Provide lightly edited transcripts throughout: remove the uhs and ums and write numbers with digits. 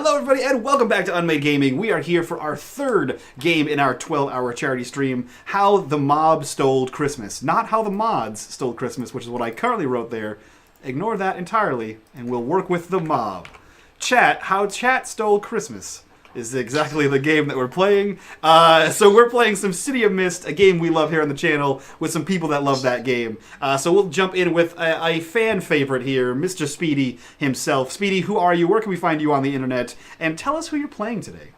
Hello everybody and welcome back to unMadeGaming. We are here for our third game in our 12-hour charity stream, How the Mob Stole Christmas. Not How the Mods Stole Christmas, which is what I currently wrote there. Ignore that entirely and we'll work with the mob. Chat, How Chat Stole Christmas is exactly the game that we're playing. So we're playing some City of Mist, a game we love here on the channel, with some people that love that game. So we'll jump in with a fan favorite here, Mr. Speedy himself. Speedy, who are you? Where can we find you on the internet? And tell us who you're playing today.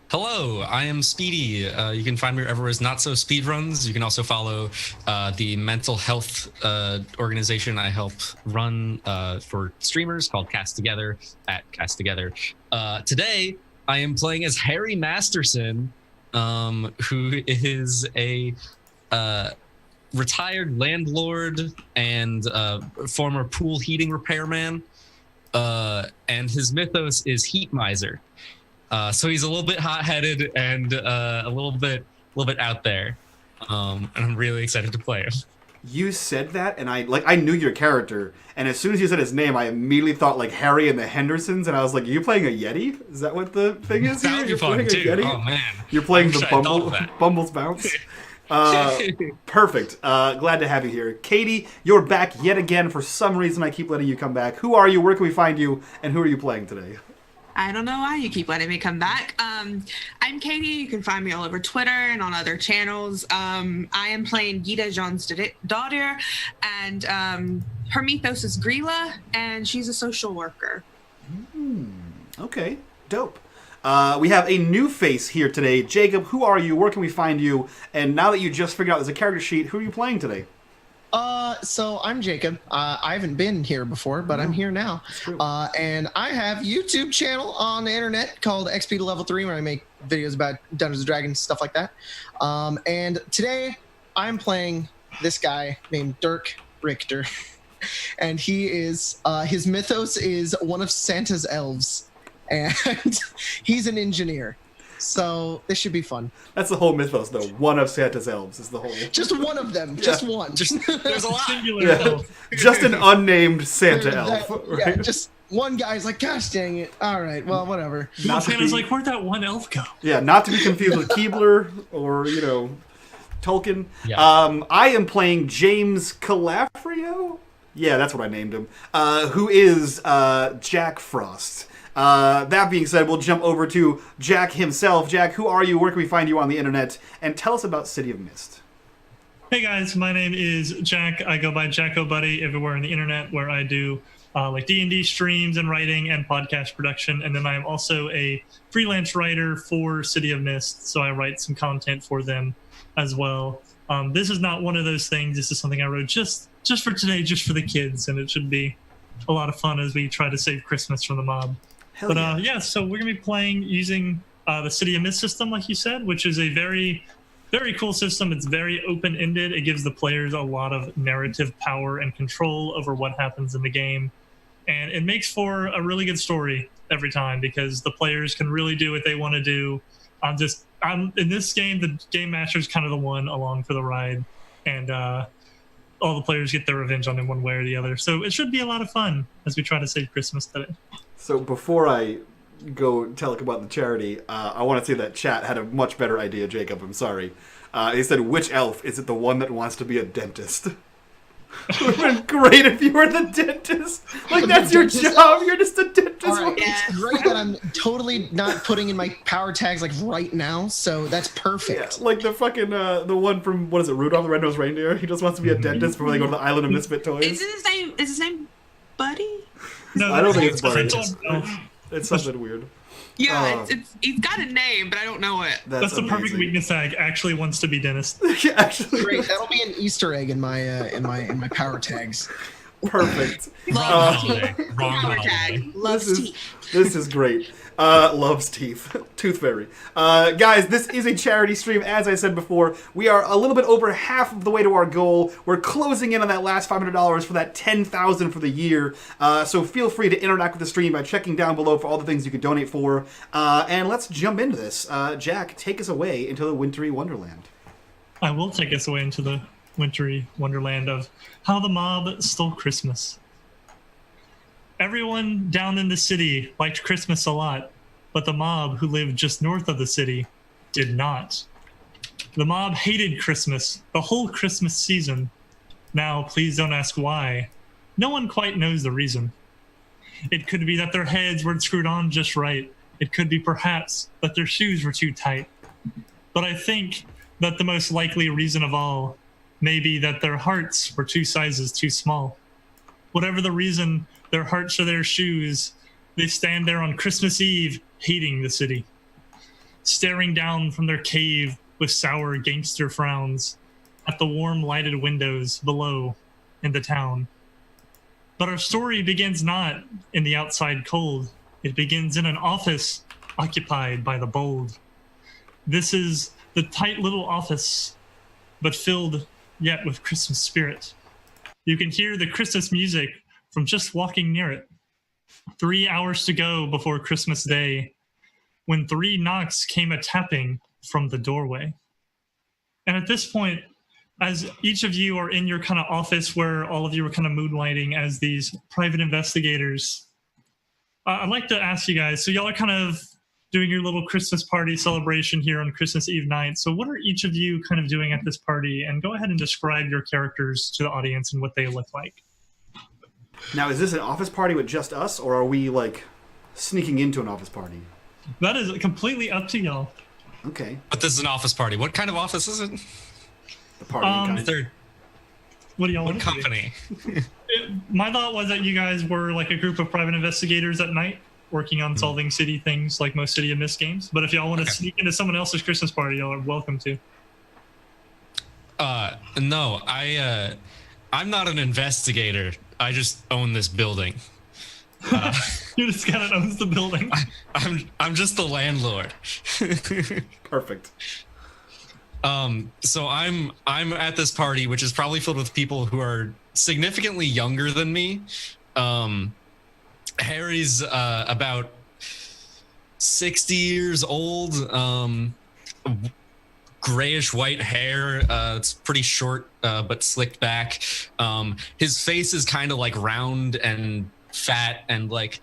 Hello, I am Speedy. You can find me wherever is not so speedruns. You can also follow the mental health organization I help run for streamers called Cast Together at Cast Together. Today, I am playing as Harry Masterson, who is a retired landlord and former pool heating repairman. And his mythos is Heat Miser. So he's a little bit hot-headed and a little bit out there, and I'm really excited to play him. You said that, and I knew your character, and as soon as you said his name, I immediately thought like Harry and the Hendersons, and I was like, "Are you playing a Yeti? Is that what the thing is?" That would be fun too. Oh man, you're playing the Bumble's Bounce. Perfect. Glad to have you here, Katie. You're back yet again. For some reason, I keep letting you come back. Who are you? Where can we find you? And who are you playing today? I don't know why you keep letting me come back. I'm Katie. You can find me all over Twitter and on other channels. I am playing Gita John's daughter, and her mythos is Grilla, and she's a social worker. Okay, dope. We have a new face here today. Jacob, who are you? Where can we find you? And now that you just figured out there's a character sheet, who are you playing today? So I'm Jacob. I haven't been here before, but I'm here now. And I have a YouTube channel on the internet called XP to Level 3 where I make videos about Dungeons & Dragons, stuff like that. And today I'm playing this guy named Dirk Richter. And he is, his mythos is one of Santa's elves. And he's an engineer. So this should be fun. That's the whole mythos, though. One of Santa's elves is the whole. Just one of them. Yeah. Just one. There's a lot. Yeah. Just an unnamed Santa elf. Right? Yeah, just one guy's like, gosh dang it. All right, well, whatever. Santa's like, where'd that one elf go? Yeah, not to be confused with Keebler or, Tolkien. Yeah. I am playing James Calafrio. Yeah, that's what I named him. Who is Jack Frost. That being said, we'll jump over to Jack himself. Jack, who are you? Where can we find you on the internet? And tell us about City of Mist. Hey guys, my name is Jack. I go by Jacko Buddy everywhere on the internet, where I do like D&D streams and writing and podcast production. And then I'm also a freelance writer for City of Mist, so I write some content for them as well. This is not one of those things. This is something I wrote just for today, just for the kids, and it should be a lot of fun as we try to save Christmas from the mob. So we're going to be playing using the City of Mist system, like you said, which is a very, very cool system. It's very open-ended. It gives the players a lot of narrative power and control over what happens in the game. And it makes for a really good story every time because the players can really do what they want to do. In this game, the Game Master is kind of the one along for the ride. And all the players get their revenge on him one way or the other. So it should be a lot of fun as we try to save Christmas today. So before I go tell about the charity, I want to say that chat had a much better idea, Jacob. I'm sorry. He said, which elf? Is it the one that wants to be a dentist? It would have been great if you were the dentist. Like, that's your job. You're just a dentist. All right. It's great that I'm totally not putting in my power tags like right now, so that's perfect. Yeah, like the fucking, the one from, what is it, Rudolph the Red-Nosed Reindeer? He just wants to be a dentist before they go to the Island of Misfit Toys. Is his name Buddy? No, I don't think it's Buddy. Elf. It's something weird. Yeah, he's got a name, but I don't know it. That's the perfect weakness tag. Actually wants to be dentist. Yeah, actually. Great. That'll be an Easter egg in my power tags. Perfect. Wrong power tag. Loves teeth. This is great. Loves teeth. Tooth Fairy. Guys, this is a charity stream. As I said before, we are a little bit over half of the way to our goal. We're closing in on that last $500 for that $10,000 for the year. So feel free to interact with the stream by checking down below for all the things you could donate for. And let's jump into this. Jack, take us away into the wintry wonderland. I will take us away into the wintry wonderland of How the Mob Stole Christmas. Everyone down in the city liked Christmas a lot, but the mob who lived just north of the city did not. The mob hated Christmas, the whole Christmas season. Now, please don't ask why. No one quite knows the reason. It could be that their heads weren't screwed on just right. It could be perhaps that their shoes were too tight. But I think that the most likely reason of all may be that their hearts were 2 sizes too small. Whatever the reason, their hearts are their shoes. They stand there on Christmas Eve, hating the city, staring down from their cave with sour gangster frowns at the warm lighted windows below in the town. But our story begins not in the outside cold. It begins in an office occupied by the bold. This is the tight little office, but filled yet with Christmas spirit. You can hear the Christmas music from just walking near it. 3 hours to go before Christmas Day, when 3 knocks came a-tapping from the doorway. And at this point, as each of you are in your kind of office where all of you are kind of moonlighting as these private investigators, I'd like to ask you guys, so y'all are kind of doing your little Christmas party celebration here on Christmas Eve night. So what are each of you kind of doing at this party? And go ahead and describe your characters to the audience and what they look like. Now, is this an office party with just us, or are we, like, sneaking into an office party? That is completely up to y'all. Okay. But this is an office party. What kind of office is it? The party kind. Third. What do y'all want What to do? company? My thought was that you guys were like a group of private investigators at night working on solving city things like most City of Mist games. But if y'all want to sneak into someone else's Christmas party, y'all are welcome to. No, I'm not an investigator. I just own this building. You just kind of owns the building. I'm just the landlord. Perfect. So I'm at this party, which is probably filled with people who are significantly younger than me. Harry's about 60 years old. Grayish white hair. It's pretty short, but slicked back. His face is kind of like round and fat, and like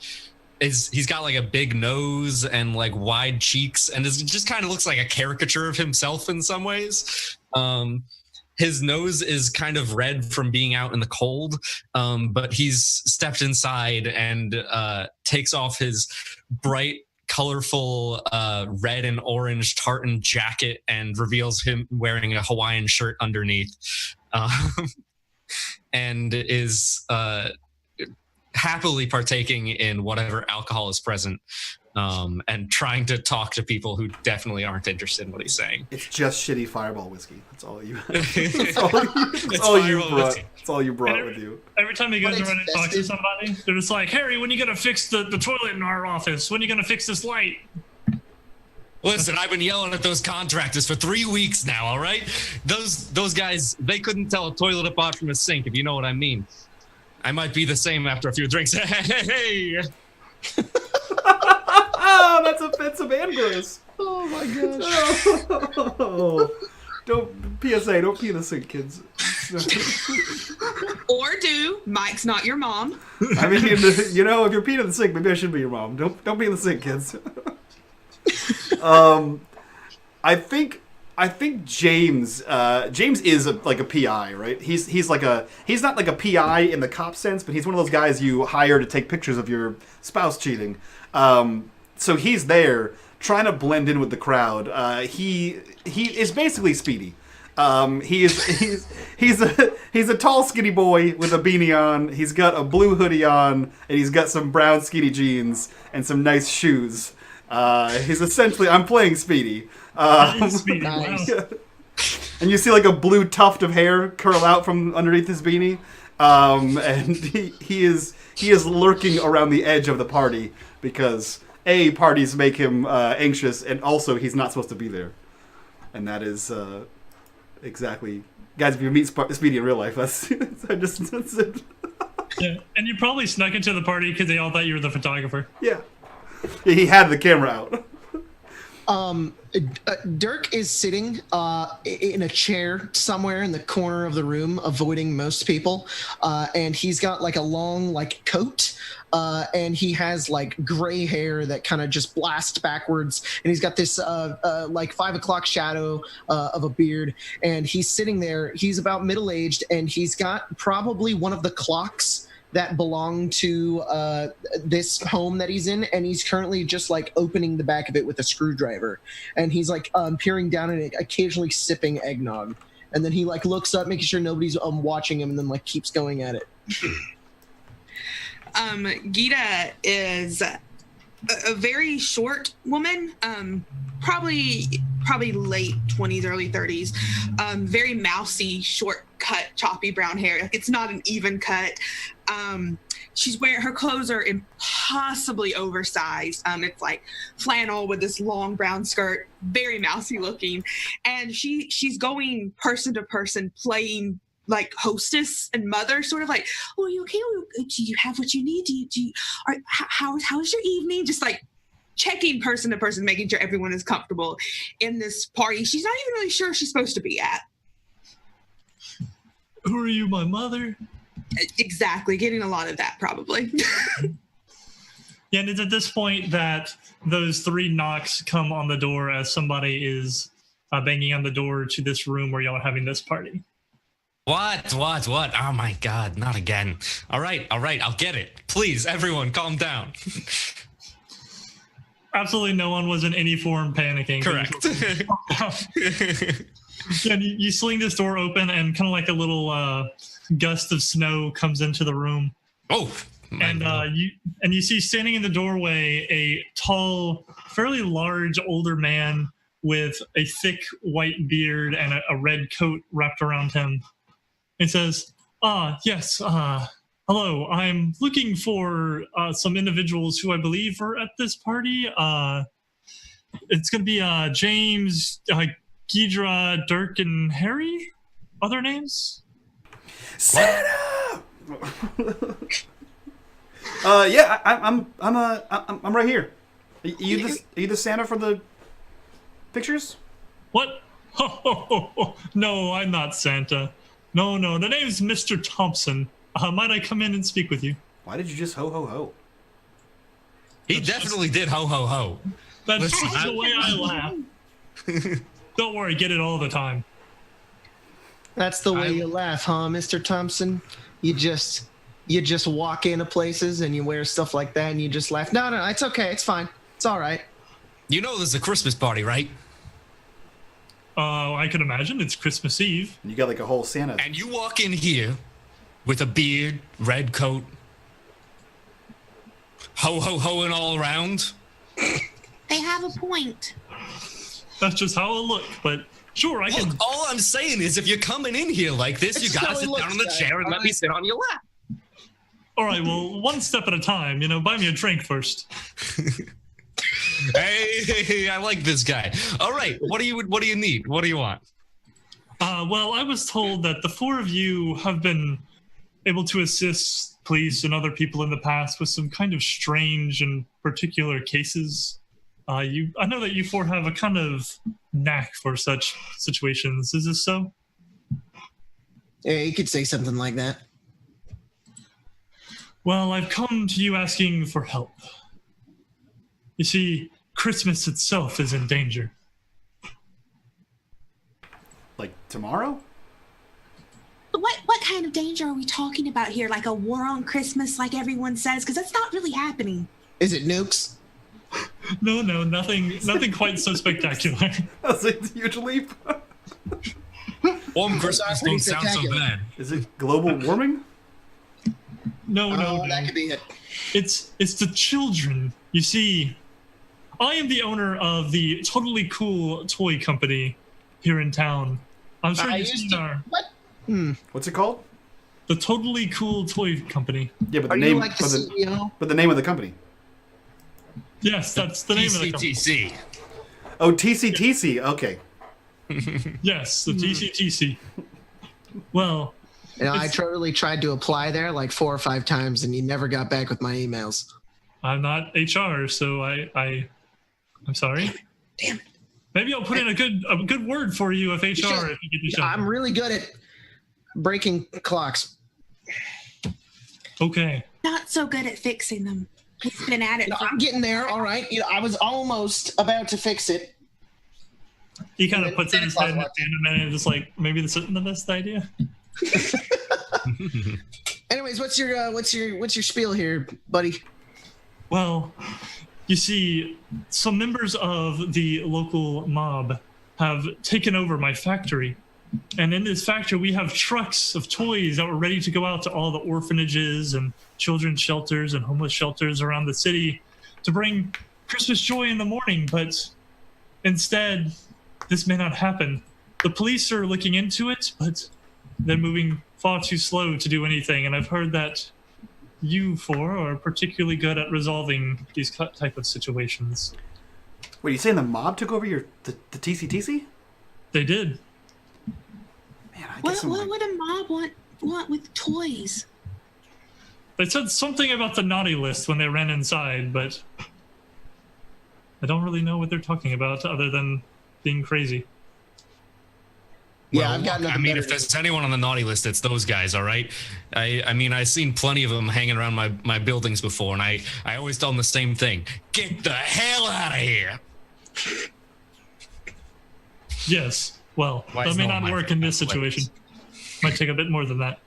he's got like a big nose and like wide cheeks, and it just kind of looks like a caricature of himself in some ways. His nose is kind of red from being out in the cold, but he's stepped inside and takes off his bright, colorful red and orange tartan jacket and reveals him wearing a Hawaiian shirt underneath, and is happily partaking in whatever alcohol is present, and trying to talk to people who definitely aren't interested in what he's saying. It's just shitty Fireball whiskey. That's all you. It's That's all you Fireball brought. whiskey. That's all you brought with you. Every time he goes But it's around and talks to festive. somebody, they're just like, Harry, when are you going to fix the toilet in our office? When are you going to fix this light? Listen, I've been yelling at those contractors for 3 weeks now, all right? Those guys, they couldn't tell a toilet apart from a sink, if you know what I mean. I might be the same after a few drinks. Hey! Oh, that's offensive and gross. Oh my gosh. Oh. Don't PSA. Don't pee in the sink, kids. Or do. Mike's not your mom. I mean, you know, if you're peeing in the sink, maybe I should be your mom. Don't be in the sink, kids. I think James is like a PI, right? He's not like a PI in the cop sense, but he's one of those guys you hire to take pictures of your spouse cheating. So he's there trying to blend in with the crowd. He is basically Speedy. He's a tall, skinny boy with a beanie on. He's got a blue hoodie on, and he's got some brown skinny jeans and some nice shoes. He's essentially, I'm playing Speedy. That is Speedy. Nice. Wow. And you see like a blue tuft of hair curl out from underneath his beanie. And he is lurking around the edge of the party because A, parties make him anxious, and also he's not supposed to be there. And that is exactly, guys. If you meet Speedy in real life, that's it. Yeah. And you probably snuck into the party because they all thought you were the photographer. Yeah, he had the camera out. Dirk is sitting in a chair somewhere in the corner of the room, avoiding most people, and he's got like a long like coat, and he has like gray hair that kind of just blasts backwards, and he's got this like 5 o'clock shadow of a beard, and he's sitting there. He's about middle-aged, and he's got probably one of the clocks that belong to this home that he's in, and he's currently just like opening the back of it with a screwdriver, and he's like peering down at it, occasionally sipping eggnog, and then he like looks up, making sure nobody's watching him, and then like keeps going at it. Gita is a very short woman, probably late 20s, early 30s, very mousy, short cut, choppy brown hair. Like, it's not an even cut. She's wearing, her clothes are impossibly oversized. It's like flannel with this long brown skirt, very mousy looking. And she's going person to person, playing like hostess and mother, sort of like, oh, are you okay? Do you have what you need? How's your evening? Just like checking person to person, making sure everyone is comfortable in this party she's not even really sure she's supposed to be at. Who are you, my mother? Exactly, getting a lot of that probably. Yeah, and it's at this point that those 3 knocks come on the door as somebody is banging on the door to this room where y'all are having this party. What? Oh my God, not again. All right, I'll get it. Please, everyone, calm down. Absolutely no one was in any form panicking. Correct. Yeah, you sling this door open, and kind of like a little gust of snow comes into the room. Oh, and you see standing in the doorway a tall, fairly large older man with a thick white beard and a red coat wrapped around him. It says, yes, hello, I'm looking for some individuals who I believe are at this party. It's going to be James, Ghidra, Dirk, and Harry? Other names? Santa! Yeah, I'm right here. Are you the Santa for the pictures? What? No, I'm not Santa. No, the name's Mr. Thompson. Might I come in and speak with you? Why did you just ho ho ho? He definitely did ho ho ho. That's the way I laugh. Don't worry, get it all the time. That's the way you laugh, huh, Mr. Thompson? You just walk into places and you wear stuff like that and you just laugh. No, it's okay. It's fine. It's all right. You know there's a Christmas party, right? I can imagine. It's Christmas Eve. You got like a whole Santa. And you walk in here with a beard, red coat, ho ho hoing all around. They have a point. That's just how it look, but sure, I can. Look, all I'm saying is if you're coming in here like this, you gotta sit down on the chair and let me sit on your lap. All right, well, one step at a time. Buy me a drink first. Hey, I like this guy. All right, what do you need? What do you want? Well, I was told that the 4 of you have been able to assist police and other people in the past with some kind of strange and particular cases. I know that you 4 have a kind of knack for such situations. Is this so? Yeah, you could say something like that. Well, I've come to you asking for help. You see, Christmas itself is in danger. Like tomorrow? What kind of danger are we talking about here? Like a war on Christmas, like everyone says? Because that's not really happening. Is it nukes? No, nothing quite so spectacular. That's a huge leap. Warm Christmas don't sound so bad. Is it global warming? No. That could be it. It's the children. You see, I am the owner of the Totally Cool Toy Company here in town. I'm sure you've seen our... What? What's it called? The Totally Cool Toy Company. Yeah, but the Are name. you like the CEO? But the name of the company. Yes, that's the name of the company. TCTC. Oh, TCTC. Okay. Yes, the TCTC. Well... I totally tried to apply there like 4 or 5 times, and you never got back with my emails. I'm not HR, so I'm sorry. Damn it. Maybe I'll put in a good word for you if HR if you get the show. I'm really good at breaking clocks. Okay. Not so good at fixing them. He's been at it. I'm getting there. All right. I was almost about to fix it. He kind of puts in his head at the end of it and just like, maybe this isn't the best idea. Anyways, what's your spiel here, buddy? Well, you see, some members of the local mob have taken over my factory. And in this factory, we have trucks of toys that were ready to go out to all the orphanages and children's shelters and homeless shelters around the city to bring Christmas joy in the morning. But instead, this may not happen. The police are looking into it, but they're moving far too slow to do anything. And I've heard that you four are particularly good at resolving these type of situations. Wait, you saying the mob took over the TCTC? They did. Man, I What guess I'm like, would a mob want with toys? They said something about the naughty list when they ran inside, but I don't really know what they're talking about other than being crazy. Yeah, Well, I've got nothing I mean, better if to there's anyone on the naughty list, it's those guys, all right? I mean, I've seen plenty of them hanging around my buildings before, and I always tell them the same thing. Get the hell out of here! Yes, well, Why that is may no one not my work in this favorite situation. Might take a bit more than that.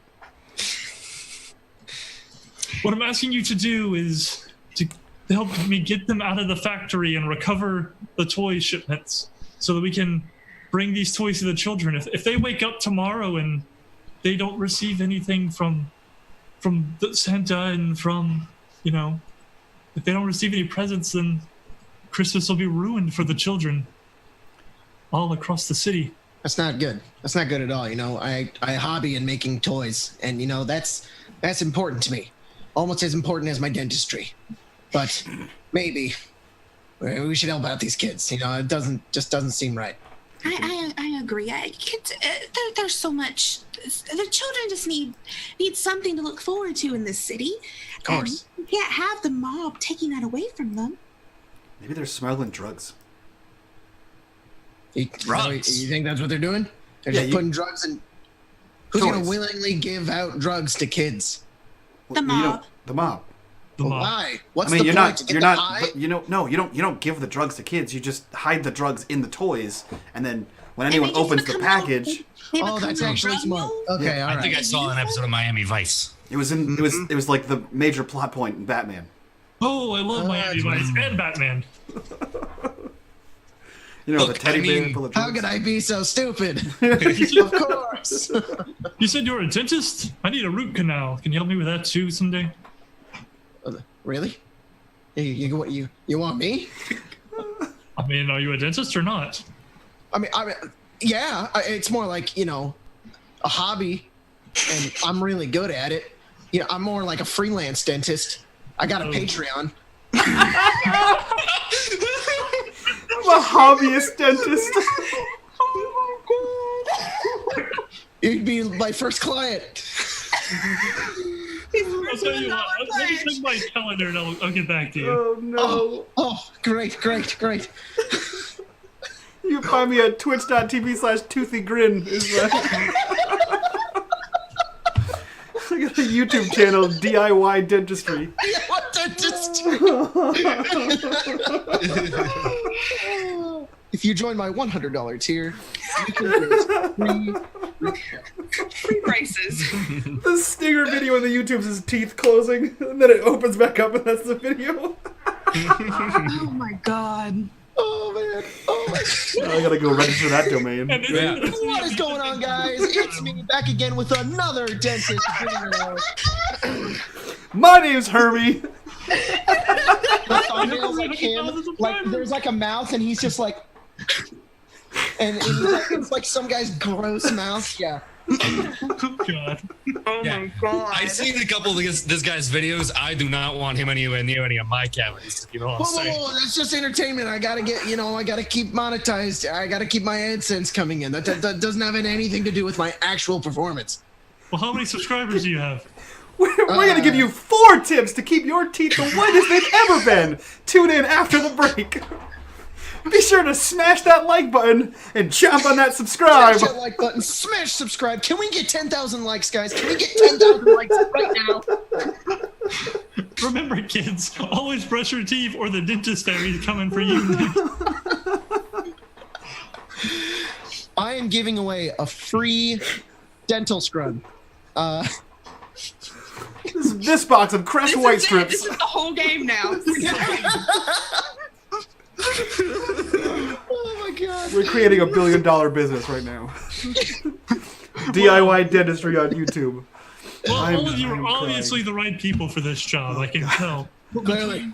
What I'm asking you to do is to help me get them out of the factory and recover the toy shipments so that we can bring these toys to the children. If they wake up tomorrow and they don't receive anything from the Santa and from, if they don't receive any presents, then Christmas will be ruined for the children all across the city. That's not good. That's not good at all. I hobby in making toys, and that's important to me, almost as important as my dentistry. But maybe we should help out these kids. It doesn't seem right. I agree. Kids, there's so much. The children just need something to look forward to in this city. Of course. You can't have the mob taking that away from them. maybe they're smuggling drugs. Drugs? You think that's what they're doing? They're Yeah, just putting drugs in. Who's Toys. going to willingly give out drugs to kids? The You know, mob. the mob. The mob. Why? What's I mean, the you're point? To get you're the not. high? But you don't give the drugs to kids. You just hide the drugs in the toys, and then when And anyone they just opens the become little- package, they Oh, become that's little actually drug smart. mules. Okay, all I right. think I saw an episode of Miami Vice. it was it was like the major plot point in Batman. Oh, I love Miami Vice and Batman. You know, Look, the teddy I bear mean, full of How drugs. could I be so stupid? Of course. You said you're a dentist? I need a root canal. Can you help me with that too someday? Really? You want me? I mean, are you a dentist or not? I mean, yeah. It's more like a hobby, and I'm really good at it. I'm more like a freelance dentist. I got a Patreon. I'm a hobbyist dentist. You'd be my first client. I'll tell you what. Let me check my calendar and I'll get back to you. Oh no! Oh, great. You can find me at twitch.tv/toothygrin. I got a YouTube channel, DIY Dentistry. What dentist? If you join my $100 tier, you can get Free braces. The stinger video in the YouTube is his teeth closing, and then it opens back up, and that's the video. Oh my god. Oh man. Oh my. I gotta go register that domain. And it's- What is going on, guys? It's me back again with another dentist video. My name's Hermie. The thumbnail's like him. Like there's like a mouth, and he's just like, and it's like some guy's gross mouth. Yeah. Oh, God. Oh Yeah. my god. I've seen a couple of this guy's videos. I do not want him anywhere near any of my cavities. You know what I'm saying? Whoa, that's just entertainment. I gotta get, I gotta keep monetized. I gotta keep my AdSense coming in. That doesn't have anything to do with my actual performance. Well, how many subscribers do you have? We're gonna give you 4 tips to keep your teeth the whitest they've ever been. Tune in after the break. Be sure to smash that like button and jump on that subscribe. Smash that like button, smash subscribe. Can we get 10,000 likes, guys? Can we get 10,000 likes right now? Remember, kids, always brush your teeth or the dentist fairy is coming for you next. I am giving away a free dental scrub. This box of Crest This White is it. strips. This is the whole game now. Oh my god. We're creating $1 billion business right now. DIY dentistry on YouTube. Well, I'm- all of you I'm are obviously the right people for this job, I can tell. Clearly.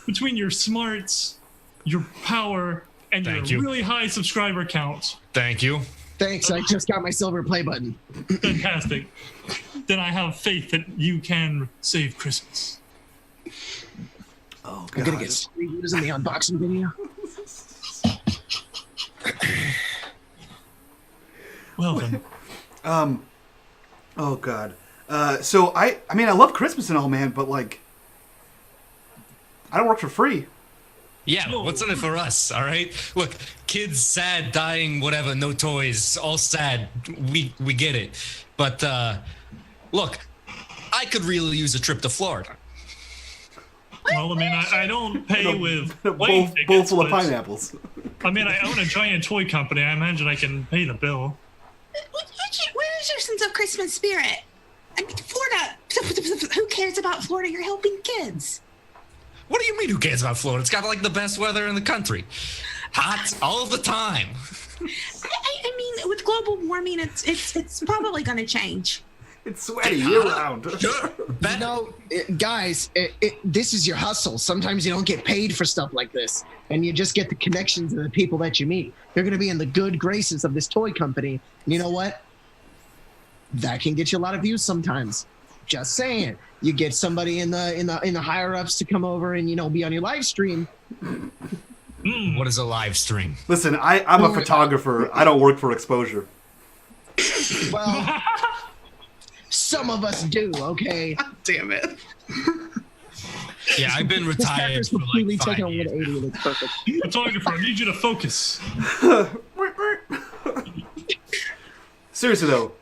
Between your smarts, your power, and Thank your you. really high subscriber count, Thank you. Thanks, I just got my silver play button. fantastic, then I have faith that you can save Christmas. Oh, I'm gonna get reviews in the unboxing video. Well then, Oh god. So I mean I love Christmas and all, man, but like I don't work for free. Yeah, what's in it for us, all right? Look, kids sad, dying, whatever, no toys, all sad. We get it. But look, I could really use a trip to Florida. well, I mean, I don't pay with bowl, plane bowl tickets, full of but- pineapples. I mean, I own a giant toy company. I imagine I can pay the bill. Where is your sense of Christmas spirit? I mean, Florida. Who cares about Florida? You're helping kids. What do you mean who cares about Florida? It's got like the best weather in the country. Hot all the time. I mean, with global warming, it's probably going to change. It's sweaty year round. Sure. You know, guys, this is your hustle. Sometimes you don't get paid for stuff like this, and you just get the connections of the people that you meet. You're going to be in the good graces of this toy company. And you know what? That can get you a lot of views sometimes. Just saying. You get somebody in the higher ups to come over and be on your live stream. What is a live stream? Listen, I'm a photographer. I don't work for exposure. Well, some of us do. Okay. Damn it. Yeah, I've been This retired character's for completely like 5 taken over years. to 80. And it's perfect. Photographer, I need you to focus. Seriously though,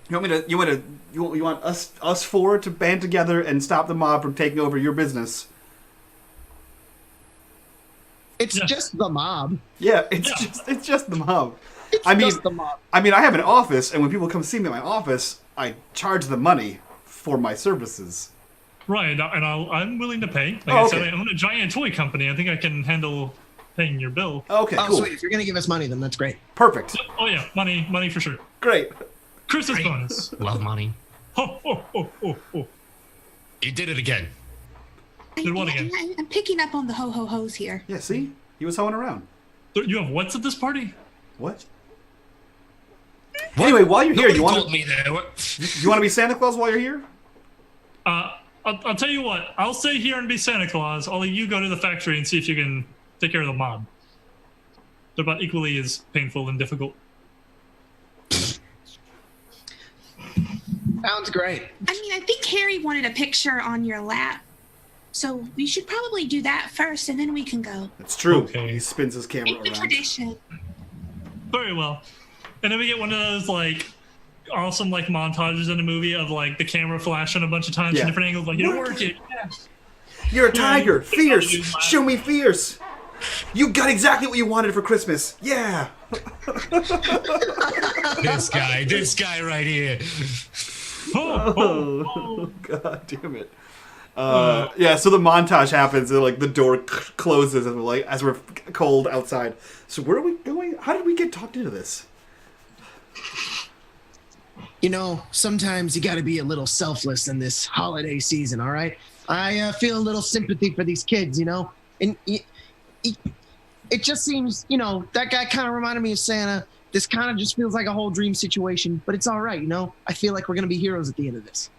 you want us four to band together and stop the mob from taking over your business? It's Yeah. just the mob. Yeah, Yeah. it's just the mob. It's I mean, just the mob. I have an office, and when people come see me at my office, I charge them money for my services. Right, and I'm willing to pay. Like Oh, I said, okay. I own a giant toy company. I think I can handle paying your bill. Okay, Oh, cool, sweet. If you're gonna give us money, then that's great. perfect, Oh yeah, money for sure. great. Christmas bonus. Love money. Ho, ho, ho, ho, ho. You did it again. Did what again? I'm picking up on the ho-ho-hos here. Yeah, see, he was hoeing around. You have what's at this party? What? Anyway, while you're here, Nobody you want told me that. What? to be Santa Claus while you're here? I'll tell you what. I'll stay here and be Santa Claus. I'll let you go to the factory and see if you can take care of the mob. They're about equally as painful and difficult. Sounds great. I mean, I think Harry wanted a picture on your lap. So we should probably do that first, and then we can go. It's true. Okay. He spins his camera It's a around. tradition. Very well. And then we get one of those like awesome like montages in a movie of like the camera flashing a bunch of times Yeah. in different angles. Like you're working. Yeah. You're a tiger, Yeah. fierce. Show me fierce. You got exactly what you wanted for Christmas. Yeah. This guy right here. Oh, oh, oh. God damn it. Yeah, so the montage happens and like the door closes and as we're cold outside. So where are we going? How did we get talked into this? Sometimes you got to be a little selfless in this holiday season. All right, I feel a little sympathy for these kids. And it just seems, that guy kind of reminded me of Santa. This kind of just feels like a whole dream situation, but it's all right. I feel like we're gonna be heroes at the end of this.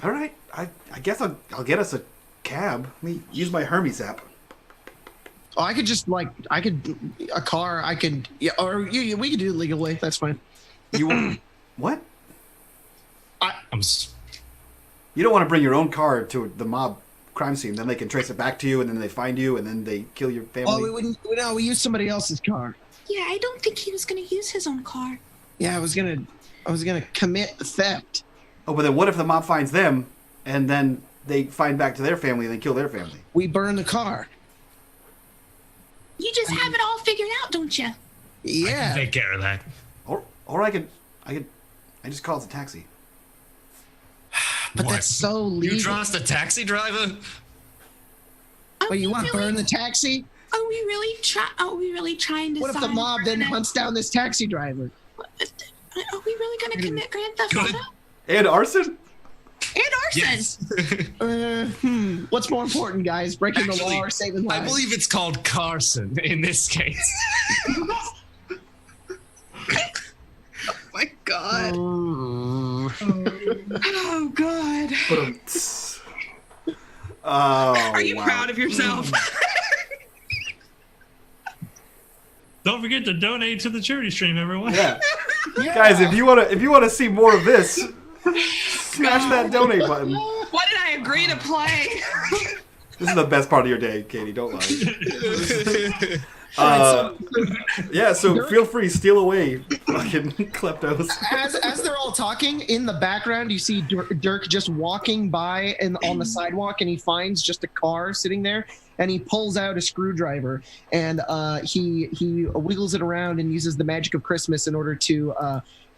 All right, I guess I'll get us a cab. Let me use my Hermes app. Oh, I could a car. We could do the legal way. That's fine. You what? I'm s- You don't want to bring your own car to the mob crime scene. Then they can trace it back to you, and then they find you, and then they kill your family. Oh, we wouldn't. No, we used somebody else's car. Yeah, I don't think he was going to use his own car. Yeah, I was gonna commit the theft. Oh, but then what if the mob finds them, and then they find back to their family, and they kill their family? We burn the car. You just have it all figured out, don't you? Yeah. Take care of that. Or I just call it a taxi. But What? that's so legal. You trust a taxi driver? Oh, you want to burn the taxi? Are we really trying to? What if the mob then hunts down this taxi driver? Are we really going to commit grand theft auto And arson? and arson? Yes. What's more important, guys? Breaking the Actually, law or saving lives? I believe it's called Carson in this case. My God. Oh God. Oh, Are you wow. proud of yourself? Don't forget to donate to the charity stream, everyone. Yeah. Guys, if you wanna see more of this, smash that donate button. What did I agree to play? This is the best part of your day, Katie. Don't lie. Yeah, so feel free, steal away, fucking kleptos. As they're all talking, in the background, you see Dirk just walking by on the sidewalk, and he finds just a car sitting there, and he pulls out a screwdriver, and he wiggles it around and uses the magic of Christmas in order to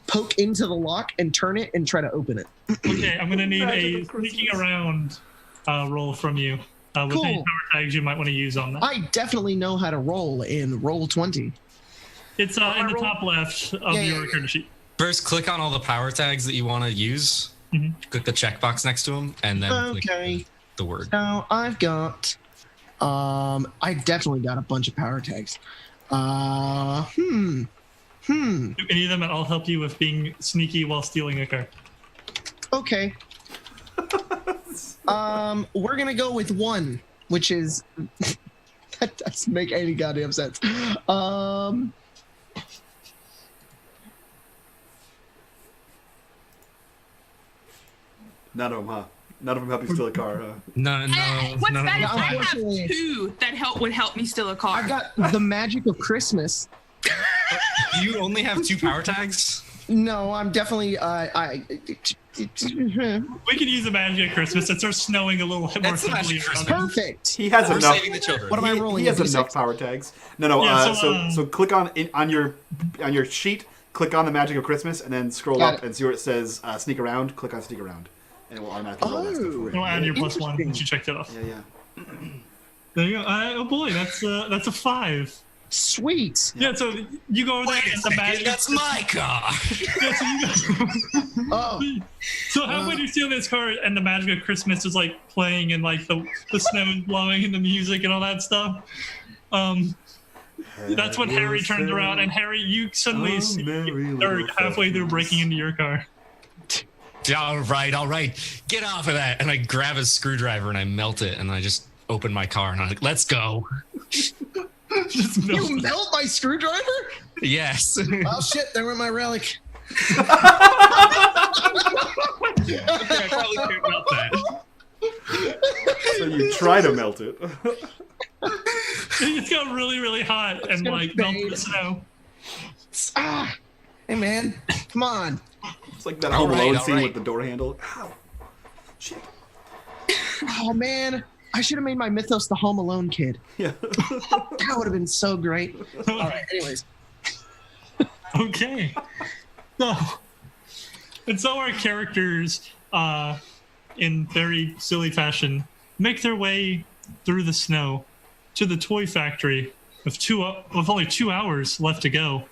poke into the lock and turn it and try to open it. Okay, I'm gonna need a sneaking around roll from you with Cool. any power tags you might want to use on that. I definitely know how to roll in Roll20. It's in the top left of your character sheet. First, click on all the power tags that you want to use. Mhm. Click the checkbox next to them, and then click the word. Now I've got, I definitely got a bunch of power tags. Do any of them at all help you with being sneaky while stealing a car? Okay. We're gonna go with one, which is that doesn't make any goddamn sense. None of them, huh? None of them help you steal a car, huh? No. What's none of that them if I are fine. have two that would help me steal a car? I've got the magic of Christmas. Do you only have 2 power tags? No, I'm definitely We could use the magic of Christmas. It starts snowing a little more That's the heavily magic of around Christmas. here. perfect. He has We're enough. saving the children. What am I rolling? He has a D6? enough power tags. No. Yeah, So click on your sheet. Click on the magic of Christmas, and then scroll Got up it. and see where it says sneak around. Click on sneak around, and it will automatically roll that stuff for We'll you. add your +1 Interesting. once you checked it off. Yeah. There you go. Oh boy, that's a 5. Sweet. Yeah, so you go over there Wait a and the second, magic. that's my car. Yeah, so you go. Oh, So halfway through stealing this car, and the magic of Christmas is like playing, and like the snow is blowing, and the music and all that stuff. That's when Harry turns around, and Harry, you suddenly see Dirk halfway through breaking into your car. All right. Get off of that. And I grab a screwdriver and I melt it, and I just open my car, and I'm like, let's go. Just melt. you melt my screwdriver? Yes. Oh shit! There went my relic. I probably can't melt that. So you try to melt it. It got really, really hot and gonna like melted fade. the snow. Ah, hey man, come on. It's like that Home All right, Alone all scene right. with the door handle. Ow. Shit. Oh man, I should have made my Mythos the Home Alone kid. Yeah. That would have been so great. All right. Anyways, Okay. So our characters, in very silly fashion, make their way through the snow to the toy factory with only 2 hours left to go.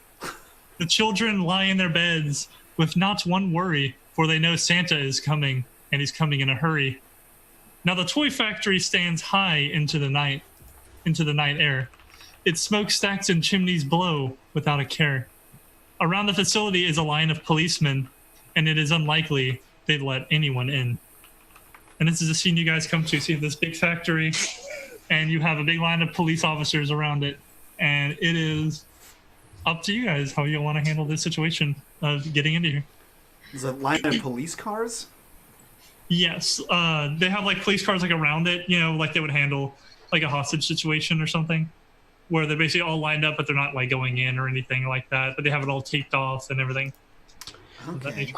The children lie in their beds with not one worry, for they know Santa is coming, and he's coming in a hurry. Now the toy factory stands high into the night air. Its smokestacks and chimneys blow without a care. Around the facility is a line of policemen, and it is unlikely they'd let anyone in. And this is a scene you guys come to. See this big factory, and you have a big line of police officers around it. And it is up to you guys how you want to handle this situation of getting into here. There's a line of police cars. Yes, they have like police cars like around it, like they would handle like a hostage situation or something, where they're basically all lined up, but they're not like going in or anything like that. But they have it all taped off and everything. Okay.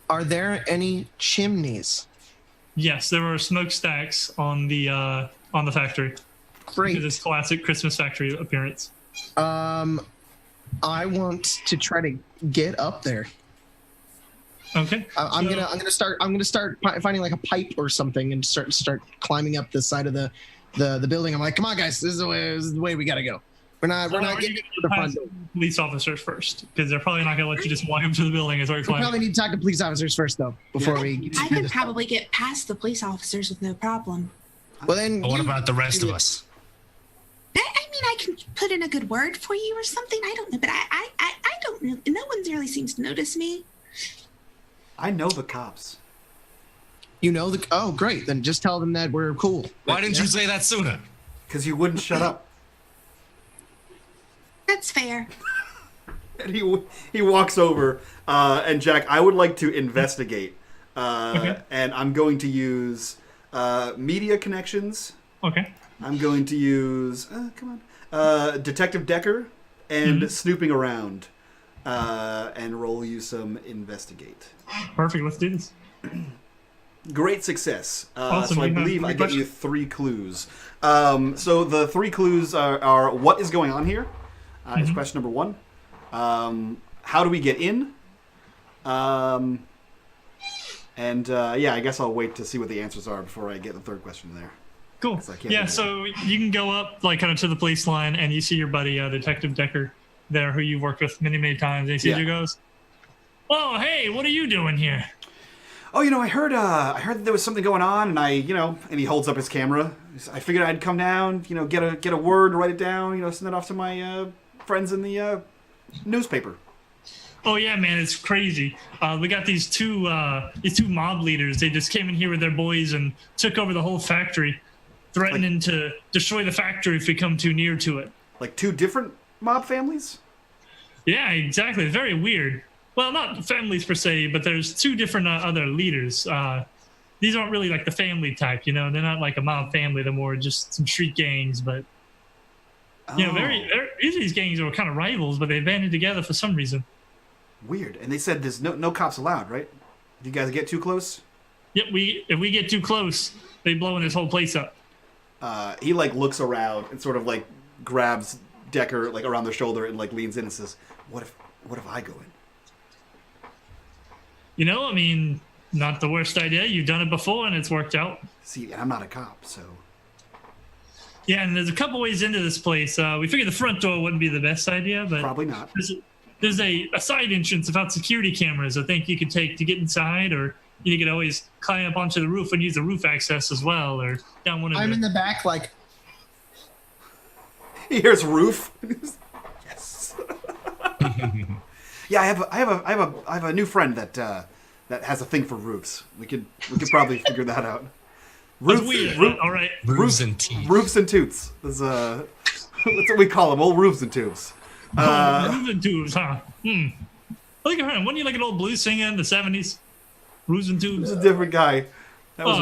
Are there any chimneys? Yes, there are smokestacks on the factory. Great. This classic Christmas factory appearance. I want to try to get up there. Okay. I'm gonna start finding like a pipe or something and start climbing up the side of the building. I'm like, come on, guys, this is the way we gotta go. We're not getting to the front door. Police officers first, because they're probably not gonna let you just walk up to the building and start We climbing. probably need to talk to police officers first, though, before we. I could probably get past the police officers with no problem. Well, then. But what about the rest of us? I mean, I can put in a good word for you or something. I don't know, but I don't really. No one really seems to notice me. I know the cops. You know the. Oh, great! Then just tell them that we're cool. Why didn't you say that sooner? Because you wouldn't shut up. That's fair. And he walks over, and Jack, I would like to investigate. Okay. And I'm going to use media connections. Okay. I'm going to use, Detective Decker and snooping around. And roll you some investigate. Perfect. Let's do this. Great success. Awesome. So I believe I get you 3 clues. So the 3 clues are what is going on here? Is question number 1. How do we get in? I guess I'll wait to see what the answers are before I get the 3rd question there. Cool. Yeah, so you can go up like kind of to the police line, and you see your buddy Detective Decker there, who you've worked with many, many times. And he sees you, goes, "Oh, hey, what are you doing here?" Oh, I heard that there was something going on, and and he holds up his camera. I figured I'd come down, get a word, write it down, send it off to my friends in the newspaper. Oh yeah, man, it's crazy. We got these two mob leaders. They just came in here with their boys and took over the whole factory, threatening to destroy the factory if we come too near to it. Like 2 different mob families? Yeah, exactly. It's very weird. Well, not families per se, but there's 2 different other leaders. These aren't really like the family type, They're not like a mob family. They're more just some street gangs, but usually these gangs are kind of rivals, but they banded together for some reason. Weird. And they said there's no cops allowed, right? Do you guys get too close? Yep. If we get too close, they blowing this whole place up. He looks around and sort of grabs Decker around the shoulder and leans in and says, "What if I go in?" I mean, not the worst idea. You've done it before and it's worked out. See, and I'm not a cop, so. Yeah, and there's a couple ways into this place. We figured the front door wouldn't be the best idea, but Probably not. There's a side entrance without security cameras. I think you could take to get inside, or you could always climb up onto the roof and use the roof access as well, or down one of I'm in the back, He hears roof. Yes. Yeah, I have a new friend that has a thing for roofs. We could probably figure that out. That's weird. All right. Roofs and teeth. Roofs and toots. That's what we call them. Old roofs and tubes. Roofs and tubes, huh? Look at him. Wasn't he like an old blues singer in the 70s? Roofs and tubes. It's a different guy. That was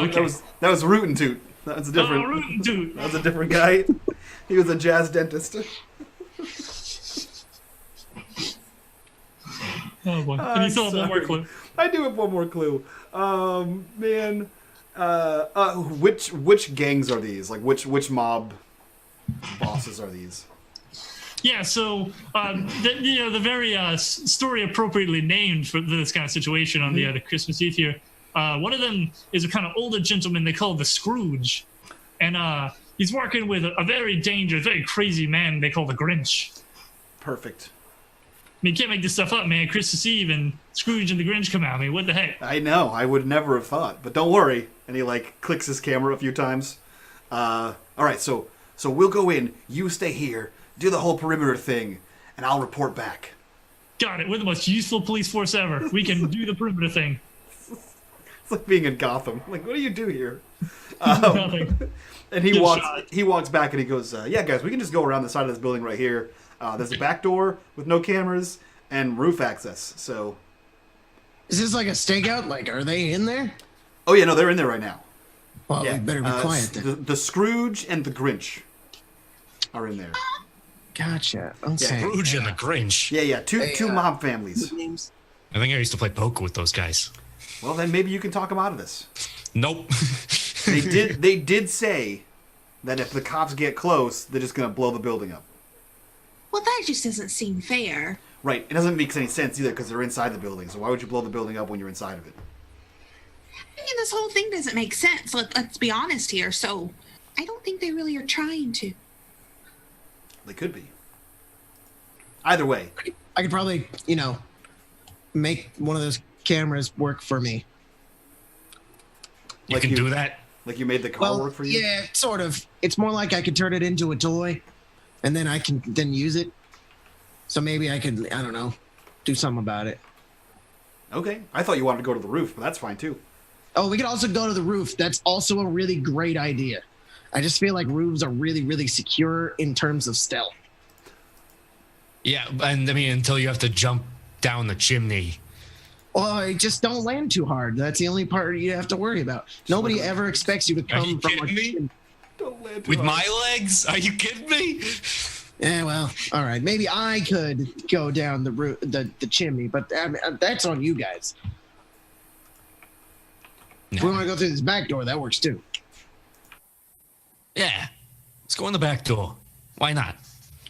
Root and Toot. That was a different. Root and Toot. That was a different guy. He was a jazz dentist. Oh boy. And you still have one more clue. I do have one more clue. Man. Which gangs are these? Which mob bosses are these? Yeah, so the very story appropriately named for this kind of situation on the Christmas Eve here. One of them is a kind of older gentleman they call the Scrooge, and he's working with a very dangerous, very crazy man they call the Grinch. Perfect. I mean, you can't make this stuff up, man. Christmas Eve and Scrooge and the Grinch come out. I mean, what the heck? I know. I would never have thought, but don't worry. And he clicks his camera a few times. All right, so we'll go in. You stay here. Do the whole perimeter thing, and I'll report back. Got it. We're the most useful police force ever. We can do the perimeter thing. It's like being in Gotham. What do you do here? Nothing. And he walks back and he goes, yeah, guys, we can just go around the side of this building right here. There's a back door with no cameras and roof access. So, is this like a stakeout? Are they in there? Oh yeah, no, they're in there right now. Well, Yeah, we better be quiet then. The Scrooge and the Grinch are in there. Gotcha. Okay. Scrooge and the Grinch. Yeah, two Hey, mob families. Names? I think I used to play poker with those guys. Well, then maybe you can talk them out of this. Nope. They did say that if the cops get close, they're just gonna blow the building up. Well, that just doesn't seem fair. Right. It doesn't make any sense either because they're inside the building. So why would you blow the building up when you're inside of it? I mean, this whole thing doesn't make sense. Let's be honest here. So, I don't think they really are trying to. They could be. Either way. I could probably, make one of those cameras work for me. You can do that? Like you made the car work for you? Yeah, sort of. It's more like I could turn it into a toy, and then I can then use it. So maybe I could, I don't know, do something about it. Okay. I thought you wanted to go to the roof, but that's fine too. Oh, we could also go to the roof. That's also a really great idea. I just feel like roofs are really, really secure in terms of stealth. Yeah, and I mean, until you have to jump down the chimney. Well, just don't land too hard. That's the only part you have to worry about. Nobody ever expects you to Are you come from kidding me? chimney. Don't land too With hard. my legs? Are you kidding me? Yeah, well, all right. Maybe I could go down the chimney, but that's on you guys. If we want to go through this back door, that works too. Yeah. Let's go in the back door. Why not?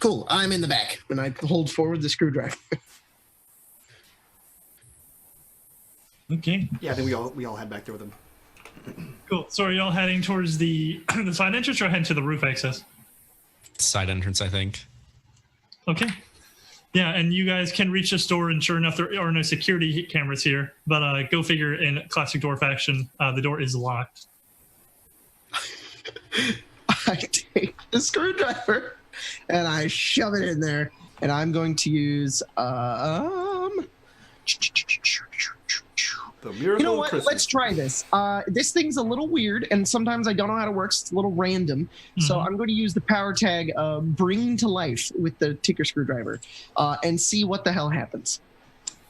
Cool. I'm in the back, and I hold forward the screwdriver. Okay, Yeah, I think we all head back there with them. cool. So are y'all heading towards the side entrance or heading to the roof access? Side entrance, I think. Okay. Yeah, and you guys can reach the store, and sure enough, there are no security cameras here. But go figure, in classic door fashion, the door is locked. I take the screwdriver and I shove it in there, and I'm going to use The miracle You know of what? Christmas. Let's try this. This thing's a little weird, and sometimes I don't know how it works. It's a little random. So I'm going to use the power tag Bring to Life with the ticker screwdriver and see what the hell happens.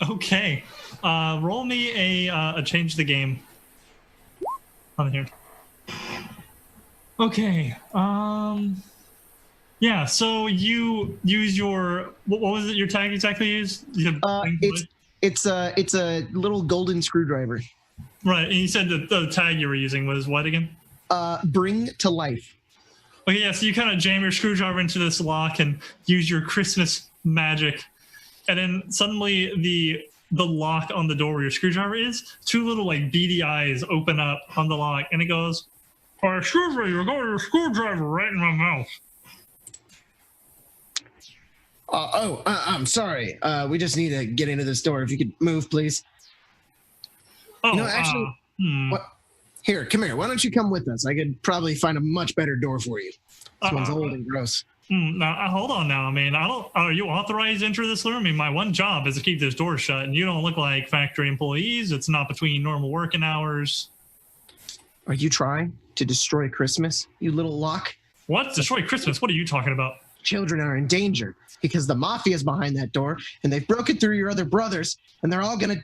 Okay. Roll me a change the game on here. Okay. Yeah, so you use your what was it your tag exactly used? You said Bring to Life? It's a little golden screwdriver. Right, and you said the tag you were using was what again? Bring to Life. Okay, yeah, so you kind of jam your screwdriver into this lock and use your Christmas magic, and then suddenly the lock on the door where your screwdriver is, two little like beady eyes open up on the lock, and it goes, "Excuse me, you're got your screwdriver right in my mouth." I'm sorry. We just need to get into this door. If you could move, please. Oh, Actually, hmm. what? Here, come here. Why don't you come with us? I could probably find a much better door for you. This one's old and gross. Now, hold on now. I mean, are you authorized to enter this room? I mean, my one job is to keep this door shut, and you don't look like factory employees. It's not between normal working hours. Are you trying to destroy Christmas, you little lock? What? Destroy Christmas? What are you talking about? Children are in danger because the mafia's behind that door, and they've broken through your other brothers, and they're all gonna.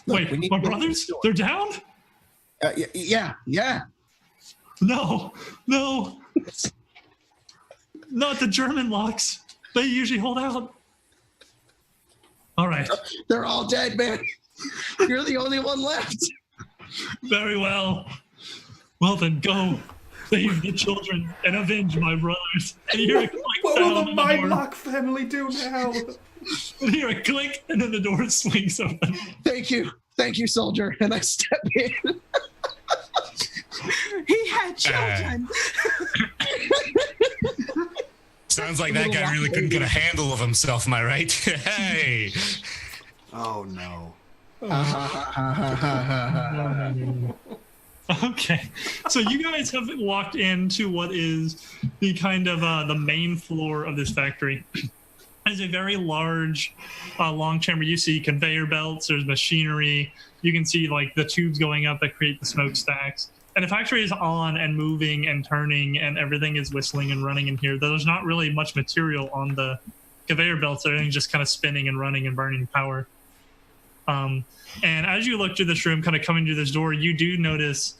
Look, we need my to get into brothers? this door. They're down? Yeah. No. Not the German locks. They usually hold out. All right. They're all dead, man. You're the only one left. Very well. Well, then go save the children and avenge my brothers. And you hear a click What sound will the on the door. Mindlock family do now? And hear a click, and then the door swings open. Thank you, soldier. And I step in. He had children. Sounds like that guy really couldn't get a handle of himself, am I right? Hey! Oh no. Okay, so you guys have walked into what is the kind of the main floor of this factory. It's a very large, long chamber. You see conveyor belts. There's machinery. You can see like the tubes going up that create the smokestacks. And the factory is on and moving and turning, and everything is whistling and running in here. There's not really much material on the conveyor belts. Everything's just kind of spinning and running and burning power. And as you look through this room, kind of coming through this door, you do notice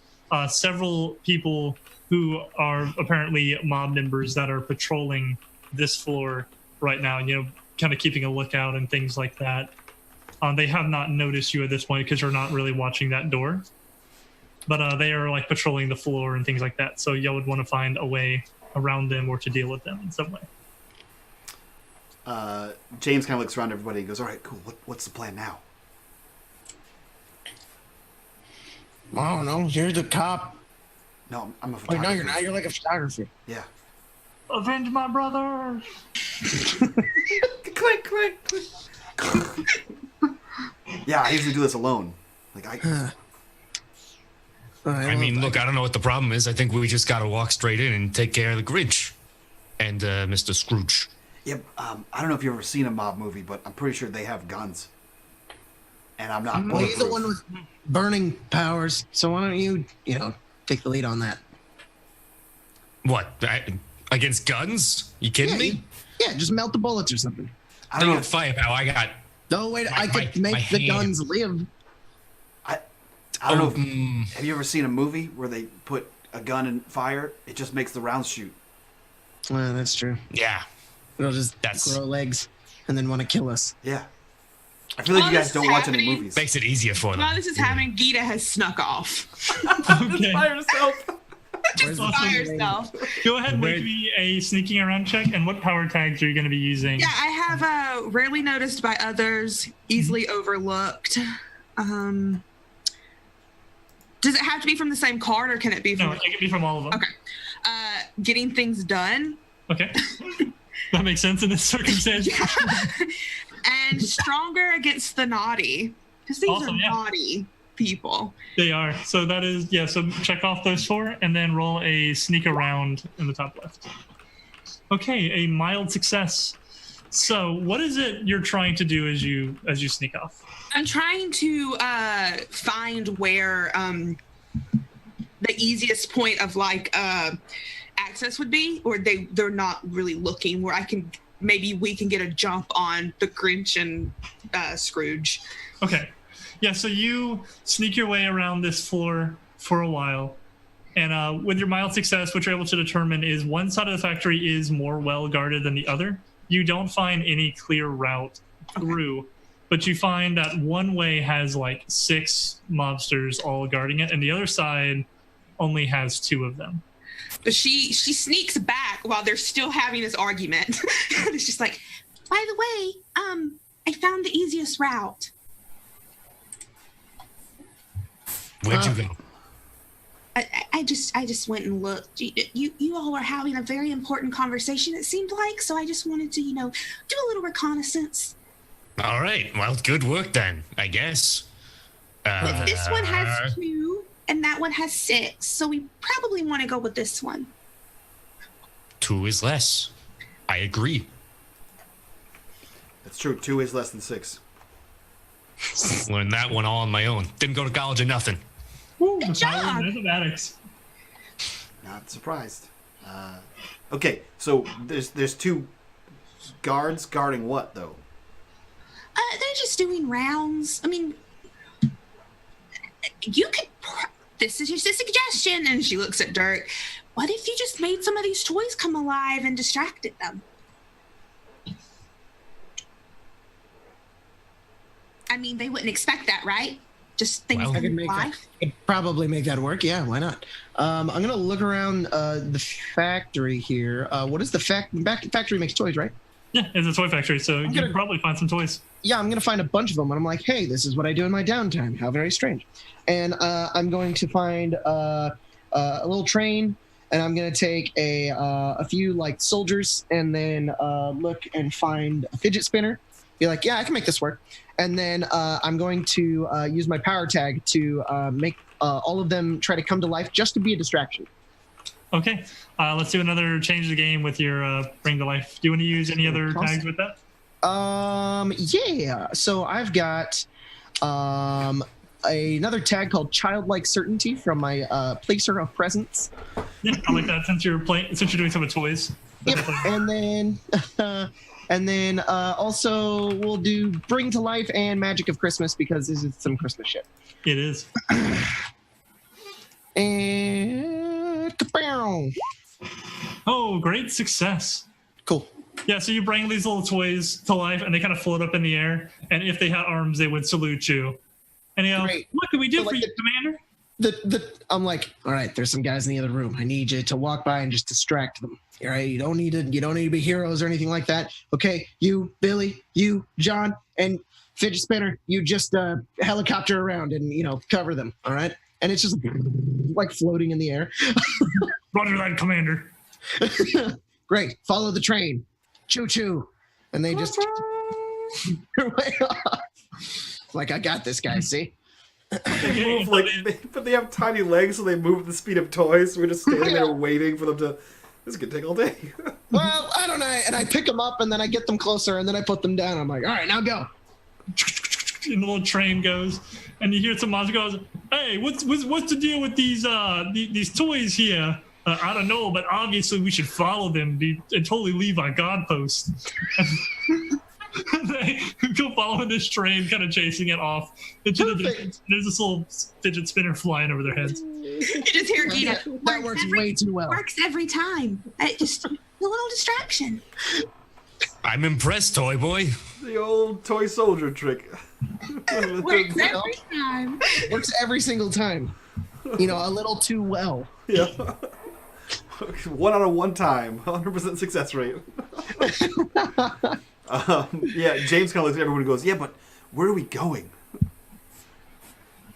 several people who are apparently mob members that are patrolling this floor right now, kind of keeping a lookout and things like that. They have not noticed you at this point because you're not really watching that door. But they are like patrolling the floor and things like that. So y'all would want to find a way around them or to deal with them in some way. James kind of looks around everybody and goes, all right, cool. What's the plan now? I don't know. You're the cop. No, I'm a Wait, photographer. no, you're not. You're like a photographer. Yeah. Avenge my brother! Click, click, click. Yeah, I usually do this alone. I mean, look, I don't know what the problem is. I think we just got to walk straight in and take care of the Grinch and Mr. Scrooge. Yep. I don't know if you've ever seen a mob movie, but I'm pretty sure they have guns. And I'm not Well, he's the bulletproof. one with burning powers, so why don't you take the lead on that? What? Against guns? You kidding me? Yeah, just melt the bullets or something. I don't know. Firepower. I got. No, wait, I could my make the hand. guns live. I don't know. Have you ever seen a movie where they put a gun in fire? It just makes the rounds shoot. Well, that's true. Yeah. It'll just grow legs and then want to kill us. Yeah. I feel like While you this guys don't is watch any happening- movies. Makes it easier for them. While this is happening, Gita has snuck off. Okay. By herself. Just Awesome. by herself. Go ahead and make me a sneaking around check. And what power tags are you going to be using? Yeah, I have rarely noticed by others, easily overlooked. Does it have to be from the same card, or can it be from? No, it can be from all of them. Okay. Getting things done. Okay. That makes sense in this circumstance. And stronger against the naughty, because these Awesome, are yeah. naughty people. They are. So that is, so check off those 4 and then roll a sneak around in the top left. Okay, a mild success. So what is it you're trying to do as you sneak off? I'm trying to find where the easiest point of access would be, or they're not really looking, where maybe we can get a jump on the Grinch and Scrooge. Okay. Yeah, so you sneak your way around this floor for a while. And with your mild success, what you're able to determine is one side of the factory is more well guarded than the other. You don't find any clear route through, but you find that one way has 6 mobsters all guarding it, and the other side only has 2 of them. But she sneaks back while they're still having this argument. It's just like, by the way, I found the easiest route. Where'd you go? I just went and looked. You all were having a very important conversation, it seemed like, so I just wanted to, do a little reconnaissance. All right. Well, good work then, I guess. This one has 2, and that one has 6, so we probably want to go with this one. 2 is less. I agree. That's true. 2 is less than 6. Learned that one all on my own. Didn't go to college or nothing. Woo, Good the power of job. mathematics. Not surprised. Okay, so there's 2 guards guarding what though? They're just doing rounds. I mean, you could. This is just a suggestion. And she looks at Dirk. What if you just made some of these toys come alive and distracted them? I mean, they wouldn't expect that, right? Just things Well, I could make that. alive. Could probably make that work. Yeah, why not? I'm gonna look around the factory here. What is the factory makes toys, right? Yeah, it's a toy factory, so you gonna- can probably find some toys. Yeah, I'm gonna find a bunch of them, and I'm like, hey, this is what I do in my downtime. How very strange. And I'm going to find a little train, and I'm gonna take a few soldiers, and then look and find a fidget spinner. Be like, yeah, I can make this work. And then I'm going to use my power tag to make all of them try to come to life, just to be a distraction. Okay, let's do another change the game with your bring to life. Do you want to use any other tags with that? Yeah. So I've got another tag called Childlike Certainty from my Placer of Presence. Yeah, I like that since you're doing some with toys. Yep. And then And then also we'll do Bring to Life and Magic of Christmas because this is some Christmas shit. It is. And kapow! Oh, great success. Cool. Yeah, so you bring these little toys to life, and they kind of float up in the air. And if they had arms, they would salute you. And you know, Great. what can we do So, for like, you, Commander? I'm like, all right, there's some guys in the other room. I need you to walk by and just distract them. All right, you don't need to be heroes or anything like that. Okay, you, Billy, you, John, and Fidget Spinner, you just helicopter around and cover them. All right, and it's just like floating in the air. Roger that, Commander. Great, follow the train, choo choo, and they just their way off. Like, I got this, guys. See. They move but they have tiny legs, so they move at the speed of toys. So we're just standing there waiting for them to. This could take all day. Well, I don't know. And I pick them up, and then I get them closer, and then I put them down. I'm like, all right, now go. And the little train goes, and you hear some monster goes, "Hey, what's the deal with these toys here? I don't know, but obviously we should follow them and totally leave our guard post." They go following this train, kind of chasing it off. There's this little fidget spinner flying over their heads. You just hear Gita. That works way too well. Works every time. Just a little distraction. I'm impressed, Toy Boy. The old toy soldier trick. Works every time. Works every single time. A little too well. Yeah. 1 out of 1 time. 100% success rate. Yeah, James kind of looks at everyone and goes, "Yeah, but where are we going?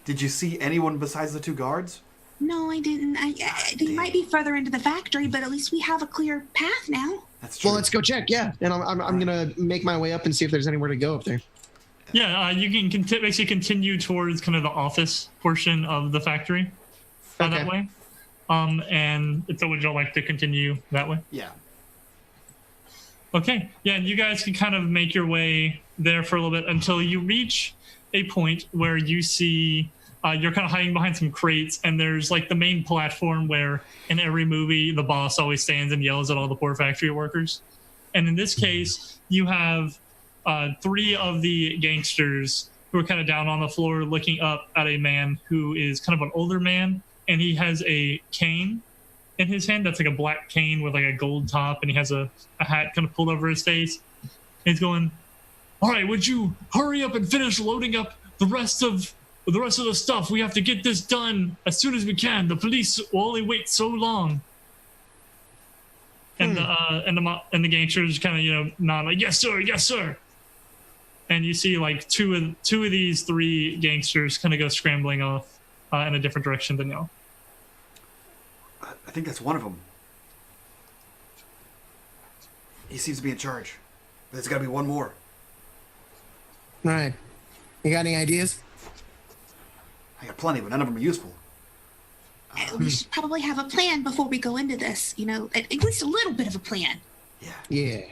Did you see anyone besides the 2 guards?" No, I didn't. They might be further into the factory, but at least we have a clear path now. That's true. Well, let's go check. Yeah, and I'm gonna make my way up and see if there's anywhere to go up there. Yeah, you can basically continue towards kind of the office portion of the factory that way. And so would you like to continue that way? Yeah. Okay. Yeah, and you guys can kind of make your way there for a little bit until you reach a point where you see you're kind of hiding behind some crates, and there's like the main platform where in every movie the boss always stands and yells at all the poor factory workers. And in this case, you have 3 of the gangsters who are kind of down on the floor looking up at a man who is kind of an older man, and he has a cane in his hand that's like a black cane with like a gold top, and he has a hat kind of pulled over his face. And he's going, "All right, would you hurry up and finish loading up the rest of the stuff? We have to get this done as soon as we can. The police will only wait so long." And the gangsters kind of nod like, "Yes sir, yes sir." And you see like two of these 3 gangsters kind of go scrambling off in a different direction than y'all. I think that's one of them. He seems to be in charge. There's got to be one more. All right. You got any ideas? I got plenty, but none of them are useful. We should probably have a plan before we go into this. At least a little bit of a plan. Yeah.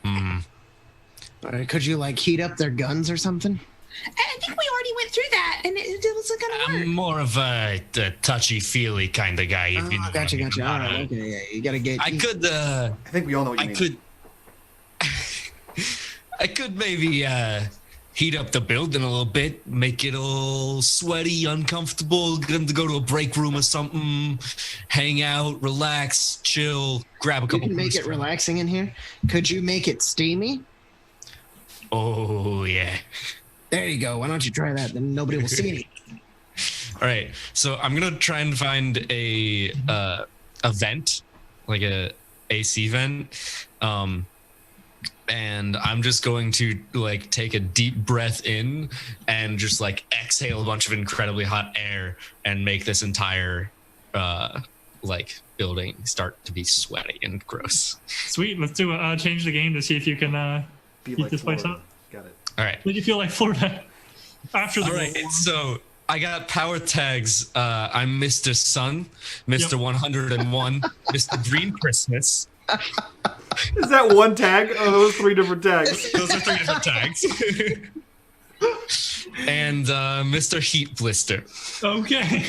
Hmm. All right. Could you like heat up their guns or something? I think we already went through that, and it wasn't going to work. I'm more of a touchy-feely kind of guy. If you know Gotcha. what I mean. All right. Okay. Yeah. You gotta get. I could. I think we all know what you mean. I could maybe heat up the building a little bit, make it all sweaty, uncomfortable. Get them to go to a break room or something, hang out, relax, chill, grab a couple. You can make it relaxing in here. Could you make it steamy? Oh yeah. There you go. Why don't you try that? Then nobody will see me. All right. So I'm gonna try and find a vent, like a AC vent. And I'm just going to like take a deep breath in and just like exhale a bunch of incredibly hot air and make this entire like building start to be sweaty and gross. Sweet. Let's do change the game to see if you can heat like this place Florida. up. Got it. All right. Did you feel like Florida after the All right. So I got power tags. I'm Mr. Sun, Mr. 101, Mr. Green Christmas. Is that one tag? Oh, those 3 different tags. Those are 3 different tags. And Mr. Heat Blister. Okay.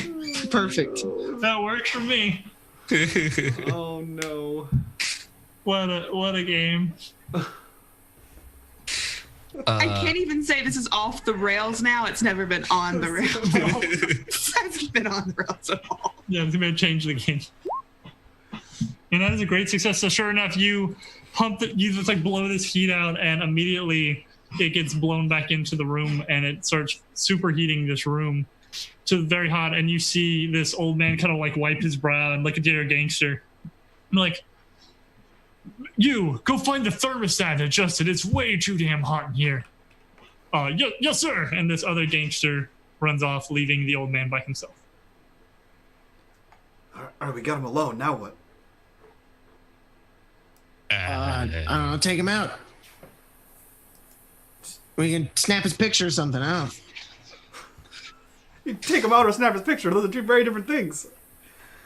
Perfect. That works for me. Oh no. What a game. I can't even say this is off the rails now. It's never been on the rails. It hasn't been on the rails at all. Yeah, it's going to change the game. And that is a great success. So sure enough, you you just like blow this heat out, and immediately it gets blown back into the room, and it starts superheating this room to very hot. And you see this old man kind of like wipe his brow and look at your gangster. I'm like, you go find the thermostat and adjust it. It's way too damn hot in here. Yes, sir. And this other gangster runs off, leaving the old man by himself. All right, we got him alone. Now what? I don't know. Take him out. We can snap his picture or something. I don't. You take him out or snap his picture. Those are two very different things.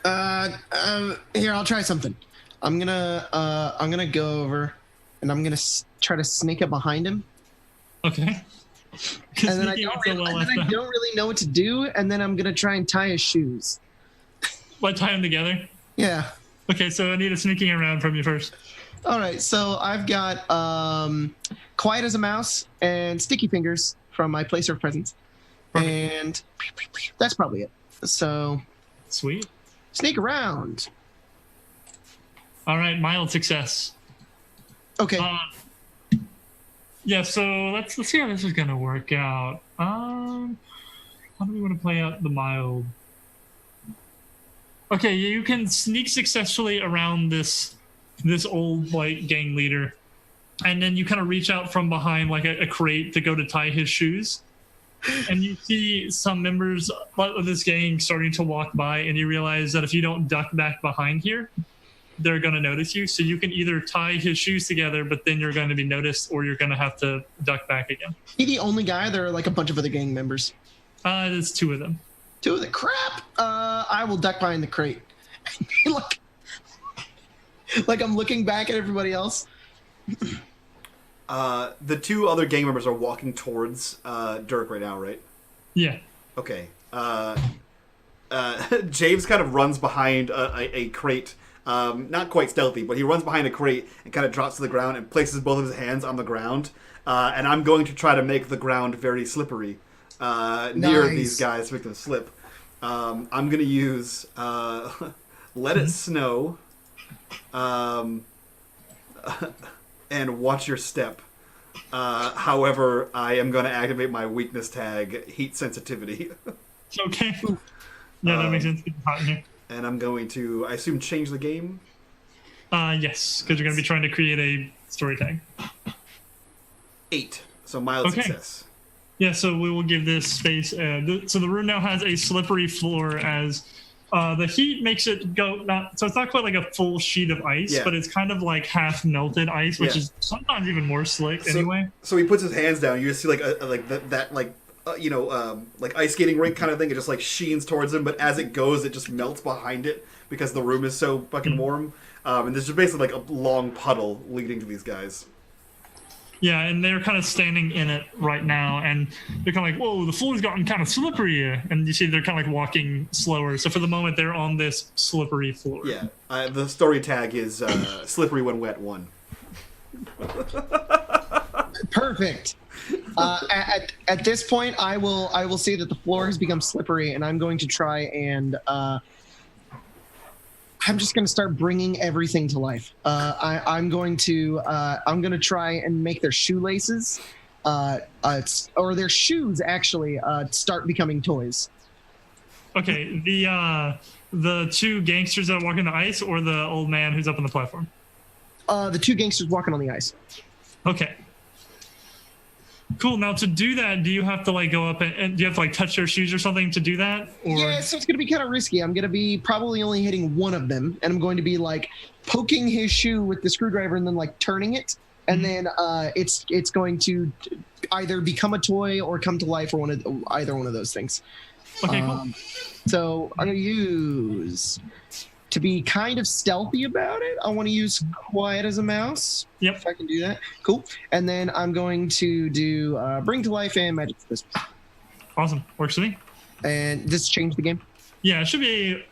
Here, I'll try something. I'm gonna go over, and I'm gonna try to sneak up behind him. Okay. And then I don't really know what to do, and then I'm gonna try and tie his shoes. What, tie them together? Yeah. Okay, so I need a sneaking around from you first. All right, so I've got Quiet as a Mouse and Sticky Fingers from my Placer of Presence. Perfect. And that's probably it. So Sweet. sneak around. All right, mild success. Okay. Yeah, so let's see how this is gonna work out. How do we want to play out the mild? Okay, you can sneak successfully around this old like gang leader, and then you kind of reach out from behind like a crate to go to tie his shoes, and you see some members of this gang starting to walk by, and you realize that if you don't duck back behind here, they're going to notice you. So you can either tie his shoes together, but then you're going to be noticed, or you're going to have to duck back again. He the only guy? There are like a bunch of other gang members. There's two of them. Two of the crap. I will duck behind the crate. like I'm looking back at everybody else. The two other gang members are walking towards Dirk right now, right? Yeah. Okay. James kind of runs behind a crate. Not quite stealthy, but he runs behind a crate and kind of drops to the ground and places both of his hands on the ground. And I'm going to try to make the ground very slippery near these guys to make them slip. I'm going to use Let It Snow and Watch Your Step. However, I am going to activate my weakness tag, Heat Sensitivity. Okay. Yeah, that makes sense. It's hot in here. And I'm going to, I assume, change the game? Yes, because you're going to be trying to create a story tag. 8. So mild success. Yeah, so we will give this space. So the room now has a slippery floor as the heat makes it go so it's not quite like a full sheet of ice, but it's kind of like half melted ice, which is sometimes even more slick anyway. So he puts his hands down. You just see like like ice skating rink kind of thing. It just like sheens towards him, but as it goes, it just melts behind it because the room is so fucking warm. And there's just basically like a long puddle leading to these guys. Yeah, and they're kind of standing in it right now, and they're kind of like, whoa, the floor's gotten kind of slippery. And you see they're kind of like walking slower. So for the moment, they're on this slippery floor. Yeah, the story tag is Slippery When Wet 1. Perfect. At this point, I will say that the floor has become slippery, and I'm going to try and I'm just going to start bringing everything to life. I'm going to try and make their shoelaces, or their shoes actually, start becoming toys. Okay, the two gangsters that are walking the ice, or the old man who's up on the platform? The two gangsters walking on the ice. Okay. Cool. Now to do that, do you have to like go up and do you have to like touch their shoes or something to do that? Or... Yeah, so it's going to be kind of risky. I'm going to be probably only hitting one of them, and I'm going to be like poking his shoe with the screwdriver and then like turning it, and then it's going to either become a toy or come to life, or either one of those things. Okay, cool. So I'm going to use, to be kind of stealthy about it, I want to use Quiet as a Mouse. Yep. If I can do that. Cool. And then I'm going to do Bring to Life and Magic for Christmas. Awesome. Works for me. And this changed the game? Yeah, it should be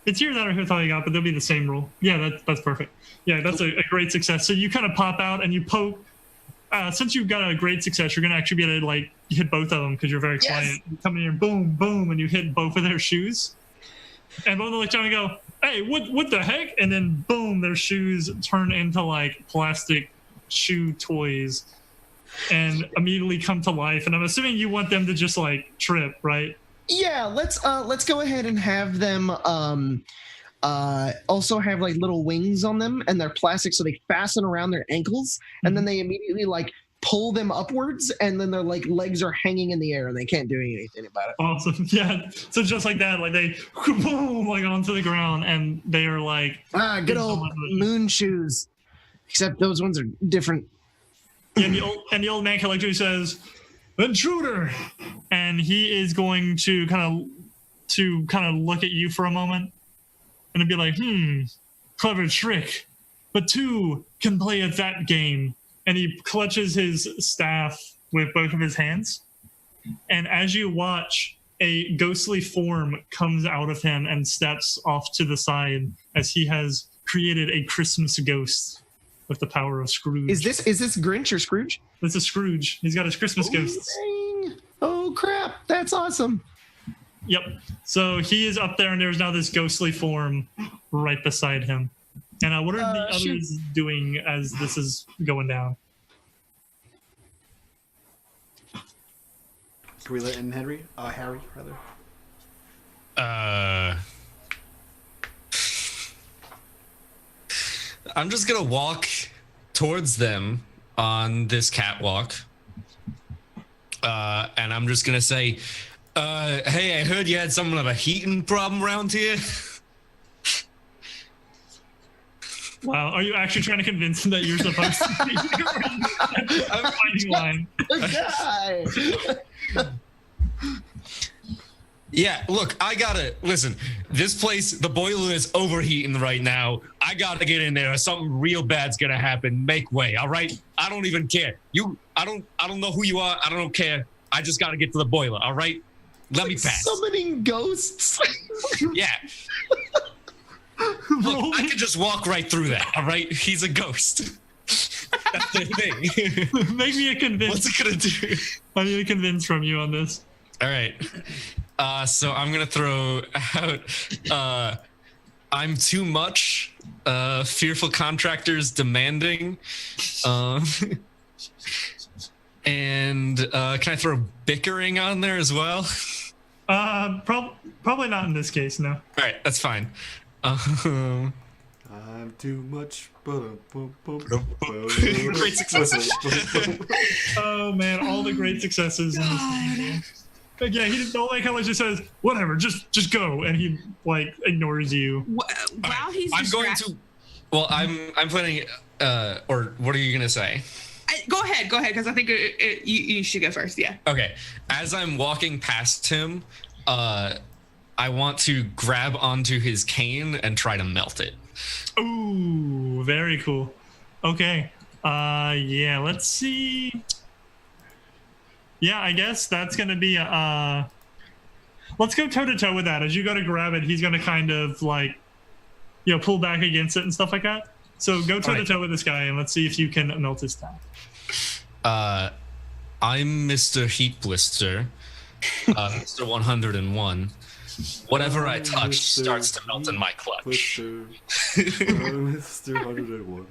It's either that or that's all you got, but they'll be the same rule. Yeah, that's perfect. Yeah, that's a great success. So you kind of pop out and you poke. Since you've got a great success, you're gonna actually be able to like hit both of them because you're very quiet. You come in here, boom, boom, and you hit both of their shoes. And both of them look down and go, "Hey, what the heck?" And then boom, their shoes turn into like plastic shoe toys, and immediately come to life. And I'm assuming you want them to just like trip, right? Yeah, let's go ahead and have them also have like little wings on them, and they're plastic, so they fasten around their ankles, and then they immediately like pull them upwards, and then their like legs are hanging in the air, and they can't do anything about it. Awesome. Yeah. So just like that, like they boom like onto the ground, and they are like Good old moon shoes, except those ones are different. Yeah, and the old man collector says, "Intruder," and he is going to kind of look at you for a moment, and be like, clever trick, but two can play at that game. And he clutches his staff with both of his hands, and as you watch, a ghostly form comes out of him and steps off to the side as he has created a Christmas ghost with the power of Scrooge. Is this Grinch or Scrooge? This is Scrooge. He's got his Christmas ghosts. Dang. Oh crap! That's awesome. Yep. So he is up there, and there's now this ghostly form right beside him. And what are the others doing as this is going down? Can we let in Harry, rather? I'm just gonna walk towards them on this catwalk, and I'm just gonna say, "Hey, I heard you had somewhat of a heating problem around here." Wow, are you actually trying to convince him that you're supposed to be here? I'm fighting line. Yeah, look, I gotta listen. This place, the boiler is overheating right now. I gotta get in there, or something real bad's gonna happen. Make way, all right? I don't even care. I don't know who you are. I don't care. I just gotta get to the boiler, all right? Let me pass. Summoning ghosts. Yeah. Look, I can just walk right through that, all right? He's a ghost. That's the thing. Make me a convince. What's it gonna do? I need a convince from you on this. All right. So I'm gonna throw out. I'm too much. Fearful contractors demanding. And can I throw bickering on there as well? Probably not in this case. No. All right, that's fine. I'm too much. Great success. Oh man, all the great successes. But yeah, the old man kind of just says, "Whatever, just go," and he like ignores you. While he's I'm going to. Well, I'm planning. Or what are you gonna say? Go ahead, because I think you should go first. Yeah. Okay. As I'm walking past him, I want to grab onto his cane and try to melt it. Ooh, very cool. Okay. Yeah, let's see. Yeah, I guess that's going to be let's go toe to toe with that. As you go to grab it, he's going to kind of like, pull back against it and stuff like that. So go toe to toe with this guy, and let's see if you can melt his staff. I'm Mr. Heat Blister, Mr. 101. Whatever I touch starts to melt in my clutch. Mr. 101.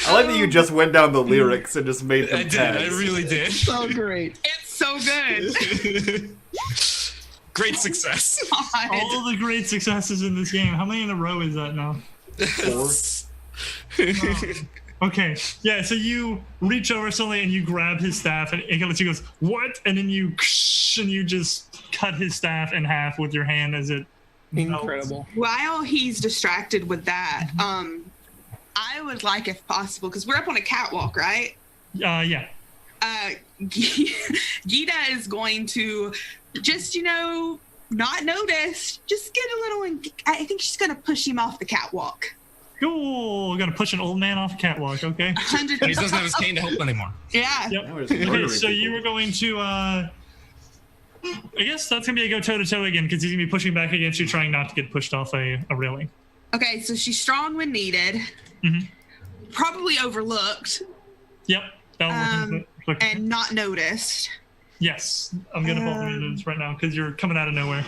I like that you just went down the lyrics and just made them tags. I really did. So great. It's so good. Great success. God. All the great successes in this game. How many in a row is that now? 4. Okay, yeah, so you reach over suddenly and you grab his staff, and he goes, "What?" And then you just cut his staff in half with your hand as it Incredible. melts. While he's distracted with that, I would like, if possible, because we're up on a catwalk, right? Yeah. Gita is going to just, not notice, just get a little, I think she's going to push him off the catwalk. Cool. Gonna push an old man off a catwalk, okay? 100%. He doesn't have his cane to help anymore. Yeah. Yep. Now we're just Okay, murdering so you people. were going to I guess that's gonna be a go toe to toe again because he's gonna be pushing back against you, trying not to get pushed off a railing. Okay, so she's strong when needed. Mhm. Probably overlooked Yep. That'll work. and not noticed. Yes, I'm gonna pull the this right now because you're coming out of nowhere.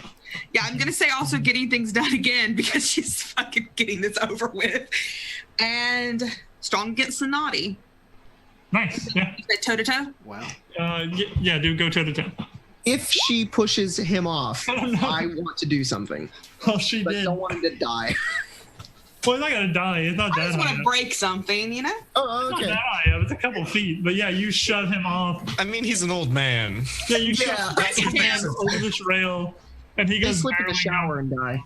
Yeah, I'm gonna say also getting things done again because she's fucking getting this over with. And strong against the naughty. Nice. Yeah. You said toe to toe? Wow. Yeah. Do go toe to toe. If she pushes him off, Oh, no. I want to do something, Oh, she but did. don't want him to die. Well, he's not gonna die. It's not I that just want high. to break something, you know? Oh, It's not okay. that high. It's a couple feet. But yeah, you shove him off. I mean, he's an old man. Yeah, you Yeah, shove his hand over this rail, and he They goes slip in the barreling shower and die.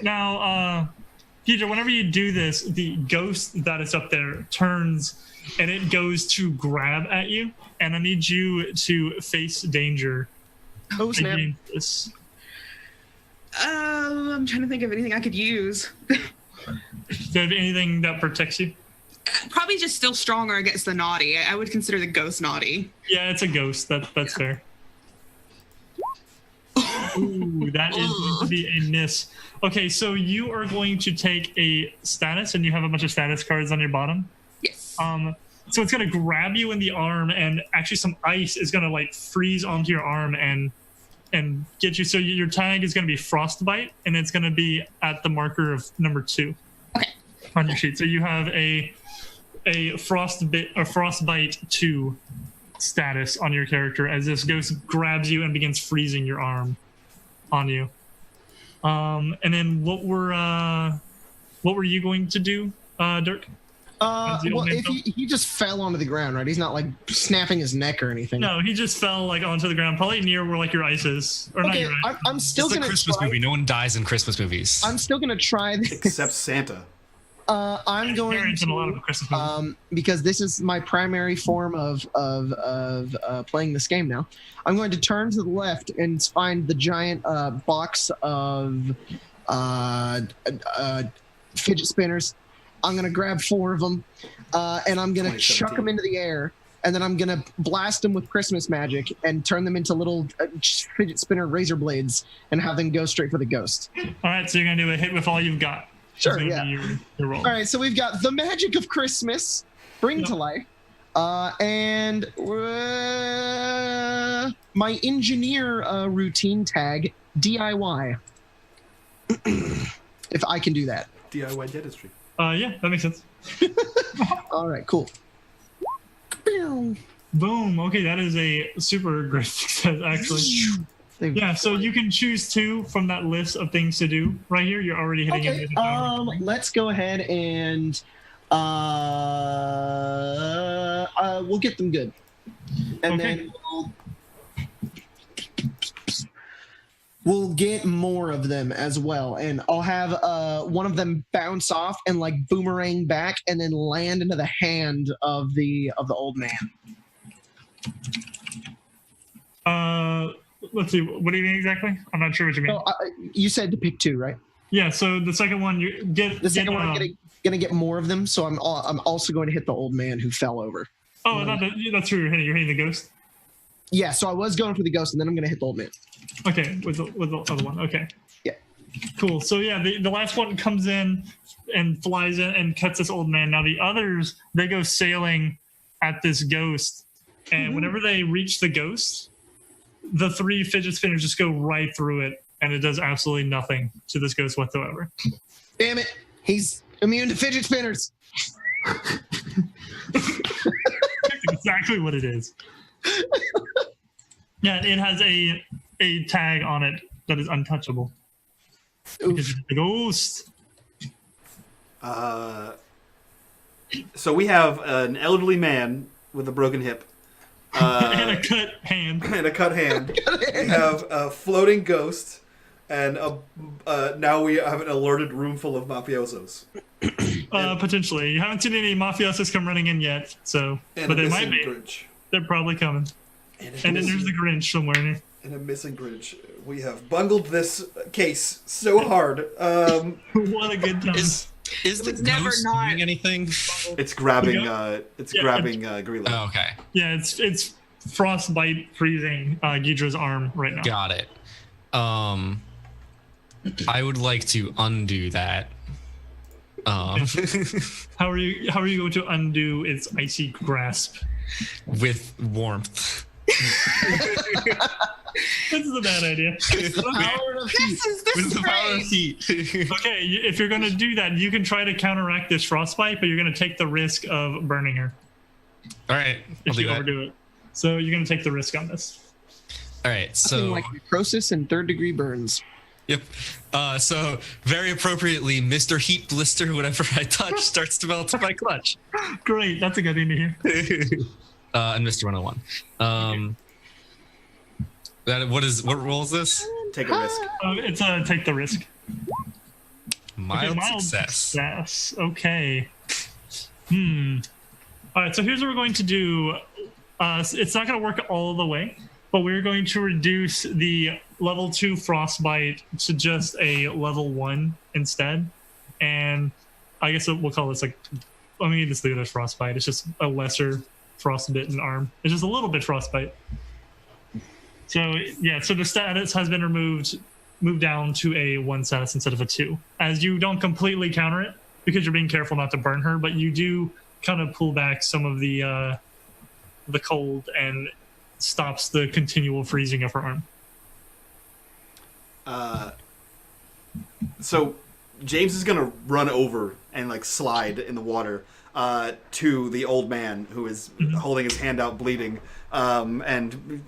Now, Deidre, whenever you do this, the ghost that is up there turns and it goes to grab at you, and I need you to face danger Oh, snap. against this. I'm trying to think of anything I could use. Do you have anything that protects you? Probably just still stronger against the naughty. I would consider the ghost naughty. Yeah, it's a ghost. That's fair. Ooh, that is going to be a miss. Okay, so you are going to take a status, and you have a bunch of status cards on your bottom. Yes. So it's going to grab you in the arm, and actually some ice is going to like freeze onto your arm and get you. So your tag is going to be frostbite, and it's going to be at the marker of number 2 Okay. on your sheet. So you have a frostbite 2 status on your character as this ghost grabs you and begins freezing your arm on you. And then what were you going to do, Dirk? Well, if he just fell onto the ground, right? He's not like snapping his neck or anything. No, he just fell like onto the ground, probably near where like your ice is, or not Okay, your ice. I'm still It's a gonna Christmas try. movie. No one dies in Christmas movies. I'm still gonna try this. Except Santa. I'm going Parents in a lot of to Christmas movies. because this is my primary form of playing this game now. I'm going to turn to the left and find the giant box of fidget spinners. I'm going to grab 4 of them, and I'm going to chuck 2017. them into the air, and then I'm going to blast them with Christmas magic and turn them into little fidget spinner razor blades and have them go straight for the ghost. All right, so you're gonna do a hit with all you've got. Sure, That's gonna yeah. be your roll. All right, so we've got the magic of Christmas, bring to life, and my engineer routine tag, DIY. If I can do that. DIY dentistry. Yeah, that makes sense. All right, cool. Boom. Okay, that is a super great success, actually. Yeah, so you can choose 2 from that list of things to do. Right here, you're already hitting it. Okay, with an hour. let's go ahead and we'll get them good, and Okay. then we'll get more of them as well, and I'll have one of them bounce off and like boomerang back, and then land into the hand of the old man. Let's see. What do you mean exactly? I'm not sure what you mean. So you said to pick 2, right? Yeah. So the second one, you get The second one, I'm gonna get more of them, so I'm also going to hit the old man who fell over. Oh, that's true. You're hitting the ghost. Yeah, so I was going for the ghost, and then I'm gonna hit the old man. Okay, with the other one. Okay. Yeah. Cool. So yeah, the last one comes in and flies in and cuts this old man. Now the others, they go sailing at this ghost, and whenever they reach the ghost, the 3 fidget spinners just go right through it, and it does absolutely nothing to this ghost whatsoever. Damn it, he's immune to fidget spinners. That's exactly what it is. Yeah, it has a tag on it that is untouchable. Because it's a ghost. So we have an elderly man with a broken hip. And a cut hand. And a cut hand. We have a floating ghost, and now we have an alerted room full of mafiosos. Potentially. You haven't seen any mafiosos come running in yet, so And but a they might missing be. Grinch. They're probably coming. And And then there's the Grinch somewhere in here. and a missing Grinch. We have bungled this case so hard. What a good time. Is the was never ghost not- doing anything? It's grabbing. Yeah, Greeley. Oh, okay. Yeah, it's frostbite freezing Ghidra's arm right now. Got it. I would like to undo that. How are you going to undo its icy grasp? With warmth. This is a bad idea. This is With the power of heat. Okay, if you're going to do that, you can try to counteract this frostbite, but you're going to take the risk of burning her All right, I'll if do you that. overdo it. So you're going to take the risk on this. All right, Something so like necrosis and third-degree burns. yep. So very appropriately, Mr. Heat Blister, whatever I touch, starts to melt my clutch. Great, that's a good thing to hear. And Mr. 101. What role is this? Take a risk. It's take the risk. Mild Okay, success. Yes. Okay. All right. So here's what we're going to do. It's not going to work all the way, but we're going to reduce the level 2 frostbite to just a level 1 instead. And I guess we'll call this like, I mean, just leave it as frostbite. It's just a lesser frostbitten arm. It's just a little bit frostbite. So yeah, so the status has been moved down to a 1 status instead of a 2. As you don't completely counter it because you're being careful not to burn her, but you do kind of pull back some of the cold and stops the continual freezing of her arm. So James is gonna run over and like slide in the water to the old man who is holding his hand out, bleeding, and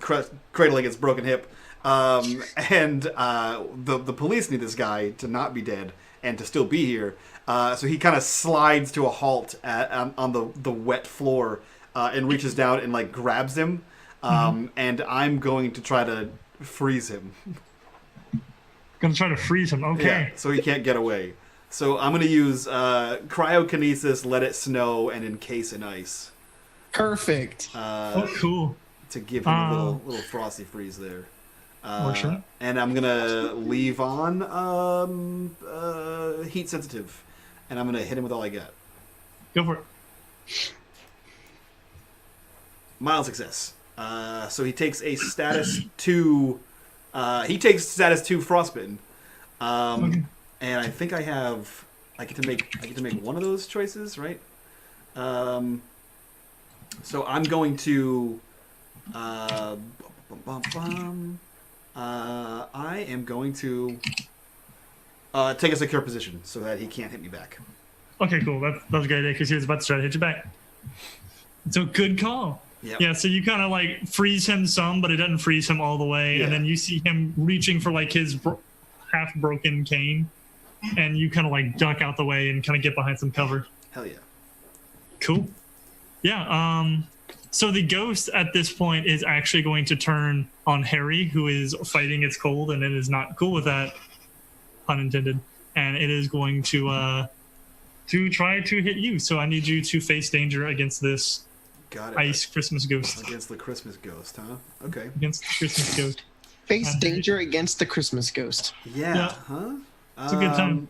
cradling his broken hip. And the police need this guy to not be dead and to still be here. So he kind of slides to a halt on the wet floor and reaches down and like grabs him. And I'm going to try to freeze him. Gonna try to freeze him. Okay. Yeah, so he can't get away. So I'm going to use cryokinesis, let it snow, and encase in ice. Perfect. Oh, cool. To give him a little frosty freeze there. Sure. And I'm going to leave on heat sensitive. And I'm going to hit him with all I got. Go for it. Mild success. So he takes a status 2. He takes status 2 frostbitten. Okay. And I think I get to make one of those choices, right? So I'm going to I am going to take a secure position so that he can't hit me back. Okay, cool. That was a good idea because he was about to try to hit you back. It's a good call. Yep. Yeah, so you kind of like freeze him some, but it doesn't freeze him all the way. Yeah. And then you see him reaching for like his half broken cane. And you kind of like duck out the way and kind of get behind some cover. Hell yeah. Cool. Yeah. So the ghost at this point is actually going to turn on Harry, who is fighting its cold, and it is not cool with that, pun intended. And it is going to try to hit you. So I need you to face danger against this Got it. ice Christmas ghost. Against the Christmas ghost, huh? Okay. Against the Christmas ghost. Face danger against the Christmas ghost. Yeah. Huh? It's a good time.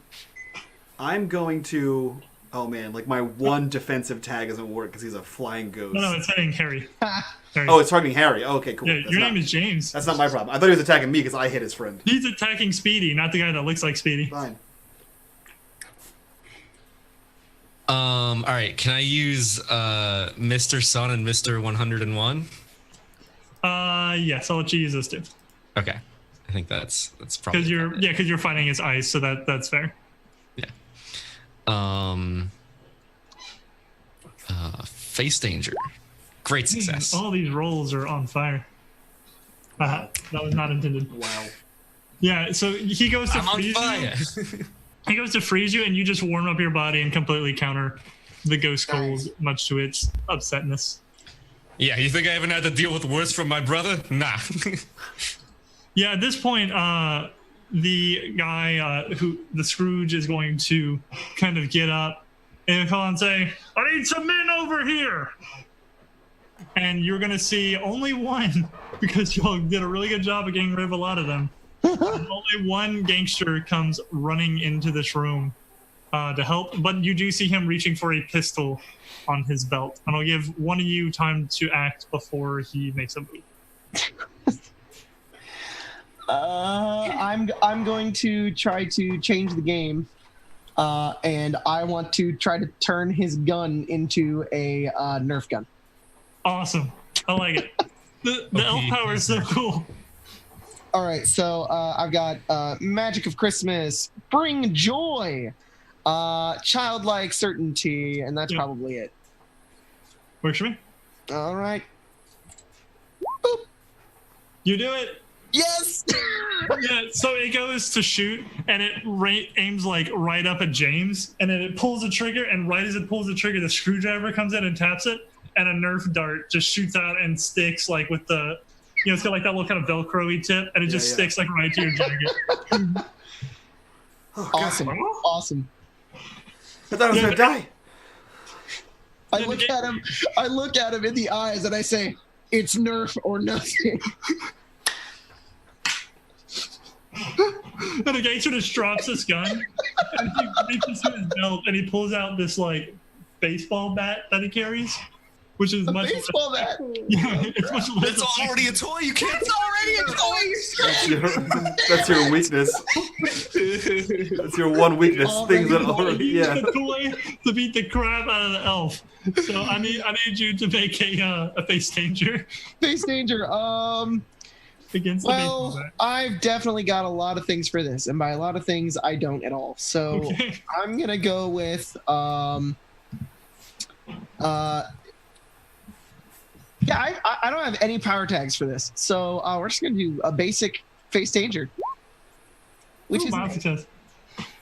I'm going to. Oh man, like my one defensive tag doesn't work because he's a flying ghost. No, it's hitting Harry. Harry. Oh, it's targeting Harry. Oh, okay, cool. Yeah, your name is James. That's not my problem. I thought he was attacking me because I hit his friend. He's attacking Speedy, not the guy that looks like Speedy. Fine. All right, can I use Mr. Sun and Mr. 101? Yes, I'll let you use this too. Okay, I think that's probably Because you're fighting his ice, so that's fair. Yeah. Face danger. Great success. All these rolls are on fire. That was not intended. Wow. Yeah, so he goes to I'm on freeze fire. you. He goes to freeze you, and you just warm up your body and completely counter the ghost cold, much to its upsetness. Yeah, you think I haven't had to deal with worse from my brother? Nah. Yeah, at this point, the guy the Scrooge is going to kind of get up and call and say, "I need some men over here." And you're going to see only one, because y'all did a really good job of getting rid of a lot of them. Only one gangster comes running into this room to help, but you do see him reaching for a pistol on his belt, and I'll give one of you time to act before he makes a move. I'm going to try to change the game, and I want to try to turn his gun into a Nerf gun. Awesome, I like it. The elf power is so cool. All right, so I've got Magic of Christmas, Bring Joy, Childlike Certainty, and that's probably it. Works for me. All right. Boop. You do it. Yes. Yeah, so it goes to shoot, and it aims like right up at James, and then it pulls the trigger, and right as it pulls the trigger, the screwdriver comes in and taps it, and a Nerf dart just shoots out and sticks like with the, it's got like that little kind of Velcro-y tip, and it just sticks like right to your jacket. Awesome. Awesome. I thought I was gonna die. I look at him in the eyes and I say, it's Nerf or nothing. And the gangster just drops his gun, and he reaches to his belt, and he pulls out this like baseball bat that he carries, which is much baseball bat. Yeah, it's much less. It's already a toy. You can't. It's already a toy. That's your weakness. That's your one weakness. Things that already, The toy to beat the crap out of the elf. So I need you to make a face danger. Face danger. Against the baseball bat. I've definitely got a lot of things for this, and by a lot of things, I don't at all. So I'm gonna go with I don't have any power tags for this, so we're just gonna do a basic face danger, which is success.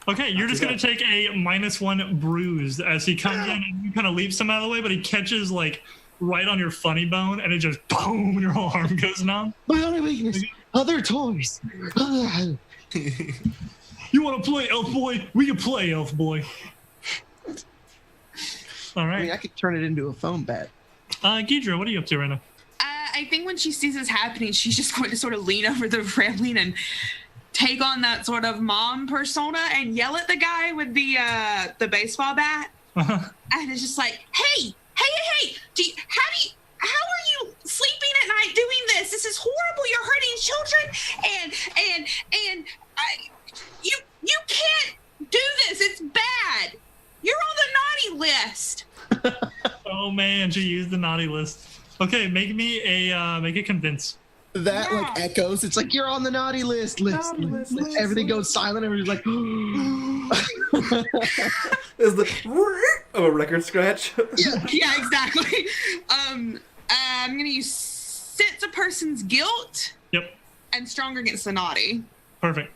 Okay, you're just gonna take a -1 bruise as he comes in, and you kind of leaps him out of the way, but he catches like right on your funny bone, and it just boom, and your whole arm goes numb. My only weakness: other toys. You want to play, Elf Boy? We can play, Elf Boy. All right. I mean, I could turn it into a foam bat. Ghidra, what are you up to right now? I think when she sees this happening, she's just going to sort of lean over the railing and take on that sort of mom persona and yell at the guy with the baseball bat. And it's just like, hey, how are you sleeping at night doing this? This is horrible. You're hurting children, and you can't do this. It's bad. You're on the naughty list. Oh man, she used the naughty list. Okay, make me a convince. That like echoes. It's like you're on the naughty list. Everything goes silent. Everybody's like, is the a record scratch? Yeah, exactly. I'm gonna use sense a person's guilt. Yep. And stronger against the naughty. Perfect.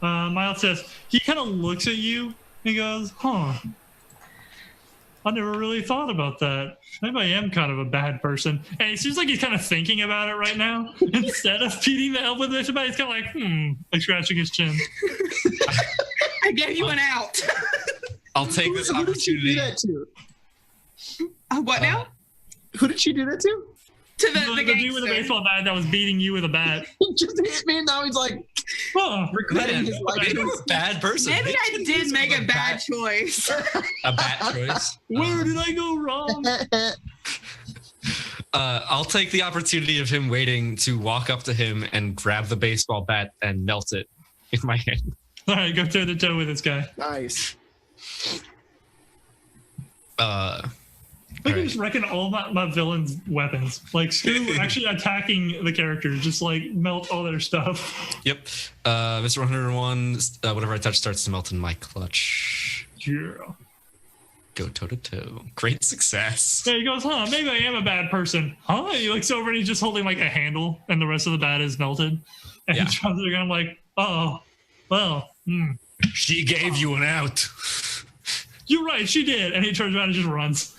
Miles says he kind of looks at you and goes, "Huh. I never really thought about that. Maybe I am kind of a bad person." And it seems like he's kind of thinking about it right now. Instead of beating the elf with it, he's kind of like scratching his chin. I gave you an out. I'll take this Who did she do opportunity. that to? What now? Who did she do that to? To the The dude with the gangster. baseball bat that was beating you with a bat. He just hit me, and now he's like regretting Man, his life. you're a bad person. Maybe I did make a bad choice. A bad choice. Where did I go wrong? I'll take the opportunity of him waiting to walk up to him and grab the baseball bat and melt it in my hand. All right, go toe to toe with this guy. Nice. I can just reckon all my villains' weapons. Like, screw actually attacking the characters. Just, like, melt all their stuff. Yep. Mr. 101, whatever I touch starts to melt in my clutch. Yeah. Go toe to toe. Great success. Yeah, he goes, huh, maybe I am a bad person. Huh? He looks over and he's just holding, like, a handle, and the rest of the bat is melted. And he drops it again. I'm like, oh, well, She gave you an out. You're right, she did. And he turns around and just runs.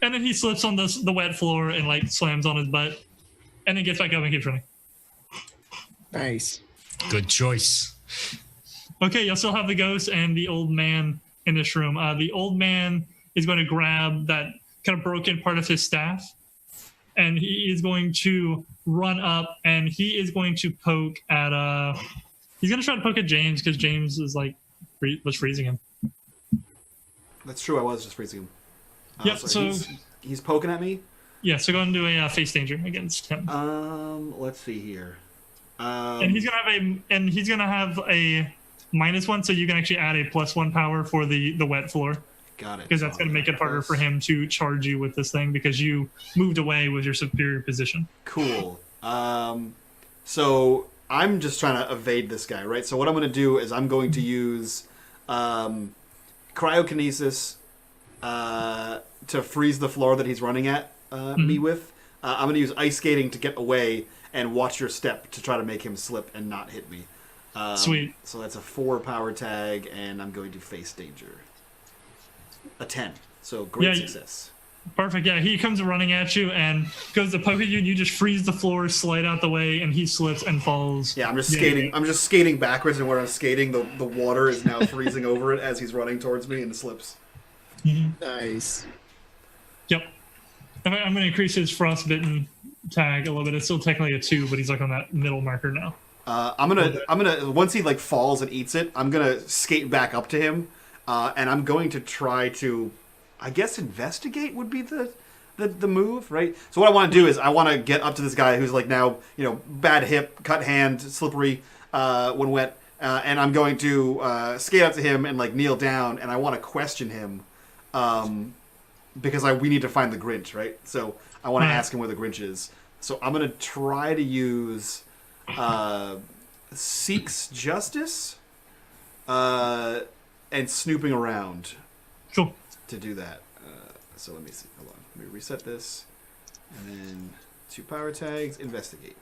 And then he slips on the wet floor and like slams on his butt, and then gets back up and keeps running. Nice. Good choice. Okay, you'll still have the ghost and the old man in this room. The old man is going to grab that kind of broken part of his staff, and he is going to run up and he is going to poke at He's gonna try to poke at James because James is like was freezing him. That's true. I was just freezing him. Yep. So he's poking at me. Yeah. So go ahead and do a face danger against him. Let's see here. And he's gonna have a -1, so you can actually add a +1 power for the wet floor. Got it. Because that's going to make it harder for him to charge you with this thing because you moved away with your superior position. Cool. So I'm just trying to evade this guy, right? So what I'm going to do is I'm going to use cryokinesis to freeze the floor that he's running at me with. I'm going to use ice skating to get away and watch your step to try to make him slip and not hit me. Sweet. So that's a 4 power tag, and I'm going to face danger. A 10. So great success. Perfect. Yeah, he comes running at you and goes to poke at you, and you just freeze the floor, slide out the way, and he slips and falls. Yeah, I'm just skating. I'm just skating backwards, and where I'm skating, the water is now freezing over it as he's running towards me, and it slips. Nice. Yep. I'm going to increase his frostbitten tag a little bit. It's still technically a 2, but he's like on that middle marker now. I'm gonna once he like falls and eats it, I'm gonna skate back up to him, and I'm going to try to, I guess, investigate would be the move, right? So what I want to do is I want to get up to this guy who's like now, bad hip, cut hand, slippery when wet, and I'm going to skate up to him and like kneel down, and I want to question him, because we need to find the Grinch, right? So I want to ask him where the Grinch is. So I'm gonna try to use Seeks Justice and snooping around. Cool. To do that. So let me see. Hold on. Let me reset this. And then 2 power tags. Investigate.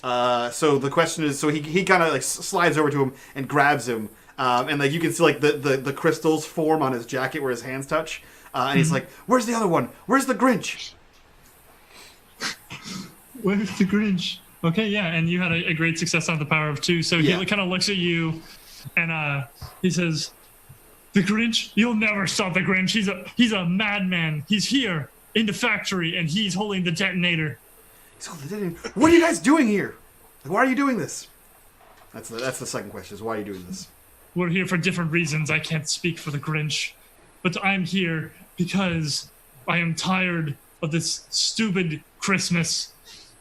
So the question is, so he kind of like slides over to him and grabs him, and like you can see like the crystals form on his jacket where his hands touch, and he's like, "Where's the other one? Where's the Grinch?" Where's the Grinch? Okay, yeah, and you had a great success on the power of 2. So he kind of looks at you, and he says, "The Grinch? You'll never stop the Grinch. He's a madman. He's here in the factory, and he's holding the detonator." What are you guys doing here? Like, why are you doing this? That's the second question. Is why are you doing this? We're here for different reasons. I can't speak for the Grinch, but I'm here because I am tired of this stupid Christmas.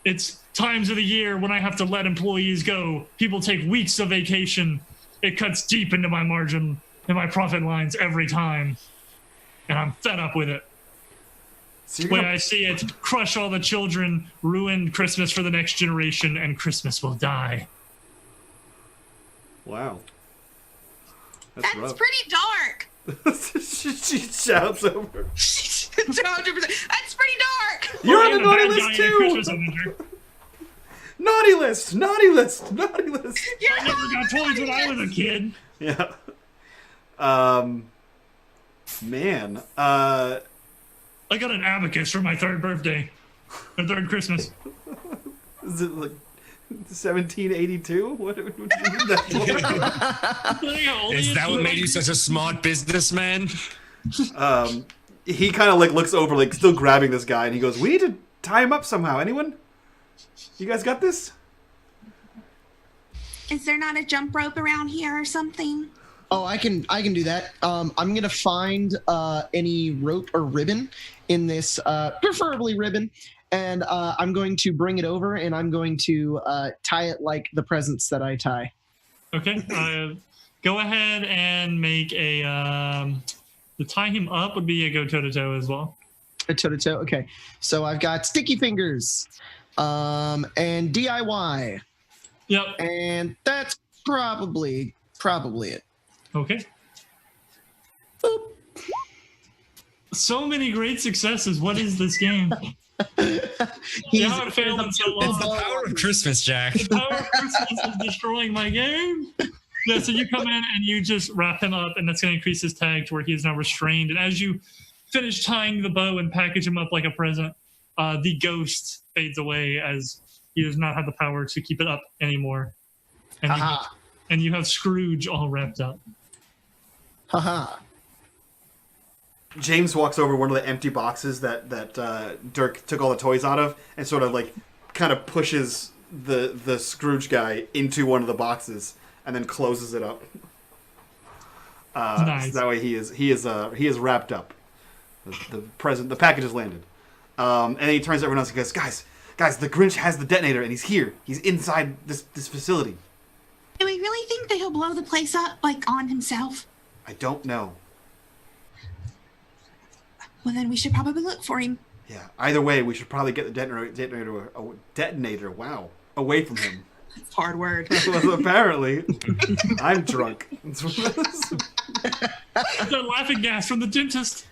It's times of the year when I have to let employees go. People take weeks of vacation. It cuts deep into my margin and my profit lines every time. And I'm fed up with it. So when I see it, crush all the children, ruin Christmas for the next generation, and Christmas will die. Wow. That's rough. pretty dark. She shouts over. 100%. That's pretty dark. You're on the naughty list too. Naughty list. Naughty list. Naughty list. I never got toys when I was a kid. Yeah. Man. I got an abacus for my 3rd birthday. Or 3rd Christmas. Is it like 1782? What did you need that for? Is that what made you such a smart businessman? He kind of like looks over, like still grabbing this guy, and he goes, "We need to tie him up somehow. Anyone? You guys got this?" Is there not a jump rope around here or something? Oh, I can do that. I'm gonna find any rope or ribbon in this, preferably ribbon, and I'm going to bring it over, and I'm going to tie it like the presents that I tie. Okay. Go ahead and make a. To tie him up would be a go toe to toe as well. A toe to toe. Okay. So I've got sticky fingers, and DIY. Yep. And that's probably it. Okay. Boop. So many great successes. What is this game? You haven't failed in so long. It's the power of Christmas, Jack. The power of Christmas is destroying my game. Yeah, so you come in and you just wrap him up, and that's going to increase his tag to where he is now restrained. And as you finish tying the bow and package him up like a present, the ghost fades away as he does not have the power to keep it up anymore. And you have Scrooge all wrapped up. Haha. James walks over one of the empty boxes that Dirk took all the toys out of, and sort of like kind of pushes the Scrooge guy into one of the boxes and then closes it up. Nice. So that way he is wrapped up. The package has landed. And then he turns to everyone else and goes, guys, the Grinch has the detonator and he's here. He's inside this facility. Do we really think that he'll blow the place up, like, on himself? I don't know. Well, then we should probably look for him. Yeah. Either way, we should probably get the detonator. Wow, away from him. That's a hard word. Well, apparently, I'm drunk. The laughing gas from the dentist.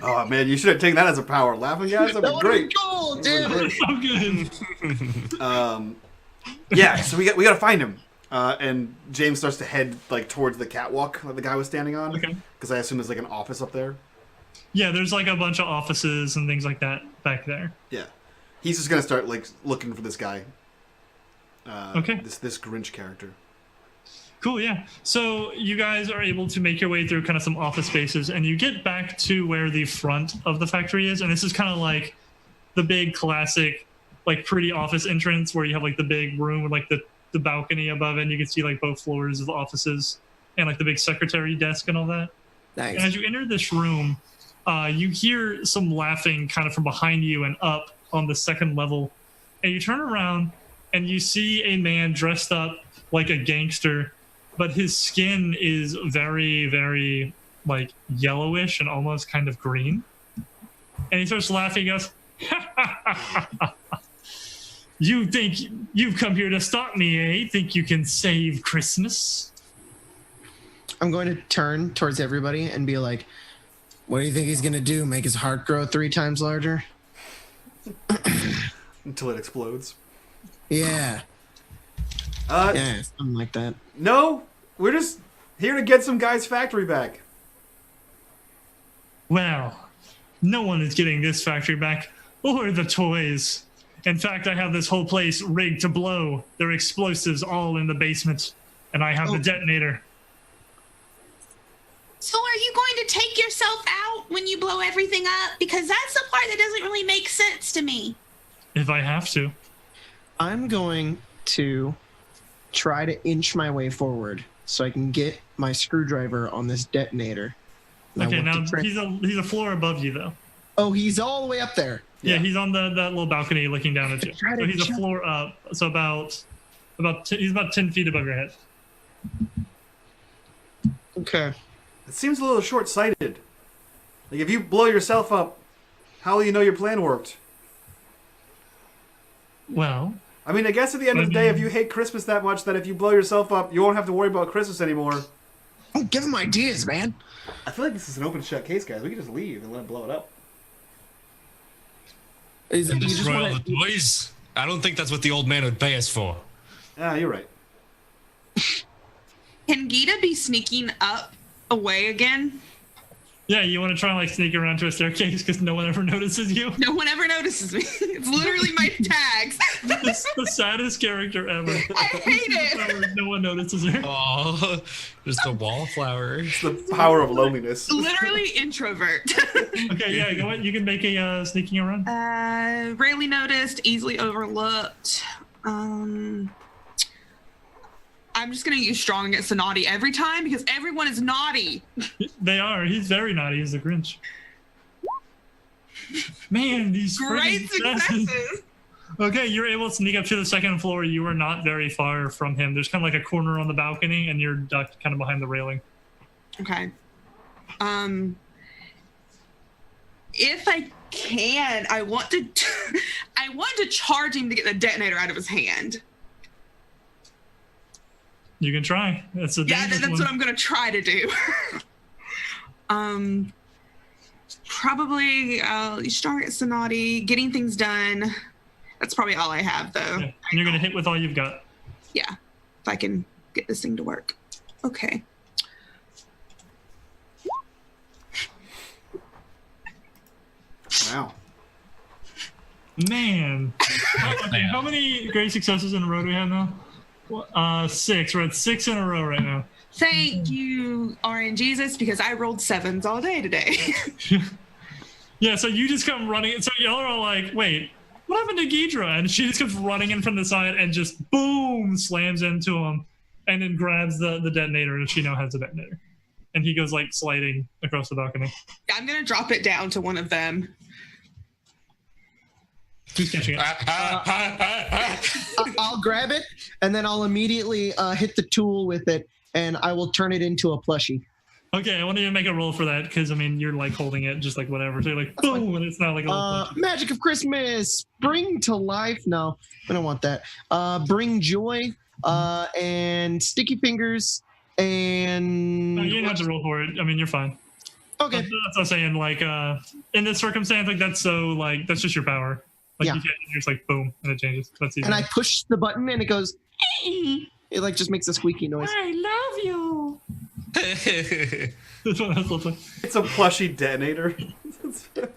Oh man, you should have taken that as a power. Laughing gas, that'd be great. Cool, dude. So good. Yeah, so we got to find him. And James starts to head like towards the catwalk that the guy was standing on. Okay. Because I assume there's like an office up there. Yeah, there's like a bunch of offices and things like that back there. Yeah, he's just gonna start like looking for this guy. Okay. This Grinch character. Cool, yeah. So you guys are able to make your way through kind of some office spaces, and you get back to where the front of the factory is, and this is kind of like the big classic, like pretty office entrance where you have like the big room with like the balcony above it, and you can see like both floors of the offices and like the big secretary desk and all that. Nice. And as you enter this room, you hear some laughing kind of from behind you and up on the second level, and you turn around and you see a man dressed up like a gangster, but his skin is very, very like yellowish and almost kind of green. And he starts laughing. He goes, "You think you've come here to stop me, eh? Think you can save Christmas?" I'm going to turn towards everybody and be like, what do you think he's going to do? Make his heart grow 3 times larger? Until it explodes. Yeah. Yeah, something like that. No, we're just here to get some guy's factory back. Well, no one is getting this factory back or the toys. In fact, I have this whole place rigged to blow. There are explosives all in the basement, and I have the detonator. So are you going to take yourself out when you blow everything up? Because that's the part that doesn't really make sense to me. If I have to. I'm going to try to inch my way forward so I can get my screwdriver on this detonator. And Okay, I now want to he's a floor above you, though. Oh, he's all the way up there. Yeah, he's on that little balcony looking down at you. Try to So he's a jump. floor up. So he's about 10 feet above your head. Okay. It seems a little short-sighted. Like, if you blow yourself up, how will you know your plan worked? Well, I mean, I guess at the end of the day, if you hate Christmas that much, that if you blow yourself up, you won't have to worry about Christmas anymore. Don't give him ideas, man. I feel like this is an open-shut case, guys. We can just leave and let him blow it up. You just Destroy all wanna- the toys? I don't think that's what the old man would pay us for. Ah, you're right. Can Gita be sneaking up away again? yeah, you want to try and like sneak around to a staircase because no one ever notices you. No one ever notices me. It's literally my tags. It's the saddest character ever. I hate it. No one notices her. Oh, just a wallflower. The power of loneliness. Literally introvert. Okay, yeah, go ahead. You can make a sneaking around. Rarely noticed, easily overlooked. I'm just gonna use strong against the naughty every time because everyone is naughty. They are. He's very naughty. He's the Grinch. Man, these Great friggin' successes. successes. Okay, you're able to sneak up to the second floor. You are not very far from him. There's kind of like a corner on the balcony, and you're ducked kind of behind the railing. Okay. If I can, I want to charge him to get the detonator out of his hand. You can try. That's a Yeah, dangerous that's one. what I'm gonna try to do. Probably strong against the naughty, getting things done. That's probably all I have, though. Yeah. And you're gonna hit with all you've got. Yeah, if I can get this thing to work. Okay. Wow. Man. How many great successes in a row do we have now? 6. We're at 6 in a row right now. Thank you, RNGesus, because I rolled 7s all day today. Yeah, so you just come running. So y'all are all like, wait, what happened to Ghidra? And she just comes running in from the side and just boom slams into him, and then grabs the detonator, and she now has the detonator. And he goes like sliding across the balcony. I'm gonna drop it down to one of them. Who's catching it? I'll grab it, and then I'll immediately hit the tool with it, and I will turn it into a plushie. Okay, I want you to make a roll for that, because I mean you're like holding it just like whatever. So you're like boom, and it's not like a little plushie. Magic of Christmas, bring to life. No, I don't want that. Bring joy, and sticky fingers, and No, you didn't have to roll for it. I mean, you're fine. okay. That's what I'm saying. Like, in this circumstance, like that's so like that's just your power. Like Yeah. you can't you're just like boom, and it changes. That's easy. And I push the button, and it goes. It like just makes a squeaky noise. I love you. That's what that looks like. It's a plushy detonator.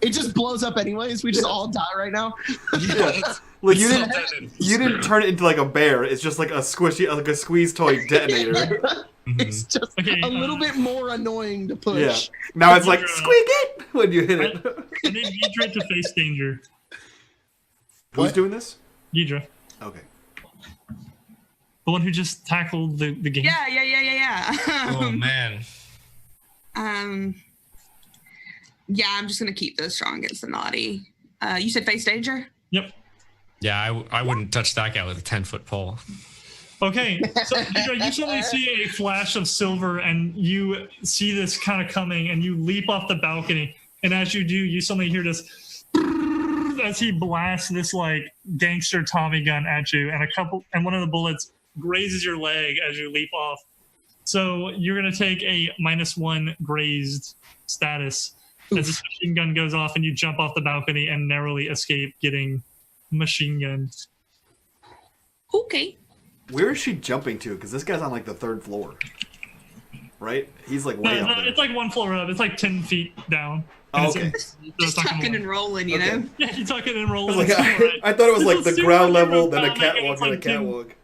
It just blows up anyways. We just all die right now. Yeah. Like you didn't turn it into like a bear. It's just like a squishy, like a squeeze toy detonator. It's just Okay, a little bit more annoying to push. Yeah. Now it's like squeak it when you hit it. I need Ghidra to face danger. Who's What? doing this? Ghidra, Okay. the one who just tackled the game. Yeah. Oh man. Yeah, I'm just gonna keep this strong against the naughty. You said face danger? Yep. Yeah, I wouldn't touch that guy with a 10-foot pole. Okay, so Ghidra, you suddenly see a flash of silver, and you see this kind of coming, and you leap off the balcony. And as you do, you suddenly hear this as he blasts this like gangster Tommy gun at you, and one of the bullets grazes your leg as you leap off. So you're gonna take a -1 grazed status as this machine gun goes off, and you jump off the balcony and narrowly escape getting machine gunned. Okay. Where is she jumping to? Because this guy's on like the 3rd floor. Right? He's like way up No, there. it's like 1 floor up. It's like 10 feet down. Oh, And okay. it's Just not gonna tucking work. and rolling, you Okay. know? Yeah, you tuck it and roll I it. was like, It's alright. I thought it was like the It's a ground superhero level, then a comic, and catwalk, it's then a like 10 catwalk.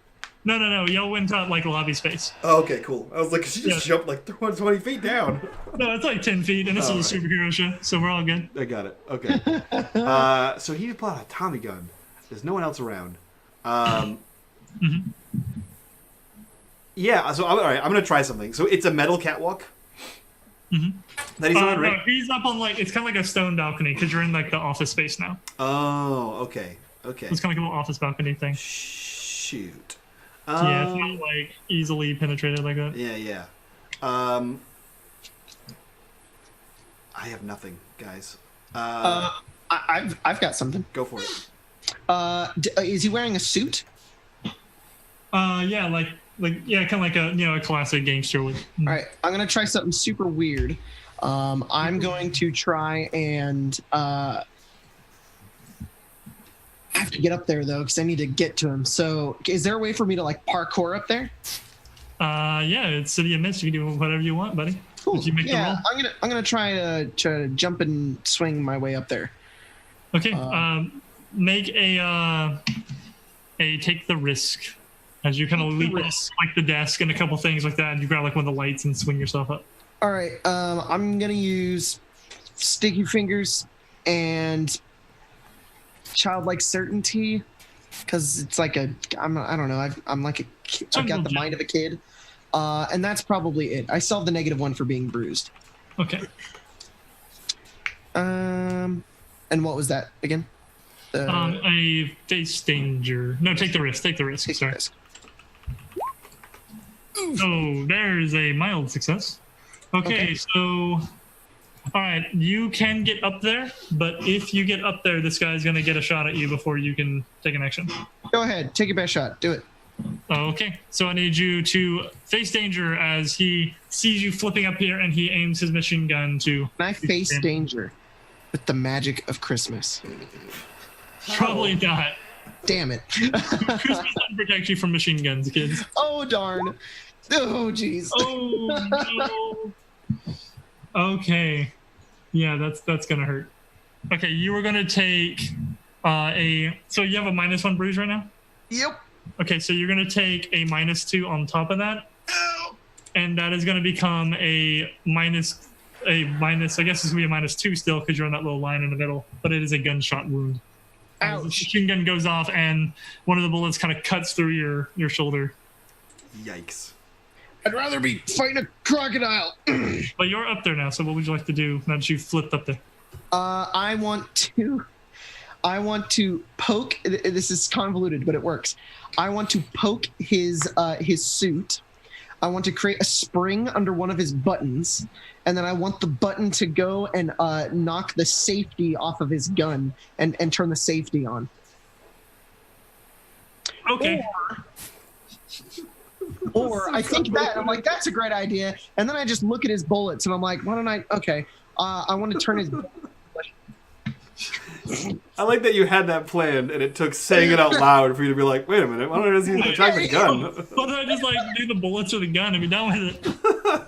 No. Y'all went up like lobby space. Oh, okay, cool. I was like, she just Yeah. jumped like 20 feet down. No, it's like 10 feet, and this Oh, is a superhero show, so we're all good. I got it. Okay. So he bought a Tommy gun. There's no one else around. Yeah, so all right, I'm going to try something. So it's a metal catwalk that he's on, No, right? he's up on like, it's kind of like a stone balcony, because you're in like the office space now. Oh, okay. Okay. It's kind of like a little office balcony thing. Shoot. Yeah, it's not like easily penetrated like that. Yeah. I have nothing, guys. I've got something. Go for it. Is he wearing a suit? Yeah, kind of like a classic gangster would. All right, I'm gonna try something super weird. I'm going to try and I have to get up there though because I need to get to him. So, is there a way for me to like parkour up there? Yeah, it's City of Mist. You can do whatever you want, buddy. Cool. Did you make the Yeah, roll? I'm gonna try to jump and swing my way up there. Okay. Make a take the risk as you kind of leap off like the desk and a couple things like that, and you grab like one of the lights and swing yourself up. All right, I'm gonna use sticky fingers and childlike certainty because it's like I don't know. I'm like I've got the mind of a kid, and that's probably it. I still have the -1 for being bruised. Okay. And what was that again? A face danger. No, take the risk. Take the risk. Take the Sorry. risk. So there's a mild success. Okay, so all right, you can get up there, but if you get up there, this guy's gonna get a shot at you before you can take an action. Go ahead, take your best shot. Do it. Okay, so I need you to face danger as he sees you flipping up here, and he aims his machine gun to. Can I face danger with the magic of Christmas? Probably not. Damn it. Christmas doesn't protect you from machine guns, kids. Oh darn. Oh jeez. Oh no. Okay. Yeah, that's gonna hurt. Okay, you were gonna take so you have a -1 bruise right now? Yep. Okay, so you're gonna take a -2 on top of that. And that is gonna become a minus I guess it's gonna be a -2 still because you're on that little line in the middle, but it is a gunshot wound. The machine gun goes off, and one of the bullets kind of cuts through your shoulder. Yikes. I'd rather be fighting a crocodile. But you're up there now, so what would you like to do now that you flipped up there? I want to poke. This is convoluted, but it works. I want to poke his suit. I want to create a spring under one of his buttons, and then I want the button to go and knock the safety off of his gun and turn the safety on. Okay. Or I think that I'm like, that's a great idea, and then I just look at his bullets and I'm like, why don't I? Okay, I want to turn his. I like that you had that planned, and it took saying it out loud for you to be like, wait a minute, why don't I just attack the gun? Why don't I just do the bullets or the gun and be done with it?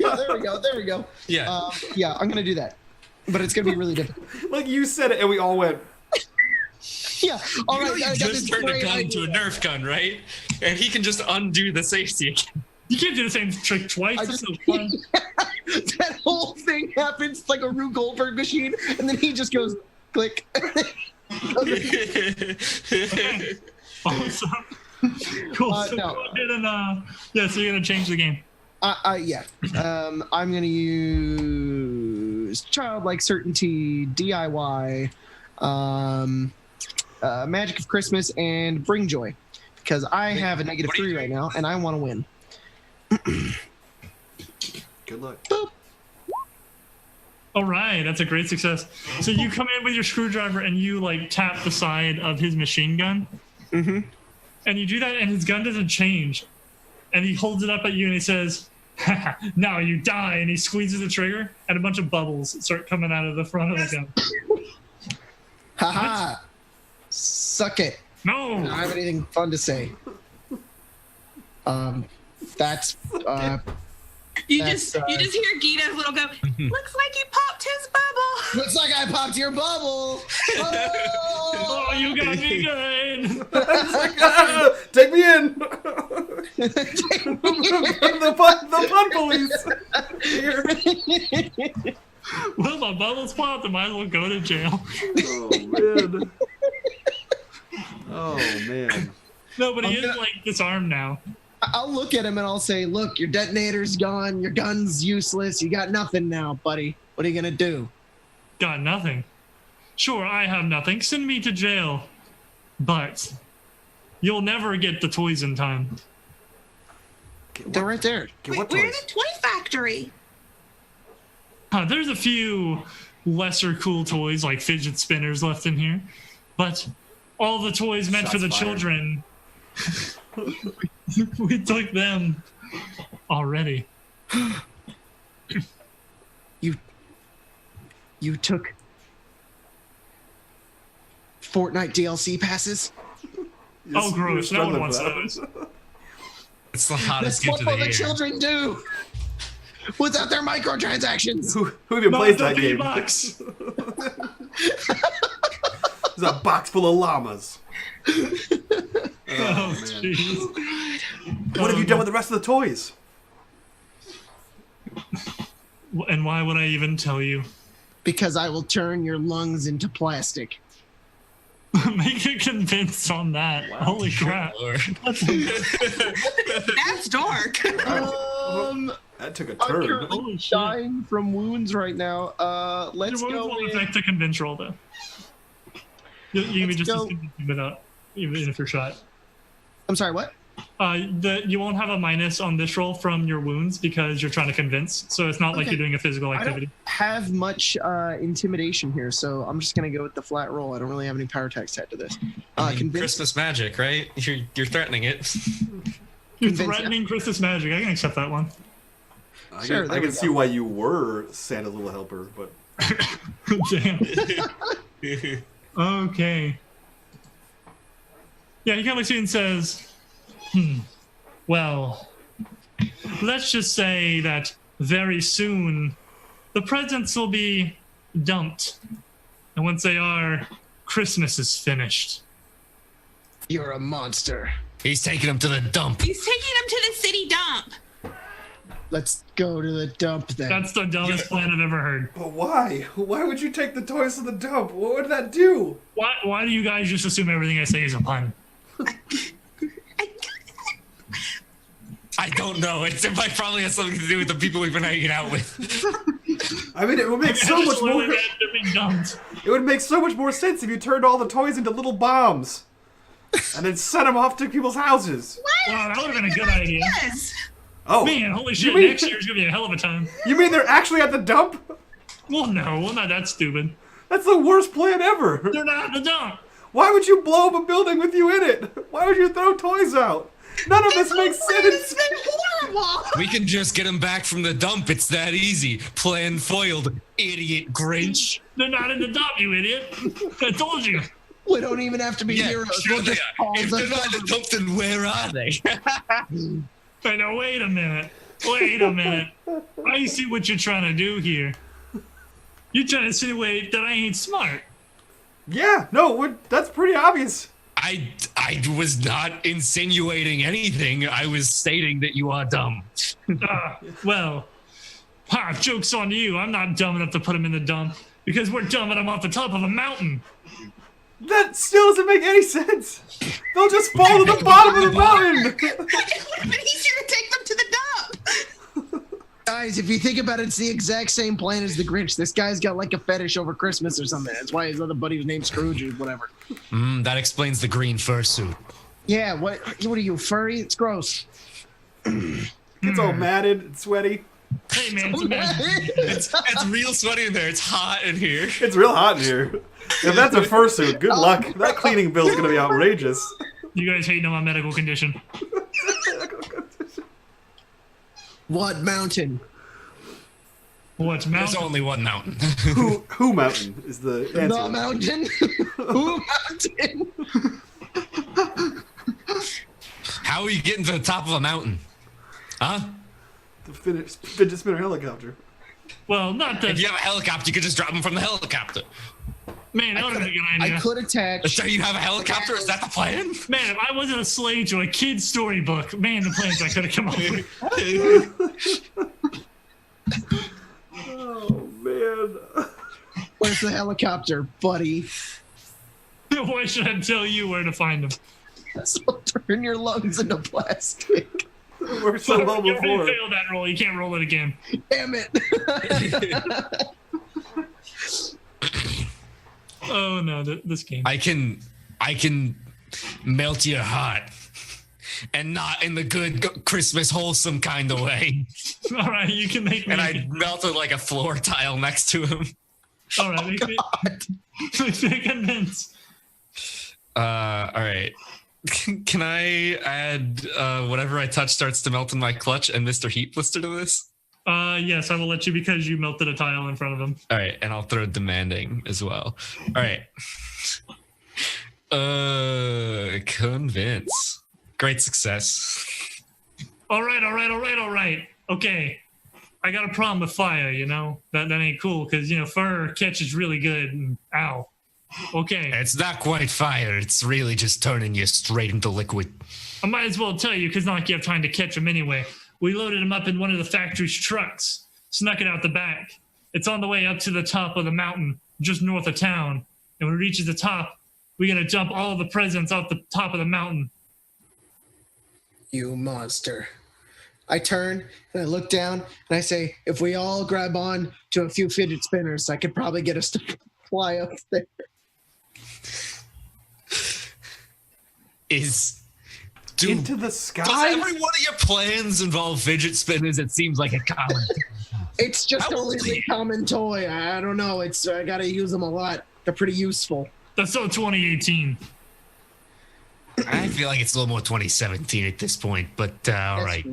Yeah, there we go. Yeah. Yeah, I'm gonna do that, but it's gonna be really difficult. Like you said it, and we all went. Yeah. All right. You just turned a gun into a Nerf gun, right? And he can just undo the safety again. You can't do the same trick twice. That's so fun. That whole thing happens like a Rube Goldberg machine, and then he just goes click. Okay. Awesome. Cool. So no. go ahead and so you're gonna change the game. Yeah. I'm gonna use childlike certainty, DIY, magic of Christmas, and bring joy, because I have a -3 right now, and I want to win. Good luck. All right, that's a great success. So you come in with your screwdriver and you tap the side of his machine gun. Mm-hmm. And you do that, and his gun doesn't change. And he holds it up at you and he says, "Now you die." And he squeezes the trigger, and a bunch of bubbles start coming out of the front of the gun. Haha. Suck it. No. I don't have anything fun to say. That's You just hear Gita's little go. Looks like you popped his bubble. looks like I popped your bubble. Oh, you got me good. Take me in. the fun police. Here. Well, my bubble's popped. I might as well go to jail. Oh man. No, but he is disarmed now. I'll look at him and I'll say, "Look, your detonator's gone. Your gun's useless. You got nothing now, buddy. What are you gonna do?" Got nothing. Sure, I have nothing. Send me to jail. But you'll never get the toys in time. They're right there. What We're in toys? a toy factory. There's a few lesser cool toys like fidget spinners left in here. But all the toys meant for the children, we took them already. You took Fortnite DLC passes? Oh, gross. No one wants those. It's the hottest That's gift what of the the year. children do without their microtransactions. Who even plays Not that the game? box. There's a box full of llamas. Oh, man. jeez. What have you done with the rest of the toys? And why would I even tell you? Because I will turn your lungs into plastic. Make it convinced on that. Wow. Holy crap. Lord. That's dark. That took a I'm turn. currently Holy shit. dying from wounds right now. Let's Your wounds go. won't with- affect the convince roll, though. You can be Let's just as go. convinced without, even if you're shot. I'm sorry, what? You won't have a minus on this roll from your wounds because you're trying to convince. So it's not like Okay. you're doing a physical I activity. don't have much intimidation here, so I'm just going to go with the flat roll. I don't really have any power attacks tied to this. I mean, Convince. Christmas magic, right? You're threatening it. You're Convince- threatening Christmas magic. I can accept that one. Sure, I there can we see go. why you were Santa's little helper, but Damn. Okay. Yeah, he kind of looks at you and says, well, let's just say that very soon the presents will be dumped. And once they are, Christmas is finished. You're a monster. He's taking him to the dump. He's taking him to the city dump. Let's go to the dump then. That's the dumbest plan I've ever heard. But why? Why would you take the toys to the dump? What would that do? Why do you guys just assume everything I say is a pun? I don't know. It might probably have something to do with the people we've been hanging out with. I mean, it would make so much more. They're being dumped. It would make so much more sense if you turned all the toys into little bombs, and then sent them off to people's houses. Wow, that would have been a good idea. Yes. Oh, Man, holy shit! mean- Next year's gonna be a hell of a time. you mean they're actually at the dump? Well, no, we're not that stupid. That's the worst plan ever. They're not at the dump. Why would you blow up a building with you in it? Why would you throw toys out? None of this makes It's sense. been horrible. We can just get them back from the dump. It's that easy. Plan foiled, idiot Grinch. They're not in the dump, you idiot. I told you. We don't even have to be heroes. sure We'll they just are. call If the they're not in the dump, then where are they? Hey, now wait a minute. Wait a minute. I see what you're trying to do here. You're trying to insinuate that I ain't smart. Yeah, no, that's pretty obvious. I was not insinuating anything. I was stating that you are dumb. Well, joke's on you. I'm not dumb enough to put him in the dump because we're dumping him off the top of a mountain. That still doesn't make any sense. They'll just fall to the bottom of the mountain. It would have been easier to take them to the dump. Guys, if you think about it, it's the exact same plan as the Grinch. This guy's got like a fetish over Christmas or something. That's why his other buddy was named Scrooge or whatever. That explains the green fursuit. Yeah, what are you, furry? It's gross. It's all matted and sweaty. Hey, man, it's bad. It's real sweaty in there. It's hot in here. It's real hot in here. If that's a fursuit, good luck. That cleaning bill's gonna be outrageous. You guys hate on my medical condition. What mountain? What's There's mountain? only one mountain. Who mountain is the answer? The mountain? Who mountain? How are you getting to the top of a mountain? Huh? The fidget spinner helicopter. Well, not If that. you have a helicopter, you could just drop them from the helicopter. Man, that would have been a good I idea. could attach. So you have a helicopter? Is that the plan? Man, if I wasn't a slave to a kid's storybook, man, the plans I could have come up with. Oh man. Where's the helicopter, buddy? Why should I tell you where to find them? So turn your lungs into plastic. It worked so well You already before. failed that roll. You can't roll it again. Damn it. Oh no, this game. I can melt your heart, and not in the good Christmas wholesome kind of way. All right, you can make me. And I melted like a floor tile next to him. All right, make me convince. All right. Can I add whatever I touch starts to melt in my clutch and Mr. Heat Blister to this? Yes, I will let you because you melted a tile in front of him. All right, and I'll throw demanding as well. All right. Convince. Great success. All right. Okay. I got a problem with fire, you know? That ain't cool because, you know, fur catches really good. And, ow. Okay. It's not quite fire. It's really just turning you straight into liquid. I might as well tell you because not like you have time to catch them anyway. We loaded him up in one of the factory's trucks, snuck it out the back. It's on the way up to the top of the mountain, just north of town. And when it reaches the top, we're going to dump all of the presents off the top of the mountain. You monster. I turn and I look down and I say, if we all grab on to a few fidget spinners, I could probably get us to fly up there. Into the sky? Does every one of your plans involve fidget spinners? It seems like a common. It's just How a old are really you? common toy. I don't know. I gotta use them a lot. They're pretty useful. That's so 2018. I feel like it's a little more 2017 at this point, but all right.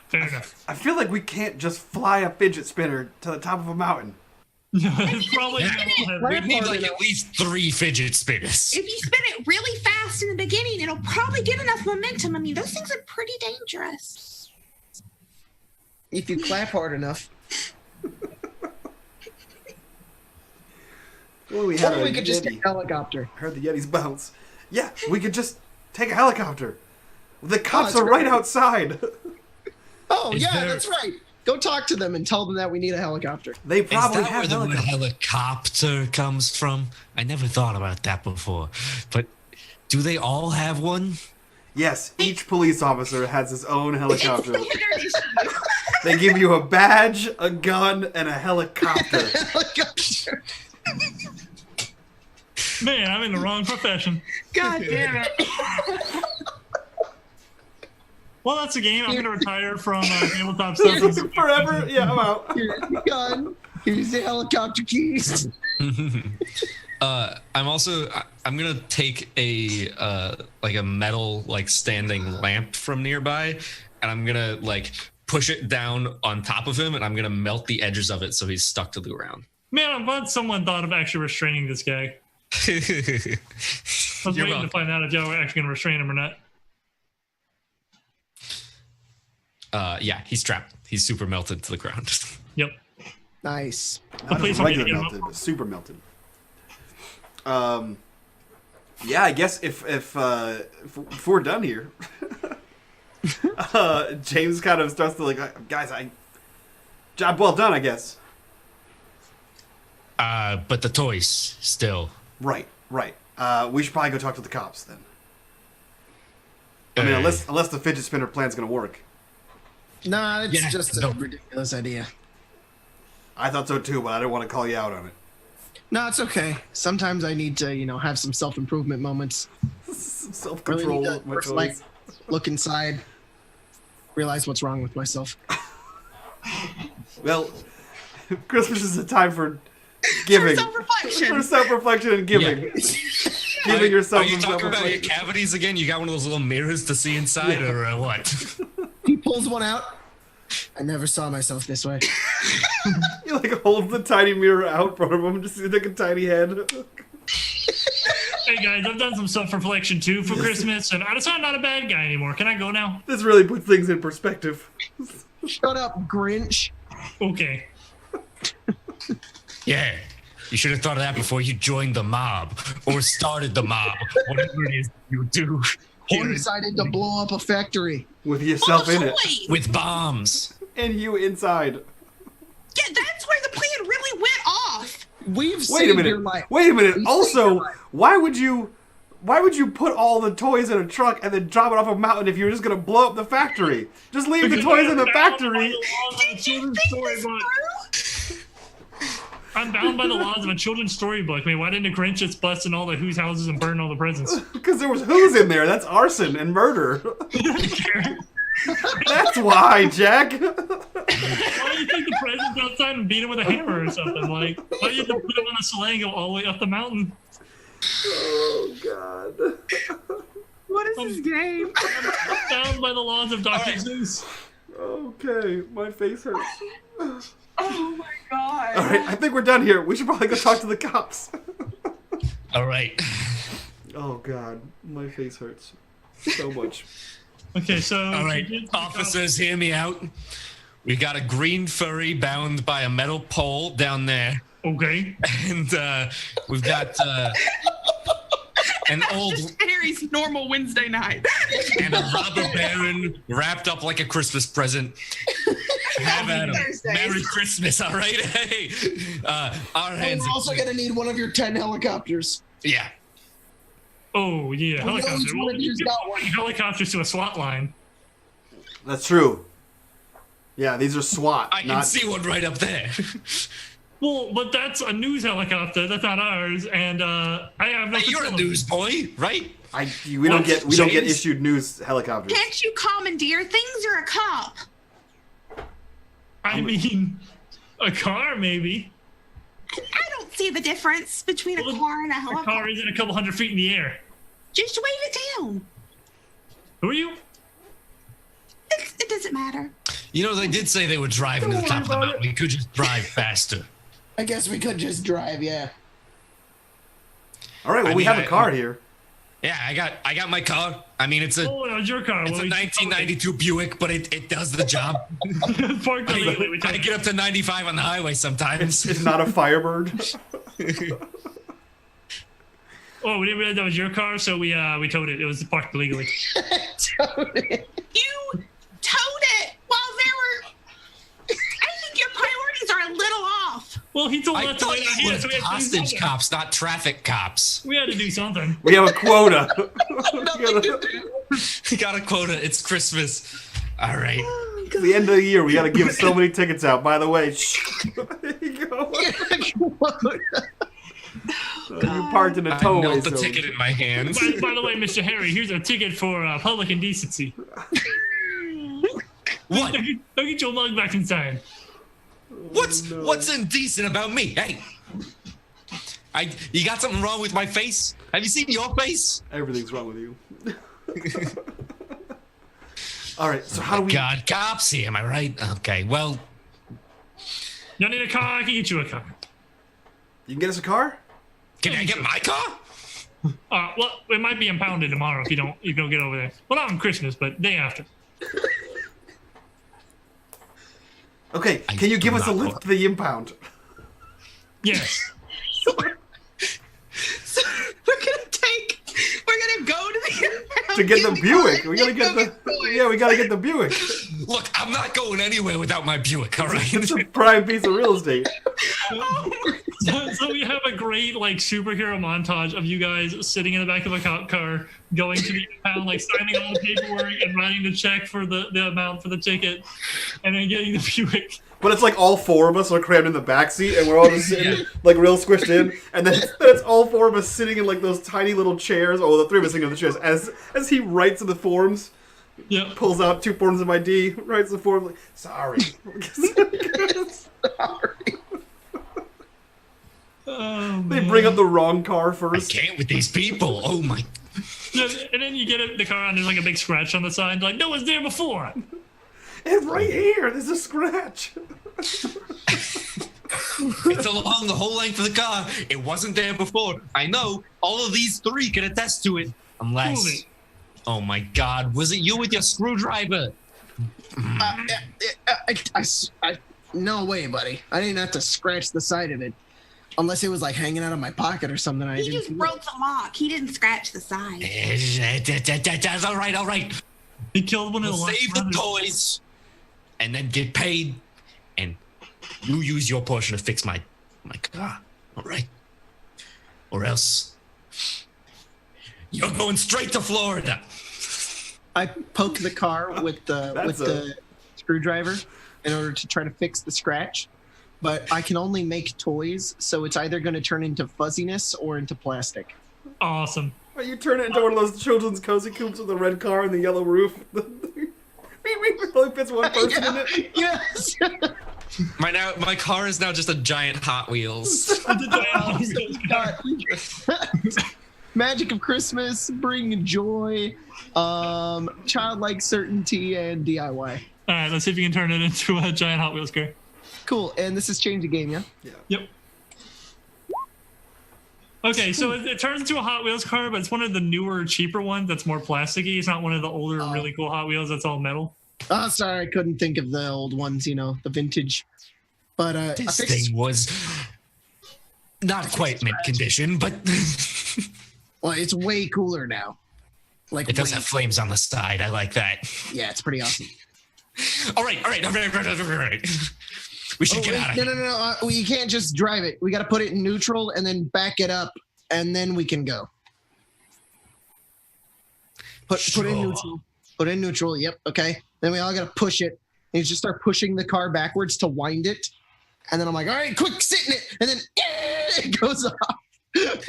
Fair enough. I feel like we can't just fly a fidget spinner to the top of a mountain. It's probably We need like at least 3 fidget spinners. If you spin it really fast in the beginning, it'll probably get enough momentum. I mean, those things are pretty dangerous. If you clap hard enough. Well, we had Or a we could just get Yeti. a helicopter. Heard the Yetis bounce. Yeah, we could just take a helicopter. The cops that's are right great. outside. Oh, Is yeah, there- that's right. Go talk to them and tell them that we need a helicopter. They Is probably that where have the word helicopters. helicopter comes from? I never thought about that before. But do they all have one? Yes, each police officer has his own helicopter. It's They give you a badge, a gun, and a helicopter. Helicopter. Man, I'm in the wrong profession. God damn it. Well, that's a game. I'm going to retire from tabletop stuff. Forever? Yeah, I'm out. Here's the gun. Here's the helicopter keys. I'm gonna take a like a metal like standing lamp from nearby, and I'm gonna like push it down on top of him, and I'm gonna melt the edges of it so he's stuck to the ground. Man, I'm glad someone thought of actually restraining this guy. I was You're waiting welcome. to find out if y'all were actually going to restrain him or not. Yeah, he's trapped. He's super melted to the ground. Yep. Nice. Not Please just don't regular get him melted, but super melted. Yeah, I guess if we're done here, James kind of starts to like, guys, job well done, I guess. But the toys still. Right. We should probably go talk to the cops then. I mean, unless the fidget spinner plan's gonna work. Nah, it's Yeah, just a no. ridiculous idea. I thought so too, but I didn't want to call you out on it. No, it's okay. Sometimes I need to, have some self-improvement moments. Really Self-control. need to my reflect, choice. look inside, realize what's wrong with myself. Well, Christmas is a time for giving, Self-reflection. for self-reflection and giving. Yeah. Giving yourself Are you some talking about your self-reflection. cavities again? You got one of those little mirrors to see inside, or what? He pulls one out. I never saw myself this way. You like hold the tiny mirror out in front of him, just see like a tiny head. Hey guys, I've done some self-reflection too for Christmas, and I decided I'm not a bad guy anymore. Can I go now? This really puts things in perspective. Shut up, Grinch. Okay. Yeah. You should have thought of that before you joined the mob or started the mob. Whatever it is you do. Or decided to blow up a factory. With yourself in it. Wait, With bombs. And you inside. yeah, that's where the plan really went off. We've Wait a saved minute. your life. Wait a minute. We saved Also, your life. why would you put all the toys in a truck and then drop it off a mountain if you were just gonna blow up the factory? Just leave the toys in the factory. Did you think this through? I'm bound by the laws of a children's storybook. I mean, why didn't the Grinch just bust in all the Who's houses and burn all the presents? Because there was who's in there. That's arson and murder. That's why, Jack. Why do you take the presents outside and beat him with a hammer or something? Like, why do you have to put him on a sleigh and go all the way up the mountain? Oh God. What is this game? I'm bound by the laws of Dr. All right. Zeus. Okay, my face hurts. Oh my god. All right, I think we're done here. We should probably go talk to the cops. All right. Oh God, my face hurts so much. Okay, so... All right. Officers, hear me out. We got a green furry bound by a metal pole down there. Okay. And we've got an old Harry's normal Wednesday night. and a robber baron wrapped up like a Christmas present. Have at 'em. Thursdays. Merry Christmas, all right? Hey, our And hands. we're also going to need one of your 10 helicopters. Yeah. Oh, yeah, Who knows helicopter. one Well, of you you's can got one? bring helicopters to a SWAT line. That's true. Yeah, these are SWAT. I can not... see one right up there. Well, but that's a news helicopter. That's not ours, and I have no Hey, you're a control. newsboy, right? We don't get James? issued news helicopters. Can't you commandeer things or a cop? I mean, a car, maybe. I don't see the difference between a Well, car and a A car helicopter. isn't a couple hundred feet in the air. Just wave it down. Who are you? It doesn't matter. You know, they did say they were driving to the top of the mountain. We could just drive faster. I guess we could just drive, yeah. All right, well, I we mean, have a car here. Yeah, I got my car. I mean, it's a Oh, that was your car. it's a 1992 Buick, but it does the job. Parked illegally. We I get up to 95 on the highway sometimes. It's not a Firebird. Oh, we didn't realize that was your car, so we towed it. It was parked illegally. You towed it while he told I us to thought wait out you here, were so we had to do hostage something. cops, not traffic cops. We had to do something. We have a quota. You got a quota. It's Christmas. All right. It's the end of the year. We got to give so many tickets out. By the way, there you go. You parked in a I towaway held the zone. ticket in my hand. By the way, Mr. Harry, here's a ticket for public indecency. What? Don't get your mug back inside. What's indecent about me? Hey, you got something wrong with my face? Have you seen your face? Everything's wrong with you. All right, so how do we? God, cops here, am I right? Okay, well, You need a car? I can get you a car. You can get us a car. can I get my car? Well, it might be impounded tomorrow if you don't get over there. Well, not on Christmas, but day after. Okay, can you give us a lift to the impound? Yes. So we're gonna go to the To get the Buick, we gotta get the. Yeah, we gotta get the Buick. Look, I'm not going anywhere without my Buick, all right? It's a prime piece of real estate. So we have a great like superhero montage of you guys sitting in the back of a cop car, going to the impound, like signing all the paperwork and writing the check for the amount for the ticket, and then getting the Buick. But it's like all four of us are crammed in the backseat, and we're all just sitting like real squished in. And then it's all four of us sitting in like those tiny little chairs. Oh, the three of us sitting in the chairs as he writes the forms. Yep. Pulls out 2 forms of ID, writes the form. Like, sorry. Oh, They man. bring up the wrong car I first. can't with these people. Oh my. And then you get the car and there's like a big scratch on the side, like no one's there before. And right here, there's a scratch. It's along the whole length of the car. It wasn't there before. I know. All of these three can attest to it. Unless. Prove it. Oh my God. Was it you with your screwdriver? No way, buddy. I didn't have to scratch the side of it. Unless it was like hanging out of my pocket or something. I He didn't just feel broke the lock. He didn't scratch the side. All right, all right. He killed one of the We'll last save the brothers. toys and then get paid. And you use your portion to fix my car. All right. Or else you're going straight to Florida. I poke the car with the screwdriver in order to try to fix the scratch, but I can only make toys, so it's either going to turn into fuzziness or into plastic. Awesome. Or you turn it into one of those children's cozy coops with the red car and the yellow roof. It only fits one person in it. Yes. My car is now just a giant Hot Wheels. Magic of Christmas, bring joy, childlike certainty, and DIY. All right, let's see if you can turn it into a giant Hot Wheels car. Cool, and this is change the game, yeah? Yep. Okay, so it turns into a Hot Wheels car, but it's one of the newer, cheaper ones that's more plasticky. It's not one of the older, really cool Hot Wheels that's all metal. Oh, sorry, I couldn't think of the old ones, the vintage. But This thing was not quite mint condition, but well, it's way cooler now. Like it does way- have flames on the side. I like that. Yeah, it's pretty awesome. All right. We should get out of here. No. We can't just drive it. We got to put it in neutral and then back it up, and then we can go. Put in neutral. Put in neutral. Yep. Okay. Then we all got to push it. And you just start pushing the car backwards to wind it. And then I'm like, all right, quick, sit in it. And then it goes off. Click,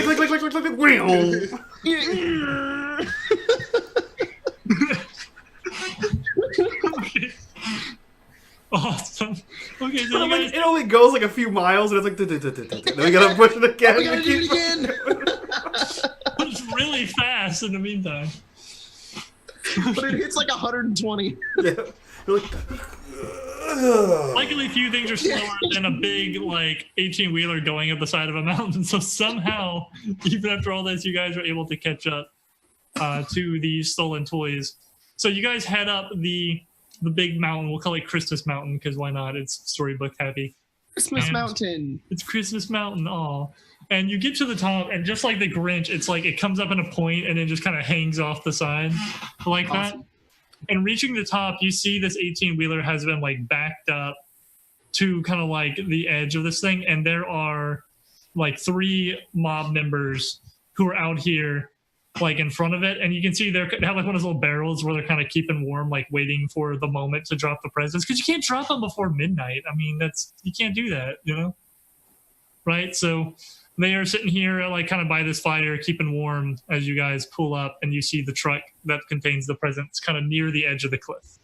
click, click, click, click, click, click, click. Awesome. Okay, so you guys, It only goes like a few miles, and it's like, then we gotta push it again. We got to do it again. it's really fast in the meantime. But it hits like 120. Yeah. You're like, Luckily, few things are slower than a big, 18-wheeler going up the side of a mountain. So somehow, even after all this, you guys are able to catch up to these stolen toys. So you guys head up the big mountain. We'll call it Christmas Mountain because why not? It's storybook happy. Christmas And Mountain. It's Christmas Mountain. Aw. And you get to the top, and just like the Grinch, it's like it comes up in a point and then just kind of hangs off the side like that. And reaching the top, you see this 18-wheeler has been backed up to kind of like the edge of this thing, and there are like 3 mob members who are out here like in front of it, and you can see they have like one of those little barrels where they're kind of keeping warm, like waiting for the moment to drop the presents, because you can't drop them before midnight. I mean, you can't do that, right? So they are sitting here like kind of by this fire, keeping warm as you guys pull up, and you see the truck that contains the presents kind of near the edge of the cliff.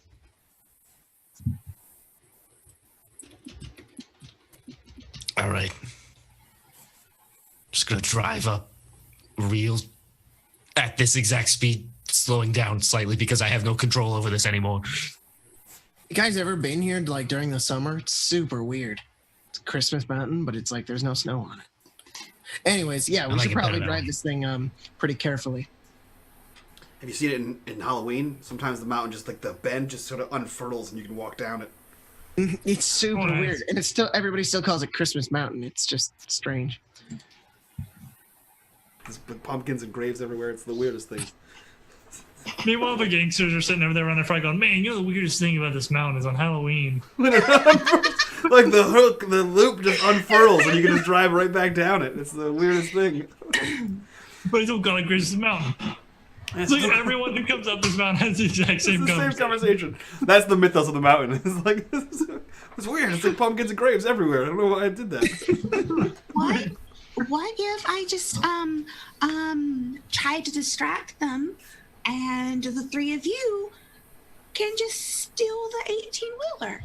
All right. Just gonna drive up real at this exact speed, slowing down slightly because I have no control over this anymore. You guys ever been here like during the summer? It's super weird. It's Christmas Mountain, but it's like there's no snow on it. Anyways, yeah, we should probably drive this thing pretty carefully. Have you seen it in Halloween? Sometimes the mountain, just like the bend, just sort of unfurls and you can walk down it. It's super weird, and it's still everybody still calls it Christmas Mountain. It's just strange. There's pumpkins and graves everywhere. It's the weirdest thing. Meanwhile, the gangsters are sitting over there around their flag going, man, the weirdest thing about this mountain is on Halloween. Like the loop just unfurls and you can just drive right back down it. It's the weirdest thing. But it's all got like Christmas Mountain. It's like everyone who comes up this mountain has the exact same conversation. That's the mythos of the mountain. It's like, it's weird. It's like pumpkins and graves everywhere. I don't know why I did that. What if I just tried to distract them, and the 3 of you can just steal the 18-wheeler?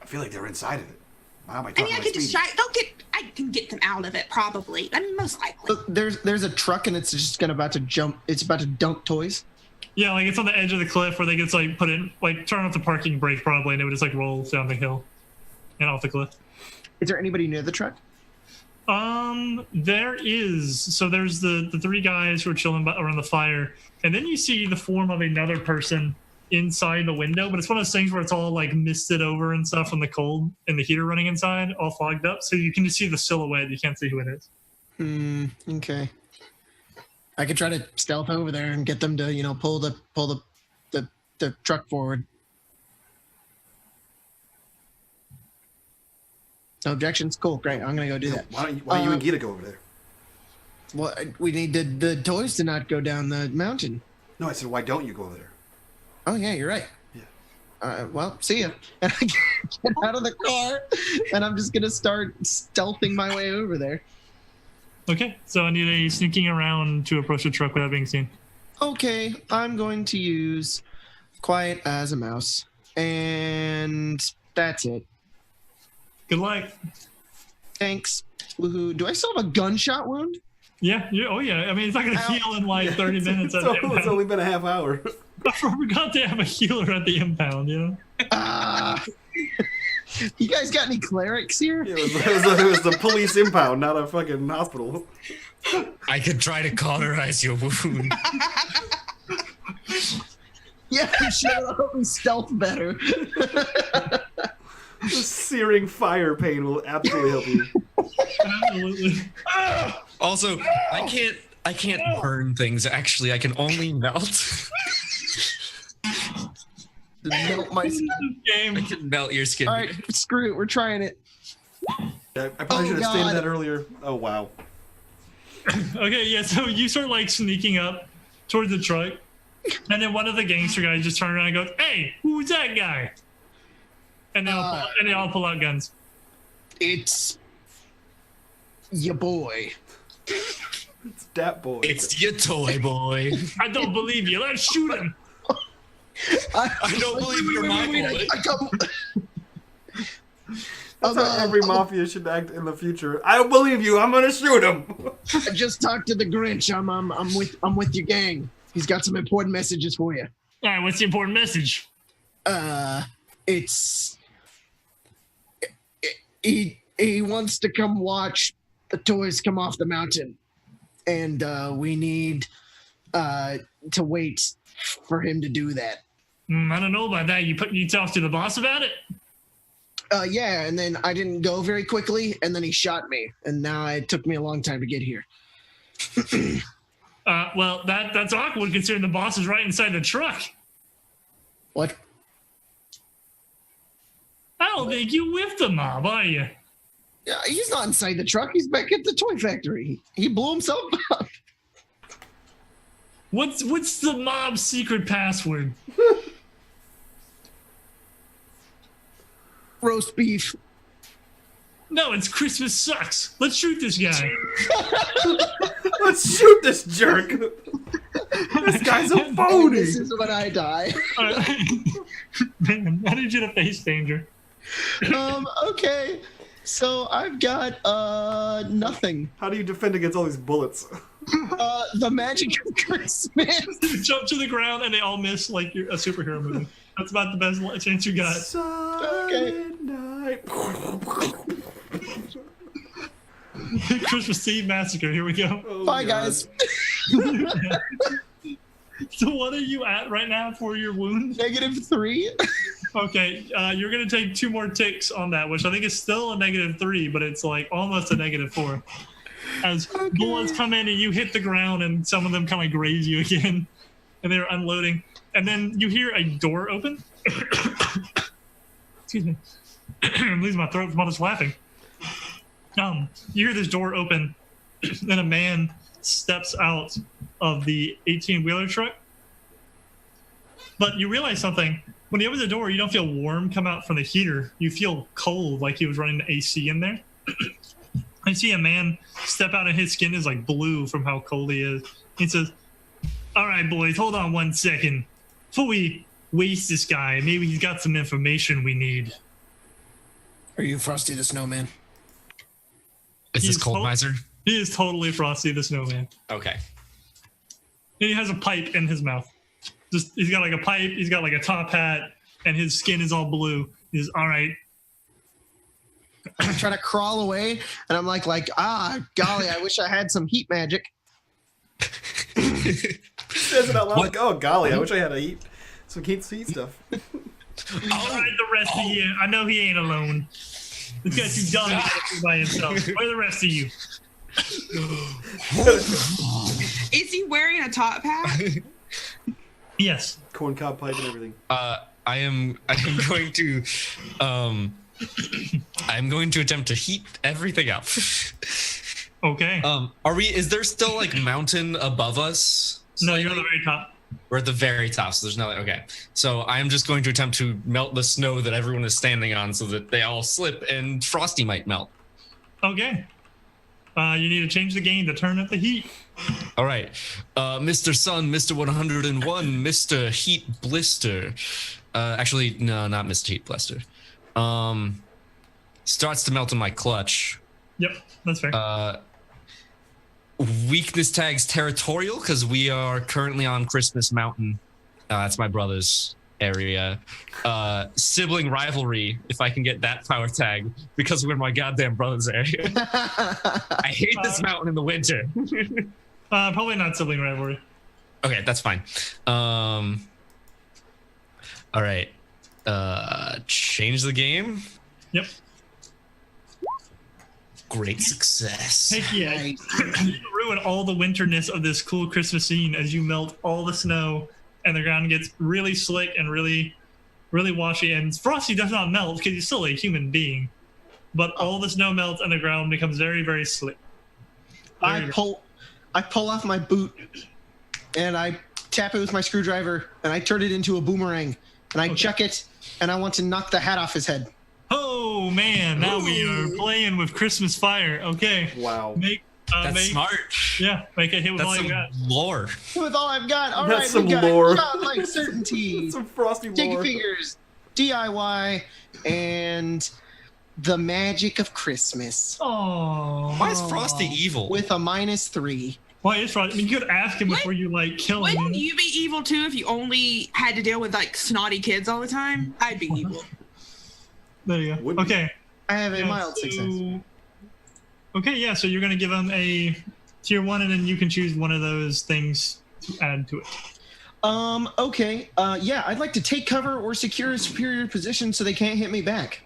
I feel like they're inside of it. Wow, I mean, I can distract. I can get them out of it, probably. I mean, most likely. Look, there's a truck, and it's just about to jump. It's about to dunk toys. Yeah, like it's on the edge of the cliff where they get like put in, like turn off the parking brake probably, and it would just like roll down the hill and off the cliff. Is there anybody near the truck? There is. So there's the 3 guys who are chilling around the fire, and then you see the form of another person inside the window, but it's one of those things where it's all like misted over and stuff from the cold and the heater running inside, all fogged up, so you can just see the silhouette. You can't see who it is. Okay. I could try to stealth over there and get them to, pull the truck forward. No objections? Cool, great. I'm gonna go do that. Why don't you and Gita go over there? Well, we need the toys to not go down the mountain. No, I said, why don't you go over there? Oh yeah, you're right. Yeah. Well, see ya. And I get out of the car, and I'm just gonna start stealthing my way over there. Okay, so I need a sneaking around to approach the truck without being seen. Okay, I'm going to use quiet as a mouse, and that's it. Good luck. Thanks. Woohoo. Do I still have a gunshot wound? Yeah. Oh, yeah. I mean, it's not going to heal in like 30 minutes. It's only been a half hour. I forgot to have a healer at the impound, You guys got any clerics here? Yeah, it was the police impound, not a fucking hospital. I could try to cauterize your wound. Yeah, sure. I'll help me stealth better. The searing fire pain will absolutely help you. Absolutely. Also, I can't burn things. Actually, I can only melt. Melt my skin. I can melt your skin. All right, screw it. We're trying it. I probably should have stated that earlier. Oh, wow. Okay, yeah, so you start like sneaking up towards the truck, and then one of the gangster guys just turns around and goes, "Hey, who's that guy?" And they all pull out guns. It's your boy. It's that boy. It's your toy boy. I don't believe you. Let's shoot him. I don't believe you're my boy. That's how every mafia should act in the future. I don't believe you. I'm gonna shoot him. I just talked to the Grinch. I'm with your gang. He's got some important messages for you. All right, what's the important message? He wants to come watch the toys come off the mountain, and we need to wait for him to do that. I don't know about that. You talked to the boss about it? Yeah, and then I didn't go very quickly, and then he shot me, and now it took me a long time to get here. Well, that's awkward considering the boss is right inside the truck. What? I don't think you with the mob, are you? Yeah, he's not inside the truck. He's back at the toy factory. He blew himself up. What's the mob's secret password? Roast beef. No, it's Christmas sucks. Let's shoot this guy. Let's shoot this jerk. This guy's a phony. This is when I die. Man, how did you get a face danger? Okay. So I've got nothing. How do you defend against all these bullets? The magic of Christmas. Jump to the ground and they all miss like a superhero movie. That's about the best chance you got. Silent night. Christmas Eve Massacre, here we go. Oh, Bye, God. guys. So what are you at right now for your wound? -3. Okay, you're going to take 2 more ticks on that, which I think is still a -3, but it's like almost a -4. As bullets come in and you hit the ground and some of them kind of graze you again, and they're unloading. And then you hear a door open. Excuse me. I'm losing my throat from all this laughing. You hear this door open, then a man steps out of the 18-wheeler truck. But you realize something. When you open the door, you don't feel warm come out from the heater. You feel cold, like he was running the AC in there. I see a man step out and his skin is like blue from how cold he is. He says, "All right, boys, hold on 1 second. Before we waste this guy, maybe he's got some information we need." Are you Frosty the Snowman? Is this He's Cold Miser? He is totally Frosty the Snowman. Okay. And he has a pipe in his mouth. Just he's got like a pipe, he's got like a top hat, and his skin is all blue. He's all right. I'm trying to crawl away, and I'm like, golly, I wish I had some heat magic. Says it out loud. Like, oh golly, I wish I had a heat. So can't see stuff. All right, the rest of you. I know he ain't alone. This guy's too dumb to get through by himself. Where are the rest of you? Is he wearing a top hat? Yes. Corncob pipe and everything. I am going to I'm going to attempt to heat everything up. Okay. Is there still like mountain above us? No, you're on the very top. We're at the very top, so there's no okay. So I'm just going to attempt to melt the snow that everyone is standing on so that they all slip and Frosty might melt. Okay. You need to change the game to turn up the heat. All right. Mr. Sun, Mr. 101, Mr. Heat Blister. Actually, no, not Mr. Heat Blister. Starts to melt in my clutch. Yep, that's fair. Weakness tags territorial because we are currently on Christmas Mountain. That's my brother's area. Sibling rivalry, if I can get that power tag, because we're in my goddamn brother's area. I hate this mountain in the winter. Probably not sibling rivalry. Okay, that's fine. All right. Change the game. Yep. Great success. Heck yeah. You ruin all the winterness of this cool Christmas scene as you melt all the snow and the ground gets really slick and really, really washy. And Frosty does not melt because he's still a human being. But all the snow melts and the ground becomes very, very slick. I pull off my boot and I tap it with my screwdriver and I turn it into a boomerang and I chuck it and I want to knock the hat off his head. Oh man, now we are playing with Christmas fire. Okay. Wow. That's smart. Yeah, make a hit with That's all you some got. lore. With all I've got, all That's right, some we got lore. godlike certainty, Some Frosty sticky lore. fingers, DIY, and the magic of Christmas Oh. Why is Frosty evil? with a -3. Why is Frosty? I mean, you could ask him before you like kill him. Wouldn't you be evil too if you only had to deal with like snotty kids all the time? I'd be evil. There you go. Wouldn't Okay. I have a Yeah, mild success. Okay, yeah, so you're going to give him a tier 1, and then you can choose one of those things to add to it. Okay. Yeah, I'd like to take cover or secure a superior position so they can't hit me back.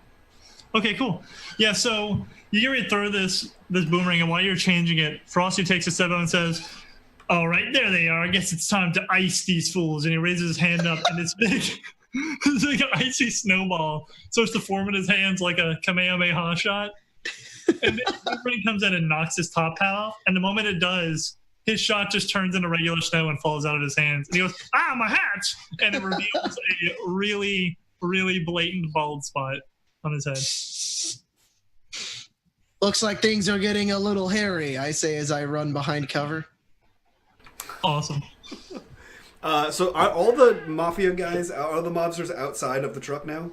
Okay, cool. Yeah, so you get ready to throw this boomerang, and while you're changing it, Frosty takes a step out and says, "All right, there they are. I guess it's time to ice these fools." And he raises his hand up, and this big It's like an icy snowball starts to form in his hands like a Kamehameha shot. And then everybody comes in and knocks his top hat off. And the moment it does, his shot just turns into regular snow and falls out of his hands. And he goes, my hat! And it reveals a really, really blatant bald spot on his head. Looks like things are getting a little hairy, I say as I run behind cover. Awesome. So are all the mafia guys, are the mobsters outside of the truck now?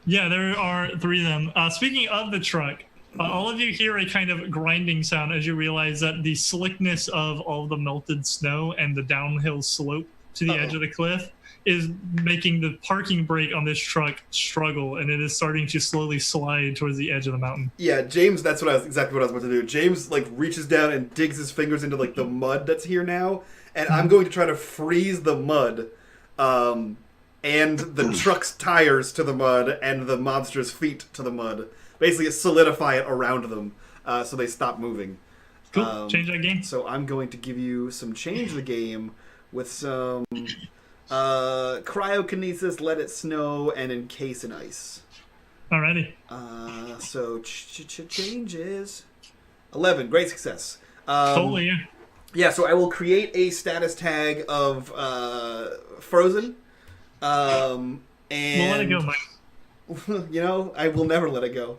Yeah, there are 3 of them. Speaking of the truck, all of you hear a kind of grinding sound as you realize that the slickness of all the melted snow and the downhill slope to the edge of the cliff is making the parking brake on this truck struggle, and it is starting to slowly slide towards the edge of the mountain. Yeah, James, that's exactly what I was about to do. James, like, reaches down and digs his fingers into, like, the mud that's here now, and I'm going to try to freeze the mud, and the truck's tires to the mud, and the mobster's feet to the mud. Basically, solidify it around them, so they stop moving. Cool. Change that game. So I'm going to give you some change the game with some cryokinesis, let it snow, and encase in ice. Alrighty. So changes. 11, great success. Totally, yeah. Yeah, so I will create a status tag of frozen. And We'll let it go, Mike. You know, I will never let it go.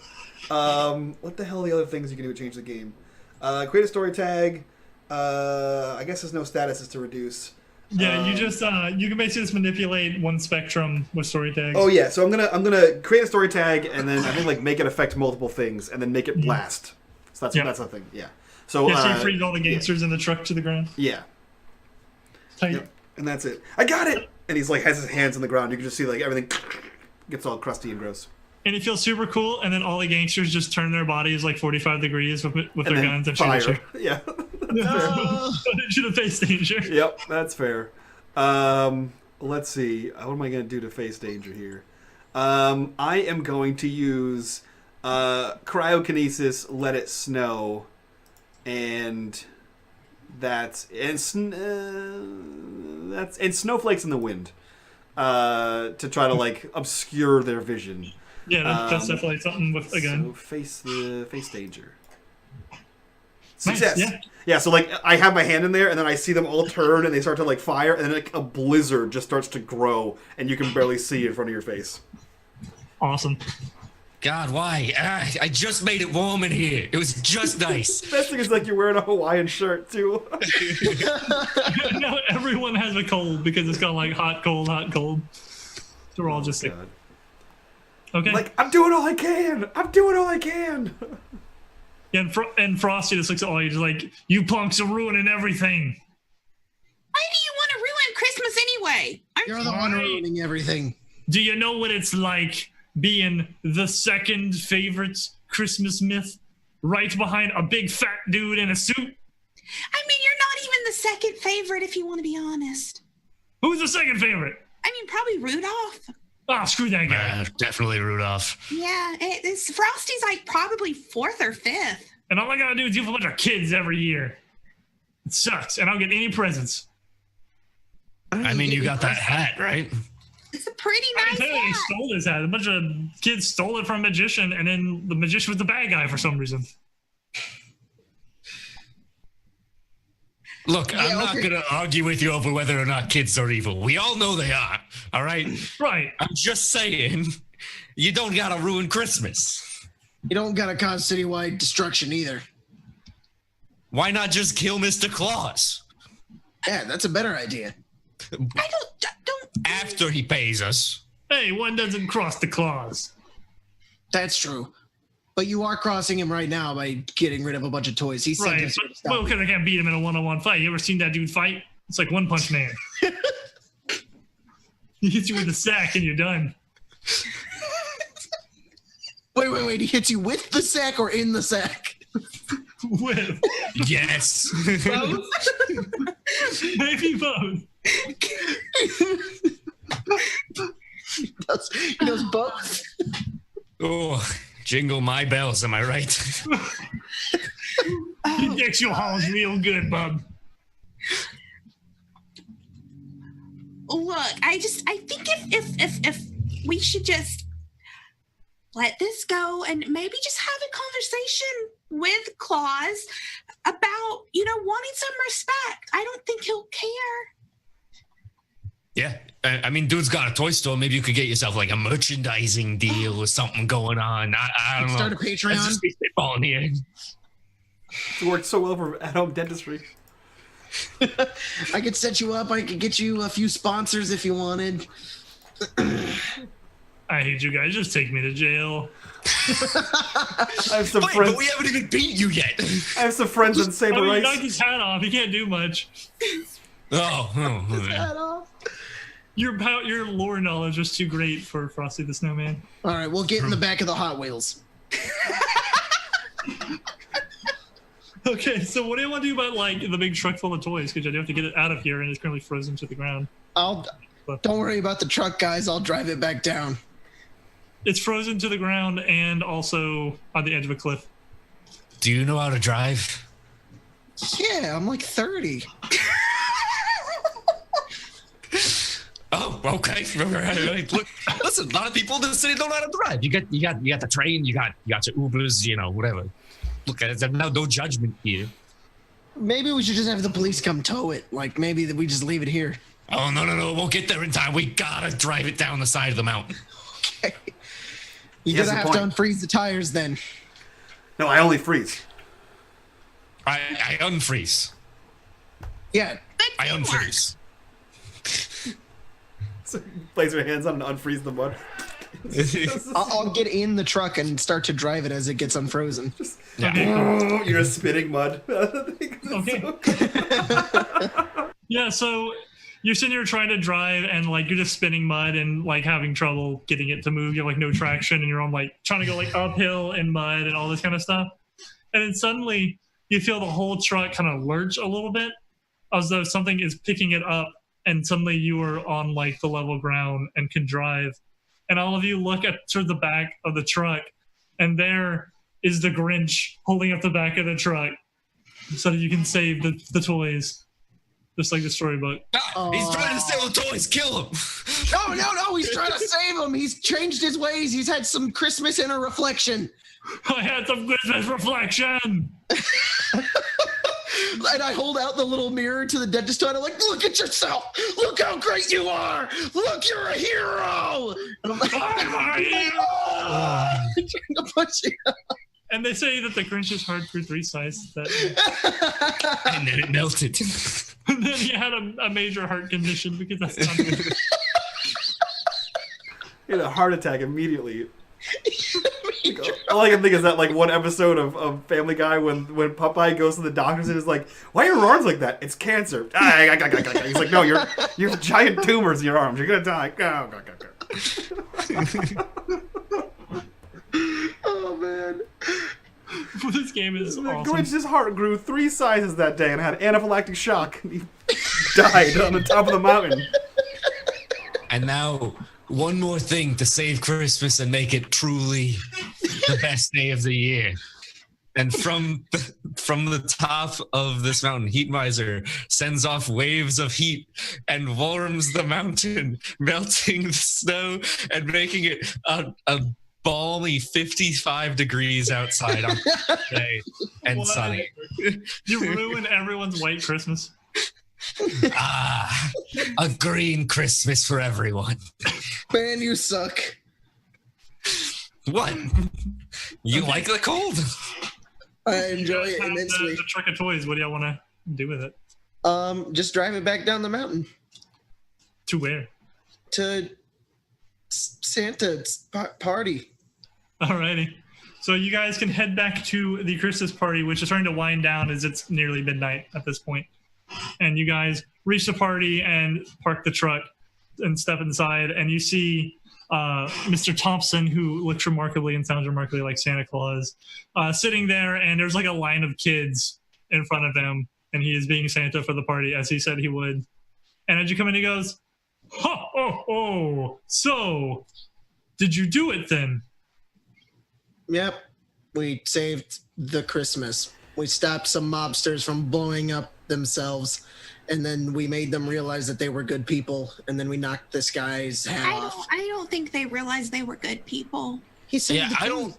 What the hell are the other things you can do to change the game? Create a story tag. I guess there's no statuses to reduce. Yeah, you just you can basically just manipulate one spectrum with story tags. Oh yeah, so I'm gonna create a story tag and then I think like make it affect multiple things and then make it blast. So that's the thing. Yeah. So so you freeze all the gangsters in the truck to the ground. Yeah. Tight. Yep. And that's it. I got it. And he's like has his hands on the ground. You can just see like everything gets all crusty and gross. And it feels super cool, and then all the gangsters just turn their bodies like 45 degrees with their guns and fire. shoot. Yeah. Should have faced danger. Yep, that's fair. Let's see. What am I going to do to face danger here? I am going to use cryokinesis, let it snow, and snowflakes in the wind to try to like obscure their vision. Yeah, that's definitely something with a gun. So face danger. Nice, Success. Yeah, so like I have my hand in there and then I see them all turn and they start to like fire and then like a blizzard just starts to grow and you can barely see in front of your face. Awesome. God, why? I just made it warm in here. It was just nice. Best thing is like you're wearing a Hawaiian shirt too. Now everyone has a cold because it's got like hot, cold, hot, cold. So we're all just sick. Okay. Like, I'm doing all I can! I'm doing all I can! Yeah, and Frosty just looks at all you, just like, you punks are ruining everything. Why do you want to ruin Christmas anyway? You're the one ruining everything. Do you know what it's like being the second favorite Christmas myth? Right behind a big fat dude in a suit? I mean, you're not even the second favorite if you want to be honest. Who's the second favorite? I mean, probably Rudolph. Oh, screw that guy. Definitely Rudolph. Yeah, Frosty's like probably 4th or 5th. And all I gotta do is give a bunch of kids every year. It sucks, and I don't get any presents. I mean, you got that hat, right? It's a pretty I nice can tell you they stole this hat. A bunch of kids stole it from a magician, and then the magician was the bad guy for some reason. Look, I'm not going to argue with you over whether or not kids are evil. We all know they are, all right? Right. I'm just saying, you don't got to ruin Christmas. You don't gotta cause citywide destruction either. Why not just kill Mr. Claus? Yeah, that's a better idea. I don't. After he pays us. Hey, one doesn't cross the claws. That's true. But you are crossing him right now by getting rid of a bunch of toys. He's Right, well, because I can't beat him in a one-on-one fight. You ever seen that dude fight? It's like One Punch Man. He hits you with a sack and you're done. Wait. He hits you with the sack or in the sack? With. Yes. Both? Maybe both. He does both. Oh, jingle my bells, am I right? He decks your halls real good, bub. look, I think if we should just let this go and maybe just have a conversation with Claus about, wanting some respect. I don't think he'll care. Yeah, I mean, dude's got a toy store. Maybe you could get yourself like a merchandising deal or something going on. I don't know. Start a Patreon. Let's just be spitballing here. It worked so well for at-home dentistry. I could set you up. I could get you a few sponsors if you wanted. I hate you guys. Just take me to jail. I have some Wait, friends. but we haven't even beat you yet. I have some friends in Saber He Rice. knocked his hat off. He can't do much. Oh. Your lore knowledge was too great for Frosty the Snowman. All right, we'll get in the back of the Hot Wheels. Okay, so what do you want to do about like the big truck full of toys? Because you have to get it out of here, and it's currently frozen to the ground. Don't worry about the truck, guys. I'll drive it back down. It's frozen to the ground and also on the edge of a cliff. Do you know how to drive? Yeah, I'm like 30. Oh, okay. Right. Look, listen. A lot of people in the city don't know how to drive. You got the train. You got your Ubers. Whatever. Look, there's no judgment here. Maybe we should just have the police come tow it. Like maybe we just leave it here. Oh no, we'll get there in time. We gotta drive it down the side of the mountain. Okay. You're gonna have to unfreeze the tires then. No, I only freeze. I unfreeze. Yeah. I unfreeze. So place your hands on and unfreeze the mud. I'll get in the truck and start to drive it as it gets unfrozen. Okay. You're spitting mud. Okay. Yeah, so you're sitting here trying to drive and like you're just spinning mud and like having trouble getting it to move. You have like no traction and you're on like trying to go like uphill in mud and all this kind of stuff. And then suddenly you feel the whole truck kind of lurch a little bit as though something is picking it up, and suddenly you are on like the level ground and can drive. And all of you look at to the back of the truck, and there is the Grinch holding up the back of the truck so that you can save the toys. Just like the storybook. He's trying to steal the toys. Kill him. No. He's trying to save him. He's changed his ways. He's had some Christmas inner reflection. I had some Christmas reflection. And I hold out the little mirror to the dentist toy. And I'm like, look at yourself. Look how great you are. Look, you're a hero. And I'm like, I'm a hero. trying to push you. And they say that the Grinch is hard for 3 size. And then it melted. And then he had a major heart condition because that's not good. He had a heart attack immediately. All I can think is that like one episode of Family Guy when Popeye goes to the doctors and is like, "Why are your arms like that? It's cancer." He's like, "No, you have giant tumors in your arms. You're gonna die." Oh man. This game is awesome. Grinch's heart grew 3 sizes that day and had anaphylactic shock. He died on the top of the mountain. And now, one more thing to save Christmas and make it truly the best day of the year. And from the top of this mountain, Heat Miser sends off waves of heat and warms the mountain, melting the snow and making it a balmy 55 degrees outside on day and What? sunny. You ruin everyone's white Christmas. A green Christmas for everyone. Man, you suck. What? You like the cold? I enjoy You it guys have immensely. the truck of toys. What do y'all want to do with it? Just drive it back down the mountain To where? to Santa's party. Alrighty. So you guys can head back to the Christmas party, which is starting to wind down as it's nearly midnight at this point. And you guys reach the party and park the truck and step inside, and you see Mr. Thompson, who looks remarkably and sounds remarkably like Santa Claus, sitting there, and there's like a line of kids in front of him, and he is being Santa for the party, as he said he would. And as you come in, he goes, "Ha, oh, oh, so did you do it then?" Yep. We saved the Christmas. We stopped some mobsters from blowing up themselves, and then we made them realize that they were good people, and then we knocked this guy's hat off. I don't think they realized they were good people. He said, Yeah, I don't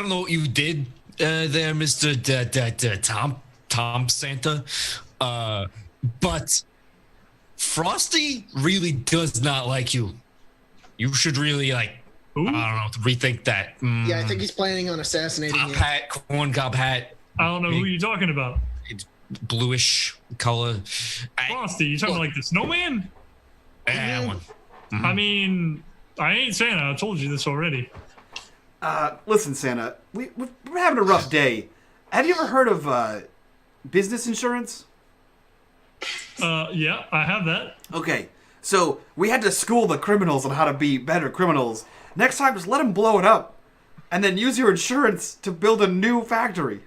know what you did there, Mr. Tom Santa, but Frosty really does not like you. You should really I don't know, rethink that. Yeah, I think he's planning on assassinating Top you. hat, corn cob hat. I don't know who you're talking about. It's bluish color. Frosty, you talking like the snowman? That one. I mean, I ain't Santa. I told you this already. Listen, Santa, we're having a rough day. Have you ever heard of business insurance? Yeah, I have that. Okay, so we had to school the criminals on how to be better criminals. Next time, just let them blow it up, and then use your insurance to build a new factory.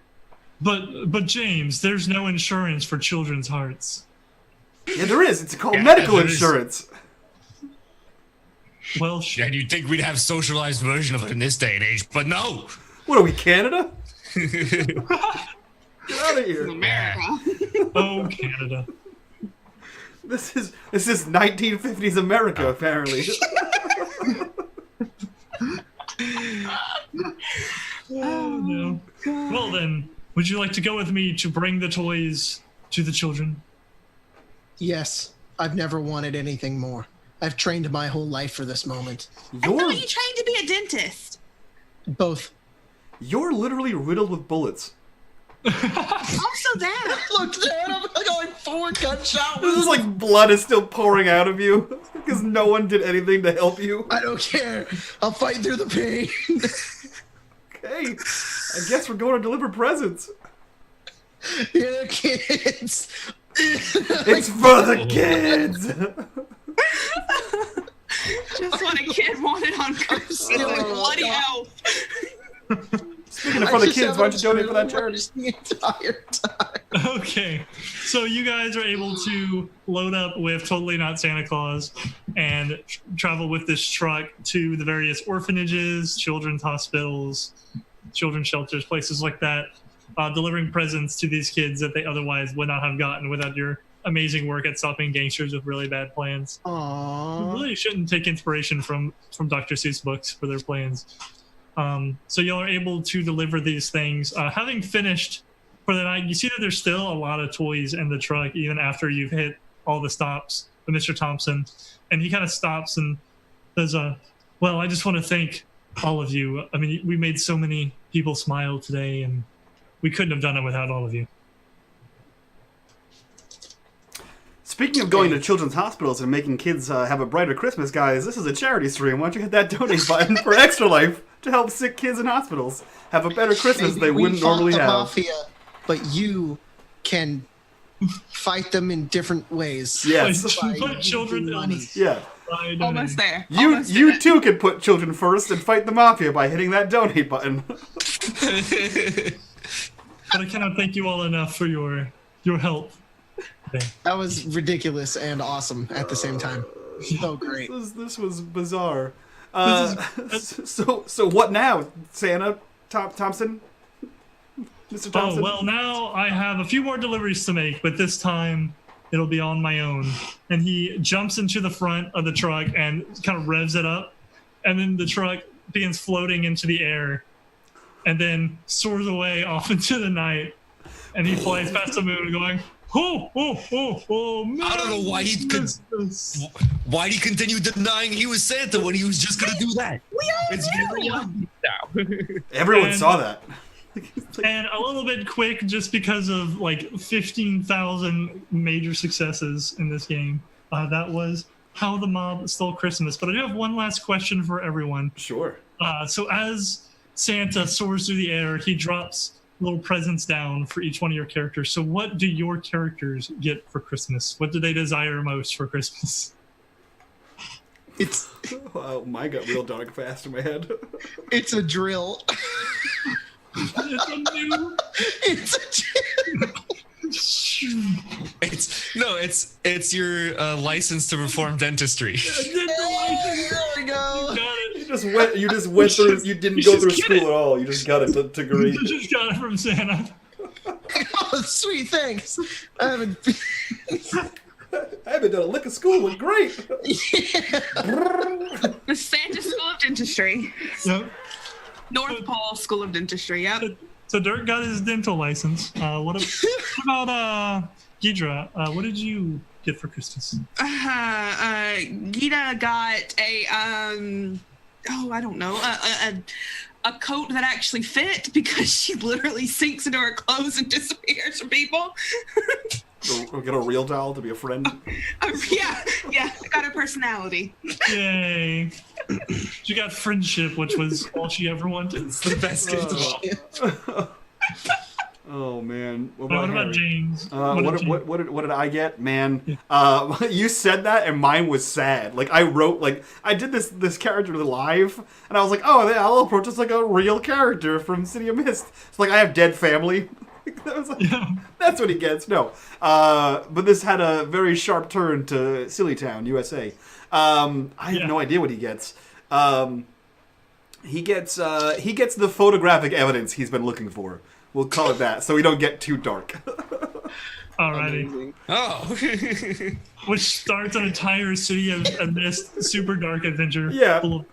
But James, there's no insurance for children's hearts. Yeah, there is. It's called medical there is. insurance. Well, Yeah, you'd think we'd have socialized version of it in this day and age, but no. What are we, Canada? Get out of here. America. oh, Canada. This is 1950s America, apparently. Oh, no. Well, then, would you like to go with me to bring the toys to the children? Yes, I've never wanted anything more. I've trained my whole life for this moment. I thought you trained to be a dentist. Both. You're literally riddled with bullets. Also that. Look, Dad, I'm going 4 gunshot This is wounds. like blood is still pouring out of you because no one did anything to help you. I don't care. I'll fight through the pain. Okay, I guess we're going to deliver presents. Yeah, kids. It's for the kids. Just what a kid wanted on Christmas. Like, bloody hell. Speaking of for the kids, why don't you donate for that charity? The entire time. Okay, so you guys are able to load up with Totally Not Santa Claus and travel with this truck to the various orphanages, children's hospitals, children's shelters, places like that, delivering presents to these kids that they otherwise would not have gotten without your amazing work at stopping gangsters with really bad plans. Aww. You really shouldn't take inspiration from Dr. Seuss books for their plans. So y'all are able to deliver these things. Having finished for the night, you see that there's still a lot of toys in the truck, even after you've hit all the stops with Mr. Thompson. And he kind of stops and says, well, I just want to thank all of you. I mean, we made so many people smile today, and we couldn't have done it without all of you. Speaking of going to children's hospitals and making kids have a brighter Christmas, guys, this is a charity stream. Why don't you hit that donate button for Extra Life to help sick kids in hospitals have a better Christmas they wouldn't normally the have. Mafia, but you can fight them in different ways. Yes. Put children money. illness. Yeah. by Almost there. You Almost did you it. too can put children first and fight the mafia by hitting that donate button. But I cannot thank you all enough for your help. That was ridiculous and awesome at the same time. So great. This was bizarre. So what now, Santa Thompson? Mr. Thompson? Oh, well, now I have a few more deliveries to make, but this time it'll be on my own. And he jumps into the front of the truck and kind of revs it up. And then the truck begins floating into the air and then soars away off into the night. And he flies past the moon going, oh, man. I don't know why why'd he continue denying he was Santa when he was just gonna do that. It's very obvious now. Everyone saw that. And a little bit quick, just because of like 15,000 major successes in this game. That was How the Mob Stole Christmas. But I do have one last question for everyone. Sure. So as Santa soars through the air, he drops little presents down for each one of your characters. So what do your characters get for Christmas? What do they desire most for Christmas? It's Oh, mine got real dark fast in my head. it's a drill. It's a new... It's a drill. It's your license to perform dentistry. There we go. You just went through. You didn't go through school at all. You just got a degree. You just got it from Santa. Oh, sweet, thanks. I haven't. I haven't done a lick of school. It's great. The Santa School of Dentistry. Yep. North Pole School of Dentistry, yep. So Dirk got his dental license. What about Ghidra? What did you get for Christmas? Gita got a I don't know, a coat that actually fit because she literally sinks into her clothes and disappears from people. Or get a real doll to be a friend. Yeah, I got her personality. Yay. She got friendship, which was all she ever wanted. It's the best gift of all. Oh man. What about Harry? James? What did I get, man? You said that, and mine was sad. Like I did this character live, and I was like, oh, yeah, I'll approach this like a real character from City of Mist. It's like I have dead family. That's what he gets. No, but this had a very sharp turn to Silly Town, USA. I have no idea what he gets. He gets the photographic evidence he's been looking for. We'll call it that, so we don't get too dark. Alrighty. Oh. Which starts an entire City of Mist super dark adventure. Yeah. Full of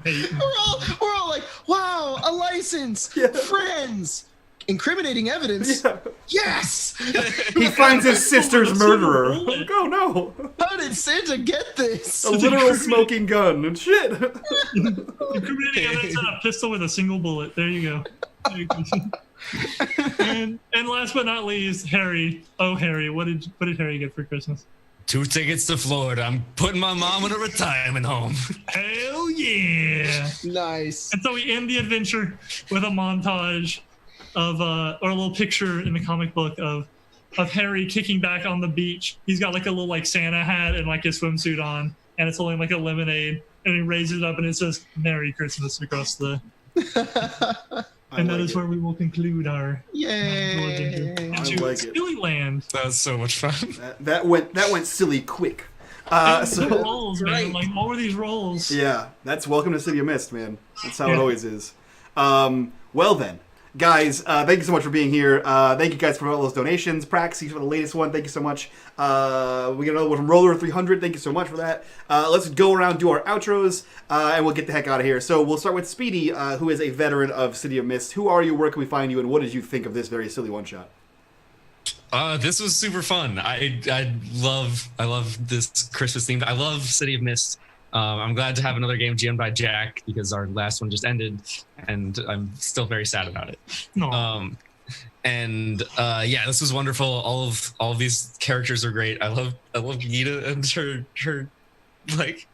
hate. We're all like, wow, a license, friends, incriminating evidence. Yeah. Yes. He finds his sister's murderer. Like, oh no! How did Santa get this? A literal smoking gun and shit. Incriminating evidence and a pistol with a single bullet. There you go. and last but not least, Harry. Oh, Harry, what did Harry get for Christmas? 2 tickets to Florida. I'm putting my mom in a retirement home. Hell yeah! Nice. And so we end the adventure with a montage of or a little picture in the comic book of Harry kicking back on the beach. He's got like a little like Santa hat and like his swimsuit on, and it's holding like a lemonade, and he raises it up and it says "Merry Christmas" across the. And that is where we will conclude our Yay! like it. Silly Land. That was so much fun. That went silly quick. The rolls, man. Like, what were these rolls? Yeah, that's welcome to City of Mist, man. That's how it always is. Well then, guys, thank you so much for being here. Thank you guys for all those donations. Praxi for the latest one. Thank you so much. We got another one from Roller300. Thank you so much for that. Let's go around, do our outros, and we'll get the heck out of here. So we'll start with Speedy, who is a veteran of City of Mist. Who are you? Where can we find you? And what did you think of this very silly one-shot? This was super fun. I love this Christmas theme. I love City of Mist. I'm glad to have another game GM'd by Jack because our last one just ended, and I'm still very sad about it. No. This was wonderful. All of these characters are great. I love Gita and her like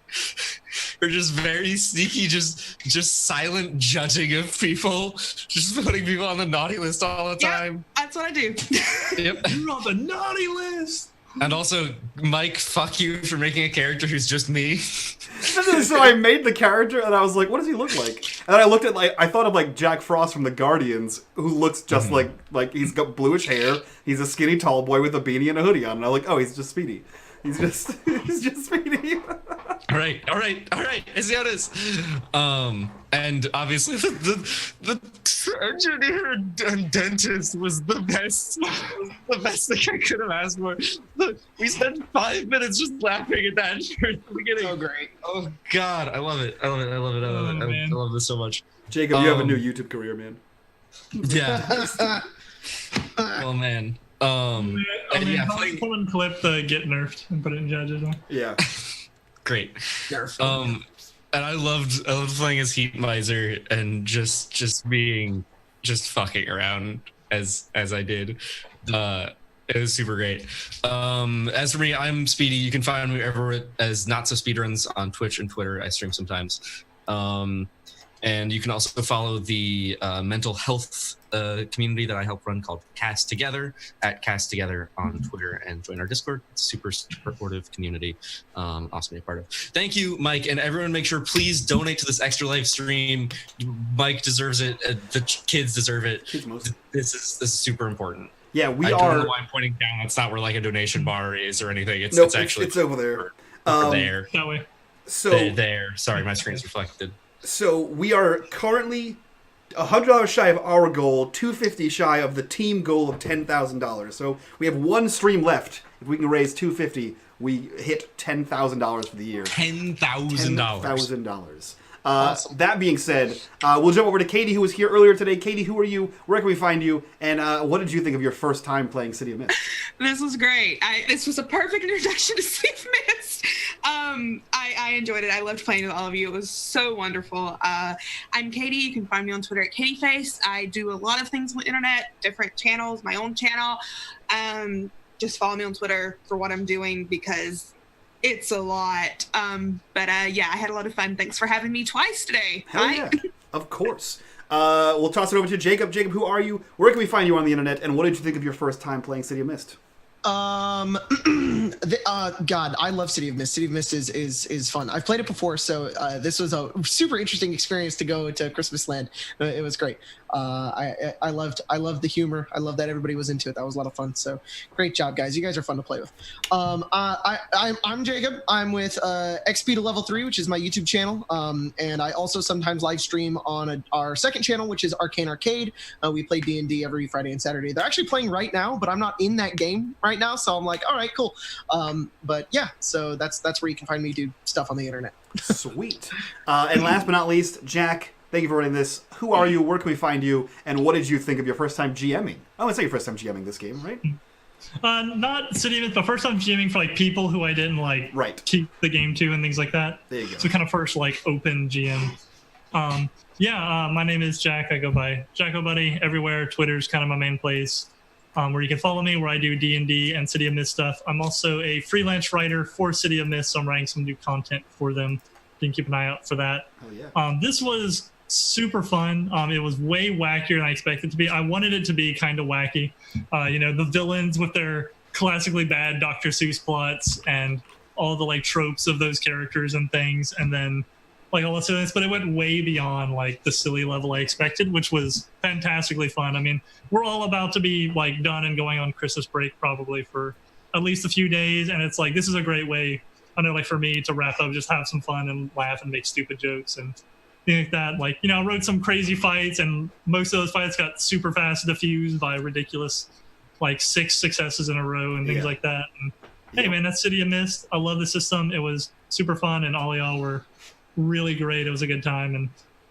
her just very sneaky, just silent judging of people, just putting people on the naughty list all the time. That's what I do. Yep. You're on the naughty list. And also, Mike, fuck you for making a character who's just me. So I made the character, and I was like, what does he look like? And then I looked at, I thought of, Jack Frost from The Guardians, who looks just like he's got bluish hair, he's a skinny tall boy with a beanie and a hoodie on, and I'm like, oh, he's just Speedy. He's just Speedy. All right. I see how it is. And obviously the engineer and dentist was the best thing I could have asked for. Look, we spent 5 minutes just laughing at that at the beginning. So great. Oh God, I love it. I love this so much. Jacob, you have a new YouTube career, man. Yeah. Oh man. Someone clip the get nerfed and put it in judges. Yeah. Great. And I loved playing as Heat Miser and just fucking around as I did. It was super great. As for me, I'm Speedy. You can find me wherever as Not So Speedruns on Twitch and Twitter. I stream sometimes. And you can also follow the mental health community that I help run called Cast Together at Cast Together on Twitter, and join our Discord. It's a super supportive community. Awesome to be a part of. Thank you, Mike, and everyone make sure please donate to this extra live stream. Mike deserves it. The kids deserve it. This is super important. Yeah, I don't know why I'm pointing down. That's not where like a donation bar is or anything. It's actually it's over there. There. That way. So there. Sorry, my screen's reflected. So we are currently $100 shy of our goal, $250 shy of the team goal of $10,000. So we have one stream left. If we can raise $250, we hit $10,000 for the year. $10,000. $10,000. Awesome. That being said, we'll jump over to Katie, who was here earlier today. Katie, who are you? Where can we find you? And what did you think of your first time playing City of Mist? This was great. This was a perfect introduction to City of Mist. I enjoyed it. I loved playing with all of you. It was so wonderful. I'm Katie. You can find me on Twitter at KatieFace. I do a lot of things on the internet, different channels, my own channel. Just follow me on Twitter for what I'm doing because it's a lot. Yeah, I had a lot of fun. Thanks for having me twice today. Hell yeah. Of course. We'll toss it over to Jacob. Jacob, who are you? Where can we find you on the internet? And what did you think of your first time playing City of Mist? God, I love City of Mist. City of Mist is fun. I've played it before, so this was a super interesting experience to go to Christmas Land. It was great. I loved the humor. I love that everybody was into it. That was a lot of fun. So great job, guys. You guys are fun to play with. I'm Jacob. I'm with XP to Level 3, which is my YouTube channel. And I also sometimes live stream on our second channel, which is Arcane Arcade. We play D&D every Friday and Saturday. They're actually playing right now, but I'm not in that game right now. So I'm like, all right, cool. But yeah, so that's where you can find me do stuff on the internet. Sweet. And last but not least, Jack, thank you for running this. Who are you? Where can we find you? And what did you think of your first time GMing? I want to say your first time GMing this game, right? Not City of Mist, but first time GMing for like people who I didn't like keep the game to and things like that. There you go. So kind of first like open GM. My name is Jack. I go by Jacko Buddy everywhere. Twitter's kind of my main place where you can follow me, where I do D&D and City of Mist stuff. I'm also a freelance writer for City of Mist, so I'm writing some new content for them. You can keep an eye out for that. Oh, yeah. This was super fun. It was way wackier than I expected it to be. I wanted it to be kind of wacky. The villains with their classically bad Dr. Seuss plots and all the like tropes of those characters and things, and then like all the silliness, but it went way beyond like the silly level I expected, which was fantastically fun. I mean, we're all about to be like done and going on Christmas break probably for at least a few days, and it's like this is a great way, I know, like for me to wrap up, just have some fun and laugh and make stupid jokes and things like that. Like, I wrote some crazy fights, and most of those fights got super fast diffused by ridiculous like 6 successes in a row and things like that. And hey man, that's City of Mist. I love the system. It was super fun, and all y'all were really great. It was a good time, and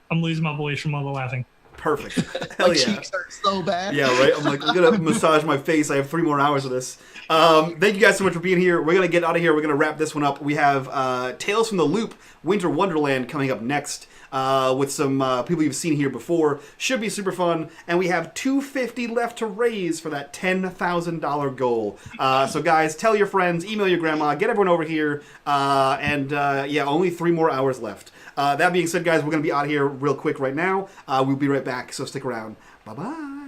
I'm losing my voice from all the laughing. Perfect. Hell My yeah. cheeks are so bad. Yeah, right? I'm like, I'm going to massage my face. I have 3 more hours of this. Thank you guys so much for being here. We're going to get out of here. We're going to wrap this one up. We have Tales from the Loop, Winter Wonderland coming up next with some people you've seen here before. Should be super fun. And we have $250 left to raise for that $10,000 goal. So guys, tell your friends, email your grandma, get everyone over here. Only 3 more hours left. That being said, guys, we're going to be out of here real quick right now. We'll be right back, so stick around. Bye-bye.